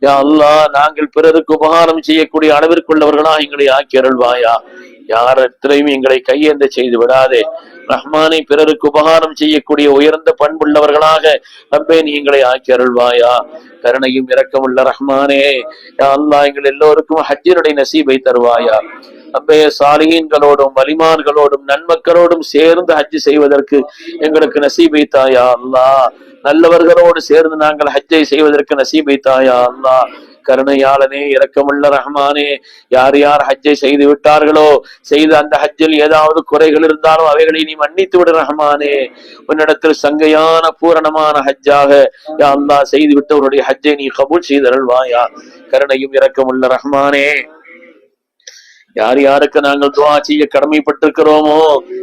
[SPEAKER 2] யா அல்லாஹ் நாங்கள் பிறருக்கு உபகாரம் செய்யக்கூடிய அளவிற்குள்ளவர்களா எங்களை ஆக்கி அருள்வாயா. யாரத்திலையும் எங்களை கையேந்த செய்து விடாதே ரஹ்மானை. பிறருக்கு உபகாரம் செய்யக்கூடிய உயர்ந்த பண்புள்ளவர்களாக ரப்பே நீ எங்களை ஆக்கி அருள்வாயா. கருணையும் இரக்கமுள்ள ரஹ்மானே, யா அல்லாஹ் எங்கள் எல்லோருக்கும் ஹஜ்ஜினுடைய நசீபை தருவாயா. ரப்பே சாலிஹீன்களோடும் வலிமான்களோடும் நன்மக்களோடும் சேர்ந்து ஹஜ்ஜி செய்வதற்கு எங்களுக்கு நசீபை தாயா அல்லாஹ். நல்லவர்களோடு சேர்ந்து நாங்கள் ஹஜ்ஜை செய்வதற்கு நசீபை தாயா அல்லாஹ். கருணையாளனே, இரக்கமுள்ள ரஹ்மானே, யார் யார் ஹஜ்ஜை செய்து விட்டார்களோ, செய்து அந்த ஹஜ்ஜில் ஏதாவது குறைகள் இருந்தாலும் அவைகளை நீ மன்னித்து விடு ரஹ்மானே. உன்னிடத்தில் சங்கையான பூரணமான ஹஜ்ஜாக யா அல்லாஹ் செய்து விட்டவருடைய ஹஜ்ஜை நீ கபூல் செய்தருள்வாயா. கருணையும் இரக்கமுள்ள ரஹ்மானே, யார் யாருக்கு நாங்கள் துவா செய்ய கடமைப்பட்டிருக்கிறோமோ,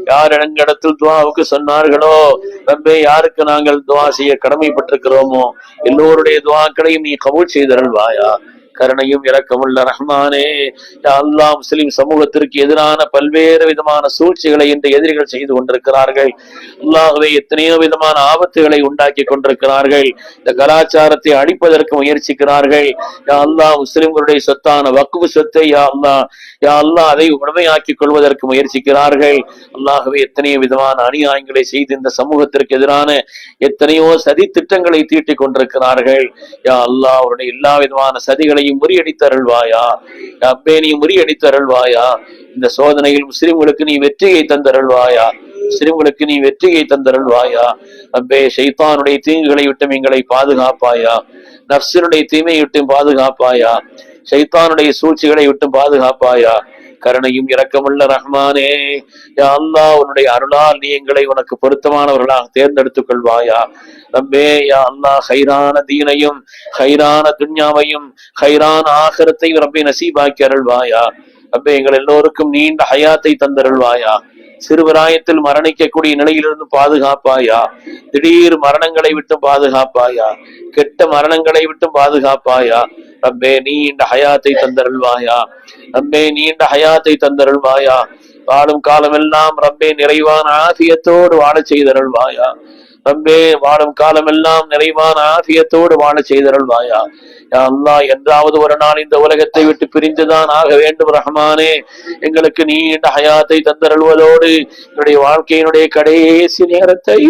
[SPEAKER 2] யார் இடத்தில் துவாவுக்கு சொன்னார்களோ, ரப்பே யாருக்கு நாங்கள் துவா செய்ய கடமைப்பட்டிருக்கிறோமோ எல்லோருடைய துவாக்களையும் நீ கபூல் செய்தருள்வாயா. கருணையும் இரக்கமுள்ள ரஹ்மானே, யா அல்லாஹ் முஸ்லிம் சமூகத்திற்கு எதிரான பல்வேறு விதமான சூழ்ச்சிகளை இன்று எதிரிகள் செய்து கொண்டிருக்கிறார்கள். அல்லாஹ்வே எத்தனையோ விதமான ஆபத்துகளை உண்டாக்கி கொண்டிருக்கிறார்கள். இந்த கலாச்சாரத்தை அழிப்பதற்கு முயற்சிக்கிறார்கள். யா அல்லாஹ் முஸ்லிம்களுடைய சொத்தான வக்ஃப் சொத்தை யா அல்லாஹ் அதை உடமையாக்கிக் கொள்வதற்கு முயற்சிக்கிறார்கள். அல்லாஹ்வே எத்தனையோ விதமான அநியாயங்களை செய்து இந்த சமூகத்திற்கு எதிரான எத்தனையோ சதி திட்டங்களை தீட்டிக் கொண்டிருக்கிறார்கள். யா அல்லாஹ் அவருடைய எல்லா விதமான சதிகளையும் முறியடித்தருள்வாயா. அப்பே நீ முறியடித்தருள்வாயா. இந்த சோதனையில் முஸ்லிம்களுக்கு நீ வெற்றியை தந்தருள்வாயா. முஸ்லிம்களுக்கு நீ வெற்றியை தந்தருள்வாயா. அப்பே ஷைத்தானுடைய தீங்குகளை விட்டு எங்களை பாதுகாப்பாயா. நஃப்ஸினுடைய தீமையை விட்டு பாதுகாப்பாயா. ஷைத்தானுடைய சூழ்ச்சிகளை விட்டு பாதுகாப்பாயா. கருணையும் இரக்கமுள்ள ரஹ்மானே, யா அல்லாஹ் உன்னுடைய அருளால் நீ எங்களை உனக்கு பொருத்தமானவர்களாக தேர்ந்தெடுத்துக் கொள்வாயா. ரப்பே யா அல்லாஹ் ஹைரான தீனையும் ஹைரான துன்யாவையும் ஹைரான ஆகிரத்தையும் ரப்பே நசீபாக்கி அருள்வாயா. ரப்பே எங்கள் எல்லோருக்கும் நீண்ட ஹயாத்தை தந்தருள்வாயா. சிறுபிராயத்தில் மரணிக்கக்கூடிய நிலையிலிருந்து பாதுகாப்பாயா. திடீர் மரணங்களை விட்டு பாதுகாப்பாயா. கெட்ட மரணங்களை விட்டு பாதுகாப்பாயா. ரப்பே நீண்ட ஹயாத்தை தந்தருள்வாயா. ரப்பே நீண்ட ஹயாத்தை தந்தருள்வாயா. வாழும் காலமெல்லாம் ரப்பே நிறைவான ஆஃபியத்தோடு வாழ செய்தருள்வாயா. ரப்பே வாழும் காலமெல்லாம் நிறைவான ஆஃபியத்தோடு வாழ செய்தருள்வாயா. யா அல்லாஹ் என்றாவது ஒரு நாள் இந்த உலகத்தை விட்டு பிரிந்துதான் ஆக வேண்டும் ரஹ்மானே. எங்களுக்கு நீண்ட ஹயாத்தை தந்தருள்வதோடு என்னுடைய வாழ்க்கையினுடைய கடைசி நேரத்தை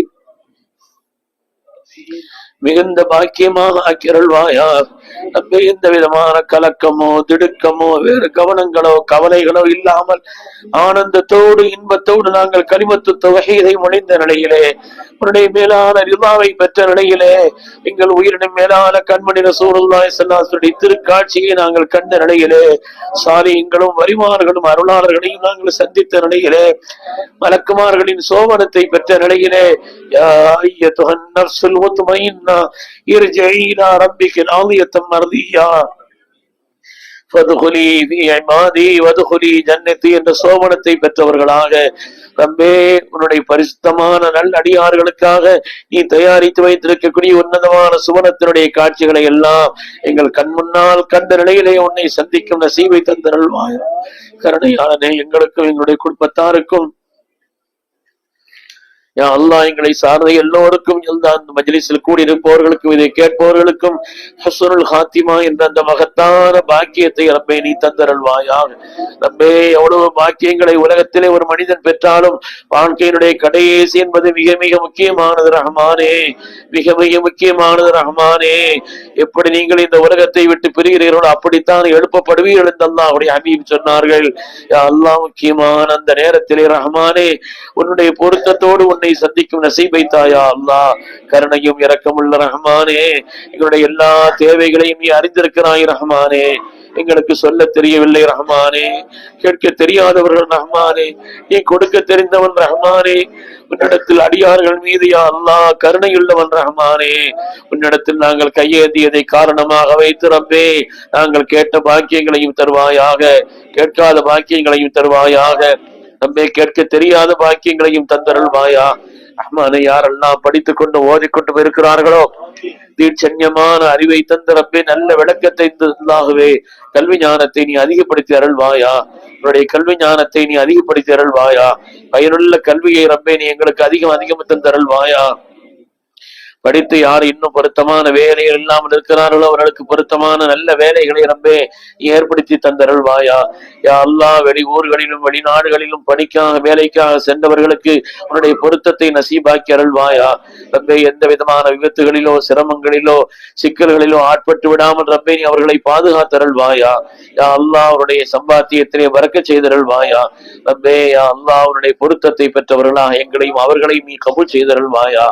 [SPEAKER 2] மிகுந்த பாக்கியமாக ஆக்கியருள்வாயா. ரப்பே எந்த விதமான கலக்கமோ திடுக்கமோ வேறு கவனங்களோ கவலைகளோ இல்லாமல் ஆனந்தத்தோடு இன்பத்தோடு நாங்கள் கலிமத்து தௌஹீதை முடிந்த நிலையிலே உன்னுடைய மேலான ரிதாவை பெற்ற நிலையிலே எங்கள் உயிரினும் மேலான கண்மணி ரசூலுல்லாஹி ஸல்லல்லாஹு அலைஹி வஸல்லம் திருக்காட்சியை நாங்கள் கண்ட நிலையிலே சாலிஹீன்களும் வரிமார்களும் அருளாளர்களையும் நாங்கள் சந்தித்த நிலையிலே மலக்குமார்களின் சோபனத்தை பெற்ற நிலையிலே யா அய்யத்துஹன் நஃப்ஸுல் முத்மஇன்னா இர்ஜஇ இலா ரப்பிகி ராதியத்தன் மர்தியா ஃபதுகுலி ஃபீ இபாதி வதுகுலி ஜன்னதி என்ற சோபனத்தை பெற்றவர்களாக ரப்பே உன்னுடைய பரிசுத்தமான நல்ல அடியார்களுக்காக நீ தயாரித்து வைத்திருக்கக்கூடிய உன்னதமான சுவனத்தினுடைய காட்சிகளை எல்லாம் எங்கள் கண் முன்னால் கண்ட நிலையிலே உன்னை சந்திக்கும் நசீபை தந்தருள்வாயா. கருணையாளனே, எங்களுக்கும் எங்களுடைய குடும்பத்தாருக்கும் யா அல்லாஹ் எங்களை சார்ந்த எல்லோருக்கும் அந்த மஜ்லிஸில் கூடியிருப்பவர்களுக்கும் இதை கேட்பவர்களுக்கும் ஹஸ்னுல் ஹாத்திமா என்ற அந்த மகத்தான பாக்கியத்தை ரப்பே நீ தந்தருள்வாயாக. ரப்பே எவ்வளவு பாக்கியங்களை உலகத்திலே ஒரு மனிதன் பெற்றாலும் வாழ்க்கையினுடைய கடைசி என்பது மிக மிக முக்கியமானது ரஹ்மானே. மிக மிக முக்கியமானது ரஹ்மானே. எப்படி நீங்கள் இந்த உலகத்தை விட்டு பிரிகிறீர்களோ அப்படித்தான் எழுப்பப்படுவீர்கள் என்று அல்லாஹ்வுடைய ஹபீப் சொன்னார்கள். யா அல்லாஹ் முக்கியமான அந்த நேரத்திலே ரஹ்மானே உன்னுடைய பொருத்தத்தோடு உன்னை சந்திக்கும் நசீபை தாயா அல்லாஹ். கருணையும் இரக்கமுள்ள ரஹ்மானே, எங்களுடைய எல்லா தேவைகளையும் நீ அறிந்திருக்கிறாய் ரஹ்மானே. எங்களுக்கு சொல்ல தெரியவில்லை ரஹ்மானே, கேட்க தெரியாதவர்கள் ரஹ்மானே, நீ கொடுக்க தெரிந்தவன் ரஹ்மானே. உன்னிடத்தில் அடியார்கள் மீது யா அல்லாஹ் கருணையுள்ளவன் ரஹ்மானே. உன்னிடத்தில் நாங்கள் கையேந்தியதை காரணமாக வைத்து ரப்பே நாங்கள் கேட்ட பாக்கியங்களையும் தருவாயாக, கேட்காத பாக்கியங்களையும் தருவாயாக. நம்மை கேட்க தெரியாத பாக்கியங்களையும் தந்தருள்வாயா. ரஹ்மானே, யாரெல்லாம் படித்துக் கொண்டு ஓதிக்கொண்டு இருக்கிறார்களோ தீட்சண்யமான அறிவை தந்த ரப்பே நல்ல விளக்கத்தை தந்தாகவே கல்வி ஞானத்தை நீ அதிகப்படுத்தி அருள்வாயா. உன்னுடைய கல்வி ஞானத்தை நீ அதிகப்படுத்தி அருள்வாயா. பயனுள்ள கல்வியை ரப்பே நீ எங்களுக்கு அதிகம் தந்தருள்வாயா. படித்து யார் இன்னும் பொருத்தமான வேலைகள் இல்லாமல் இருக்கிறார்களோ அவர்களுக்கு பொருத்தமான நல்ல வேலைகளை ரப்பே ஏற்படுத்தி தந்தருள்வாயா. யா அல்லாஹ், வெளி ஊர்களிலும் வெளிநாடுகளிலும் படிக்காக வேலைக்காக சென்றவர்களுக்கு உன்னுடைய பொருத்தத்தை நசீபாக்கி அருள்வாயா. ரப்பே, எந்த விதமான விபத்துகளிலோ சிரமங்களிலோ சிக்கல்களிலோ ஆட்பட்டு விடாமல் ரப்பே நீ அவர்களை பாதுகாத்தருள்வாயா. யா அல்லாஹ், அவருடைய சம்பாத்தியத்திலே வரக்கச் செய்தருள்வாயா. ரப்பே, யா அல்லாஹ், அவருடைய பொருத்தத்தை பெற்றவர்களாக எங்களையும் அவர்களையும் நீ கபூல் செய்தருள்வாயா.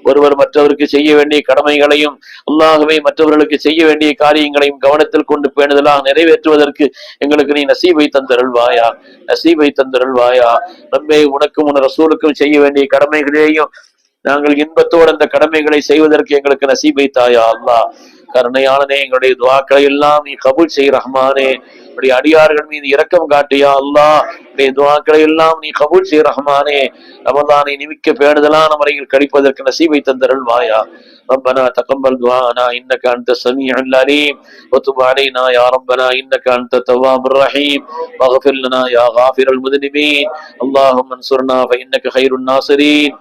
[SPEAKER 2] ஒருவர் மற்றவருக்கு செய்ய வேண்டிய கடமைகளையும் அல்லாஹ்வே மற்றவர்களுக்கு செய்ய வேண்டிய காரியங்களையும் கவனத்தில் கொண்டு பேணுதலாக நிறைவேற்றுவதற்கு எங்களுக்கு நீ நசீபை தந்தருள்வாயா, நசீபை தந்தருள்வாயா. ரப்பே, உனக்கும் உன் ரசூலுக்கும் செய்ய வேண்டிய கடமைகளையும் நாங்கள் இன்பத்தோடு அந்த கடமைகளை செய்வதற்கு எங்களுக்கு நசீபை தாயா அல்லாஹ். கருணையானதே, எங்களுடைய துவாக்களை எல்லாம் நீ கபூல் செய் ரஹ்மானே. உடைய அடியார்கள் மீது இரக்கம் காட்டியா அல்லாஹ். உடைய துவாக்களை எல்லாம் நீ கபூல் செய் ரஹ்மானே. ரமலானை நிமிக்க பேணுதலான முறையில் கழிப்பதற்கு நசீபை தந்தருள்வாயா. ربنا تقبل دعاءنا انك انت السميع العليم وتب علينا يا ربنا انك انت التواب الرحيم واغفر لنا يا غافر المذنبين. اللهم انصرنا فانك خير الناصرين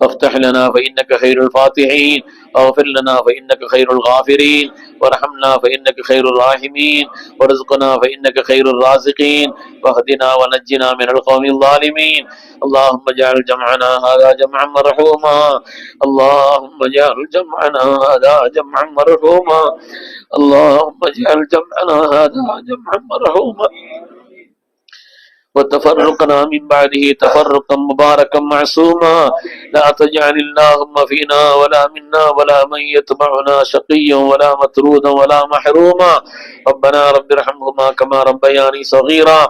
[SPEAKER 2] وافتح لنا فإنك خير الفاتحين واغفر لنا فإنك خير الغافرين وارحمنا فإنك خير الراحمين وارزقنا فإنك خير الرازقين واهدنا ونجنا من القوم الظالمين. اللهم اجعل جمعنا هذا جمعا مرحوما اللهم اجعل جمعنا هذا جمعا مرحوما اللهم اجعل جمعنا هذا جمعا مرحوما وتفرقنا من بعده تفرقا مباركا معصوما. لا تجعل اللهم فينا ولا منا ولا من يتبعنا شقيا ولا مطرودا ولا محروما. ربنا رب ارحمهما كما ربياني صغيرا.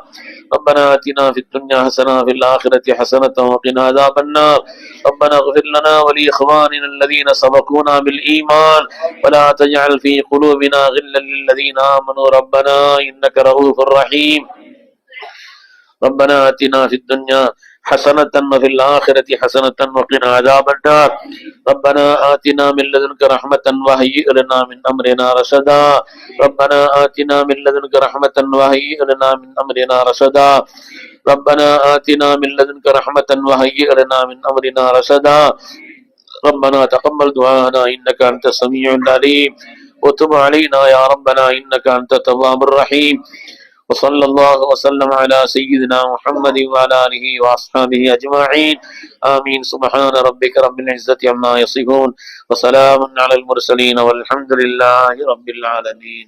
[SPEAKER 2] ربنا آتنا في الدنيا حسنة وفي الآخرة حسنة وقنا عذاب النار. ربنا اغفر لنا ولإخواننا الذين سبقونا بالإيمان ولا تجعل في قلوبنا غلا للذين آمنوا ربنا إنك رؤوف رحيم. ربنا آتنا في الدنيا حسنة وفي الآخرة حسنة وقنا عذاب النار. ربنا آتنا من لدنك رحمة وهيئ لنا من أمرنا رشدا. ربنا آتنا من لدنك رحمة وهيئ لنا من أمرنا رشدا. ربنا آتنا من لدنك رحمة وهيئ لنا من أمرنا رشدا. ربنا تقبل دعاءنا إنك أنت السميع العليم وتب علينا يا ربنا إنك أنت التواب الرحيم. وصلى الله وسلم على سيدنا محمد وعلى آله وأصحابه أجمعين. آمين. سبحان ربك رب العزة عما يصفون وسلام على المرسلين والحمد لله رب العالمين.